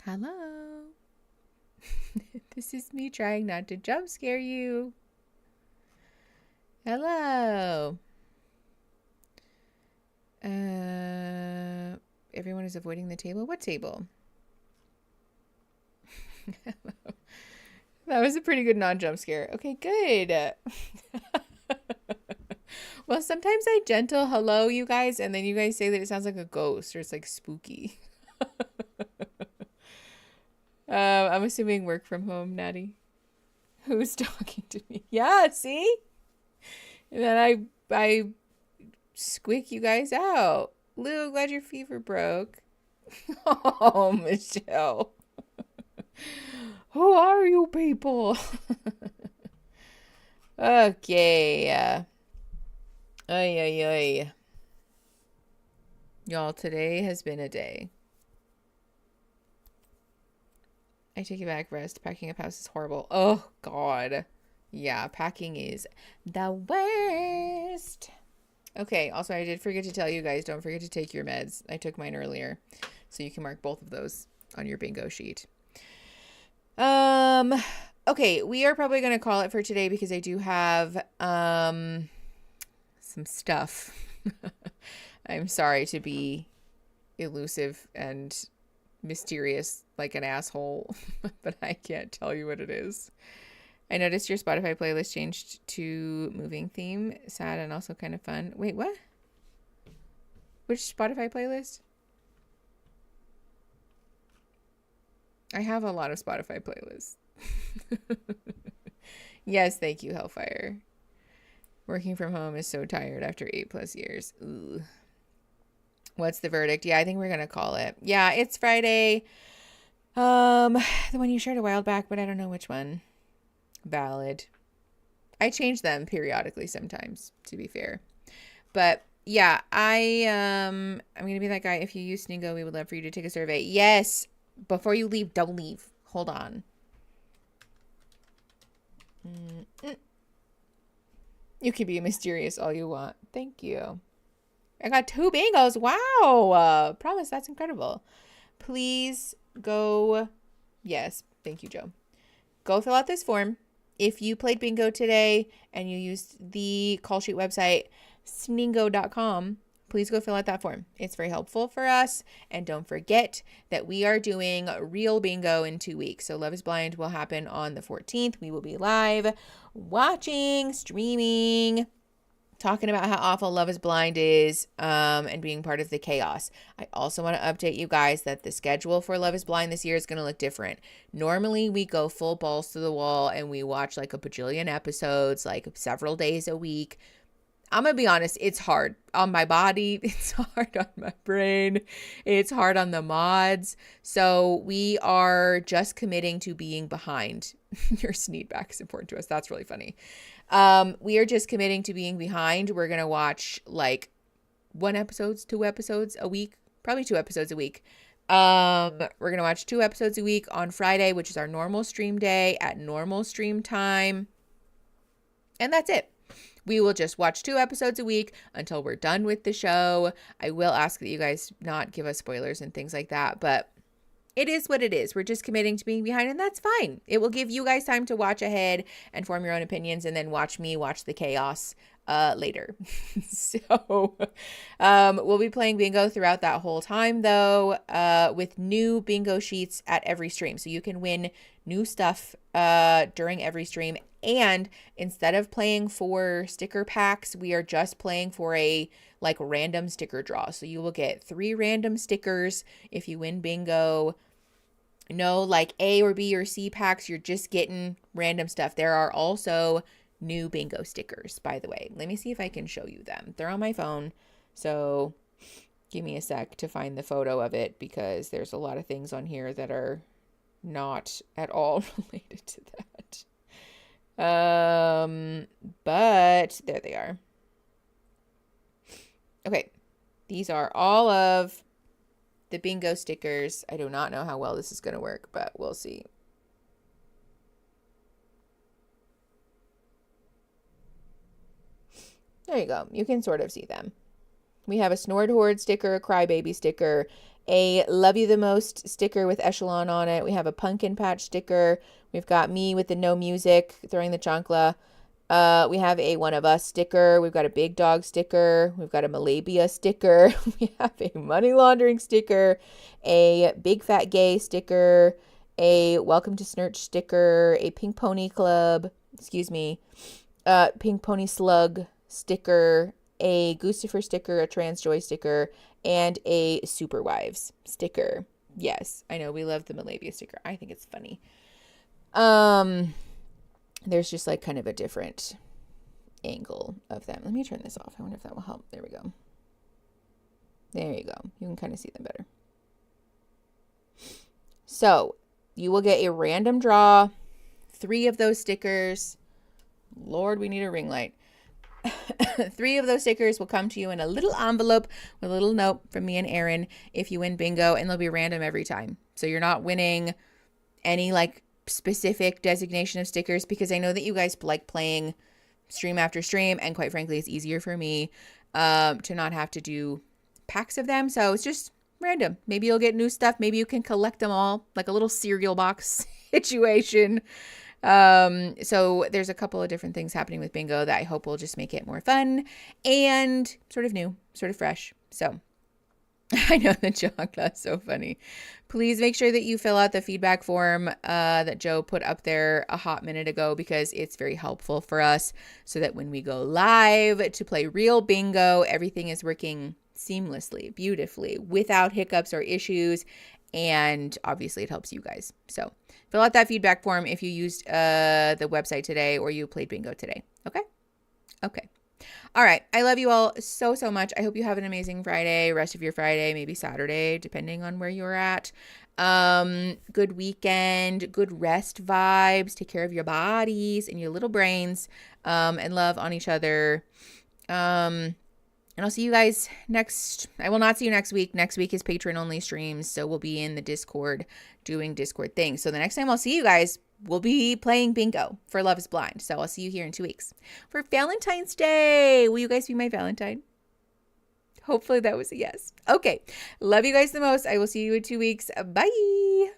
Hello. This is me trying not to jump scare you. Hello. Everyone is avoiding the table. What table? Hello. That was a pretty good non-jump scare. Okay, good. Well, sometimes I gentle hello you guys, and then you guys say that it sounds like a ghost or it's like spooky. I'm assuming work from home, Natty. Who's talking to me? Yeah, see? And then I squeak you guys out. Lou, glad your fever broke. Oh, Michelle. Who are you people? Okay. Ay. Y'all, today has been a day. I take it back, rest. Packing up house is horrible. Oh, God. Yeah, packing is the worst. Okay, also, I did forget to tell you guys, don't forget to take your meds. I took mine earlier, so you can mark both of those on your bingo sheet. Okay, we are probably going to call it for today because I do have, some stuff. I'm sorry to be elusive and mysterious like an asshole, but I can't tell you what it is. I noticed your Spotify playlist changed to moving theme. Sad and also kind of fun. Wait, what? Which Spotify playlist? I have a lot of Spotify playlists. Yes, thank you, Hellfire. Working from home is so tired after 8+ years. Ooh. What's the verdict? Yeah, I think we're going to call it. Yeah, it's Friday. The one you shared a while back, but I don't know which one. Valid. I change them periodically sometimes, to be fair. But yeah, I'm going to be that guy. If you use Sningo, we would love for you to take a survey. Yes. Before you leave, don't leave. Hold on. You can be mysterious all you want. Thank you. I got 2 bingos. Wow. Promise, that's incredible. Please go. Yes. Thank you, Joe. Go fill out this form. If you played bingo today and you used the call sheet website, sningo.com, please go fill out that form. It's very helpful for us. And don't forget that we are doing real bingo in 2 weeks. So Love is Blind will happen on the 14th. We will be live watching, streaming, talking about how awful Love is Blind is, and being part of the chaos. I also want to update you guys that the schedule for Love is Blind this year is going to look different. Normally we go full balls to the wall and we watch like a bajillion episodes, like several days a week. I'm going to be honest, it's hard on my body. It's hard on my brain. It's hard on the mods. So we are just committing to being behind. Your sneed back is important to us. That's really funny. We are just committing to being behind. We're going to watch like 2 episodes a week, probably 2 episodes a week. We're going to watch 2 episodes a week on Friday, which is our normal stream day at normal stream time. And that's it. We will just watch 2 episodes a week until we're done with the show. I will ask that you guys not give us spoilers and things like that, but it is what it is. We're just committing to being behind, and that's fine. It will give you guys time to watch ahead and form your own opinions, and then watch me watch the chaos later. So we'll be playing bingo throughout that whole time, though, with new bingo sheets at every stream. So you can win new stuff during every stream. And instead of playing for sticker packs, we are just playing for a like random sticker draw. So you will get 3 random stickers if you win bingo. No like A or B or C packs. You're just getting random stuff. There are also new bingo stickers, by the way. Let me see if I can show you them. They're on my phone. So give me a sec to find the photo of it, because there's a lot of things on here that are not at all related to that. But there they are. Okay. These are all of the bingo stickers. I do not know how well this is going to work, but we'll see. There you go. You can sort of see them. We have a Snored Horde sticker, a Crybaby sticker, a Love You the Most sticker with echelon on it. We have a pumpkin patch sticker. We've got me with the no music throwing the chancla. We have a One of Us sticker. We've got a big dog sticker. We've got a Malabia sticker. We have a money laundering sticker, a big fat gay sticker, a Welcome to Snurch sticker, a Pink Pony Club, Pink Pony Slug sticker, a Goostifer sticker, a Trans Joy sticker, and a Super Wives sticker. Yes, I know we love the Malabia sticker. I think it's funny. There's just like kind of a different angle of them. Let me turn this off. I wonder if that will help. There we go. There you go. You can kind of see them better. So you will get a random draw, 3 of those stickers. Lord, we need a ring light. 3 of those stickers will come to you in a little envelope with a little note from me and Erin if you win bingo, and they'll be random every time. So you're not winning any like specific designation of stickers, because I know that you guys like playing stream after stream, and quite frankly it's easier for me to not have to do packs of them. So it's just random. Maybe you'll get new stuff. Maybe you can collect them all like a little cereal box situation. So there's a couple of different things happening with bingo that I hope will just make it more fun and sort of new, sort of fresh. So I know the chancla is so funny. Please make sure that you fill out the feedback form that Joe put up there a hot minute ago, because it's very helpful for us so that when we go live to play real bingo, everything is working seamlessly, beautifully, without hiccups or issues. And obviously it helps you guys. So fill out that feedback form if you used the website today or you played bingo today. Okay? Okay. All right. I love you all so, so much. I hope you have an amazing Friday, rest of your Friday, maybe Saturday, depending on where you're at. Good weekend, good rest vibes. Take care of your bodies and your little brains, and love on each other. And I'll see you guys I will not see you next week. Next week is patron only streams. So we'll be in the Discord doing Discord things. So the next time I'll see you guys, we'll be playing bingo for Love is Blind. So I'll see you here in 2 weeks for Valentine's Day. Will you guys be my Valentine? Hopefully that was a yes. Okay. Love you guys the most. I will see you in 2 weeks. Bye.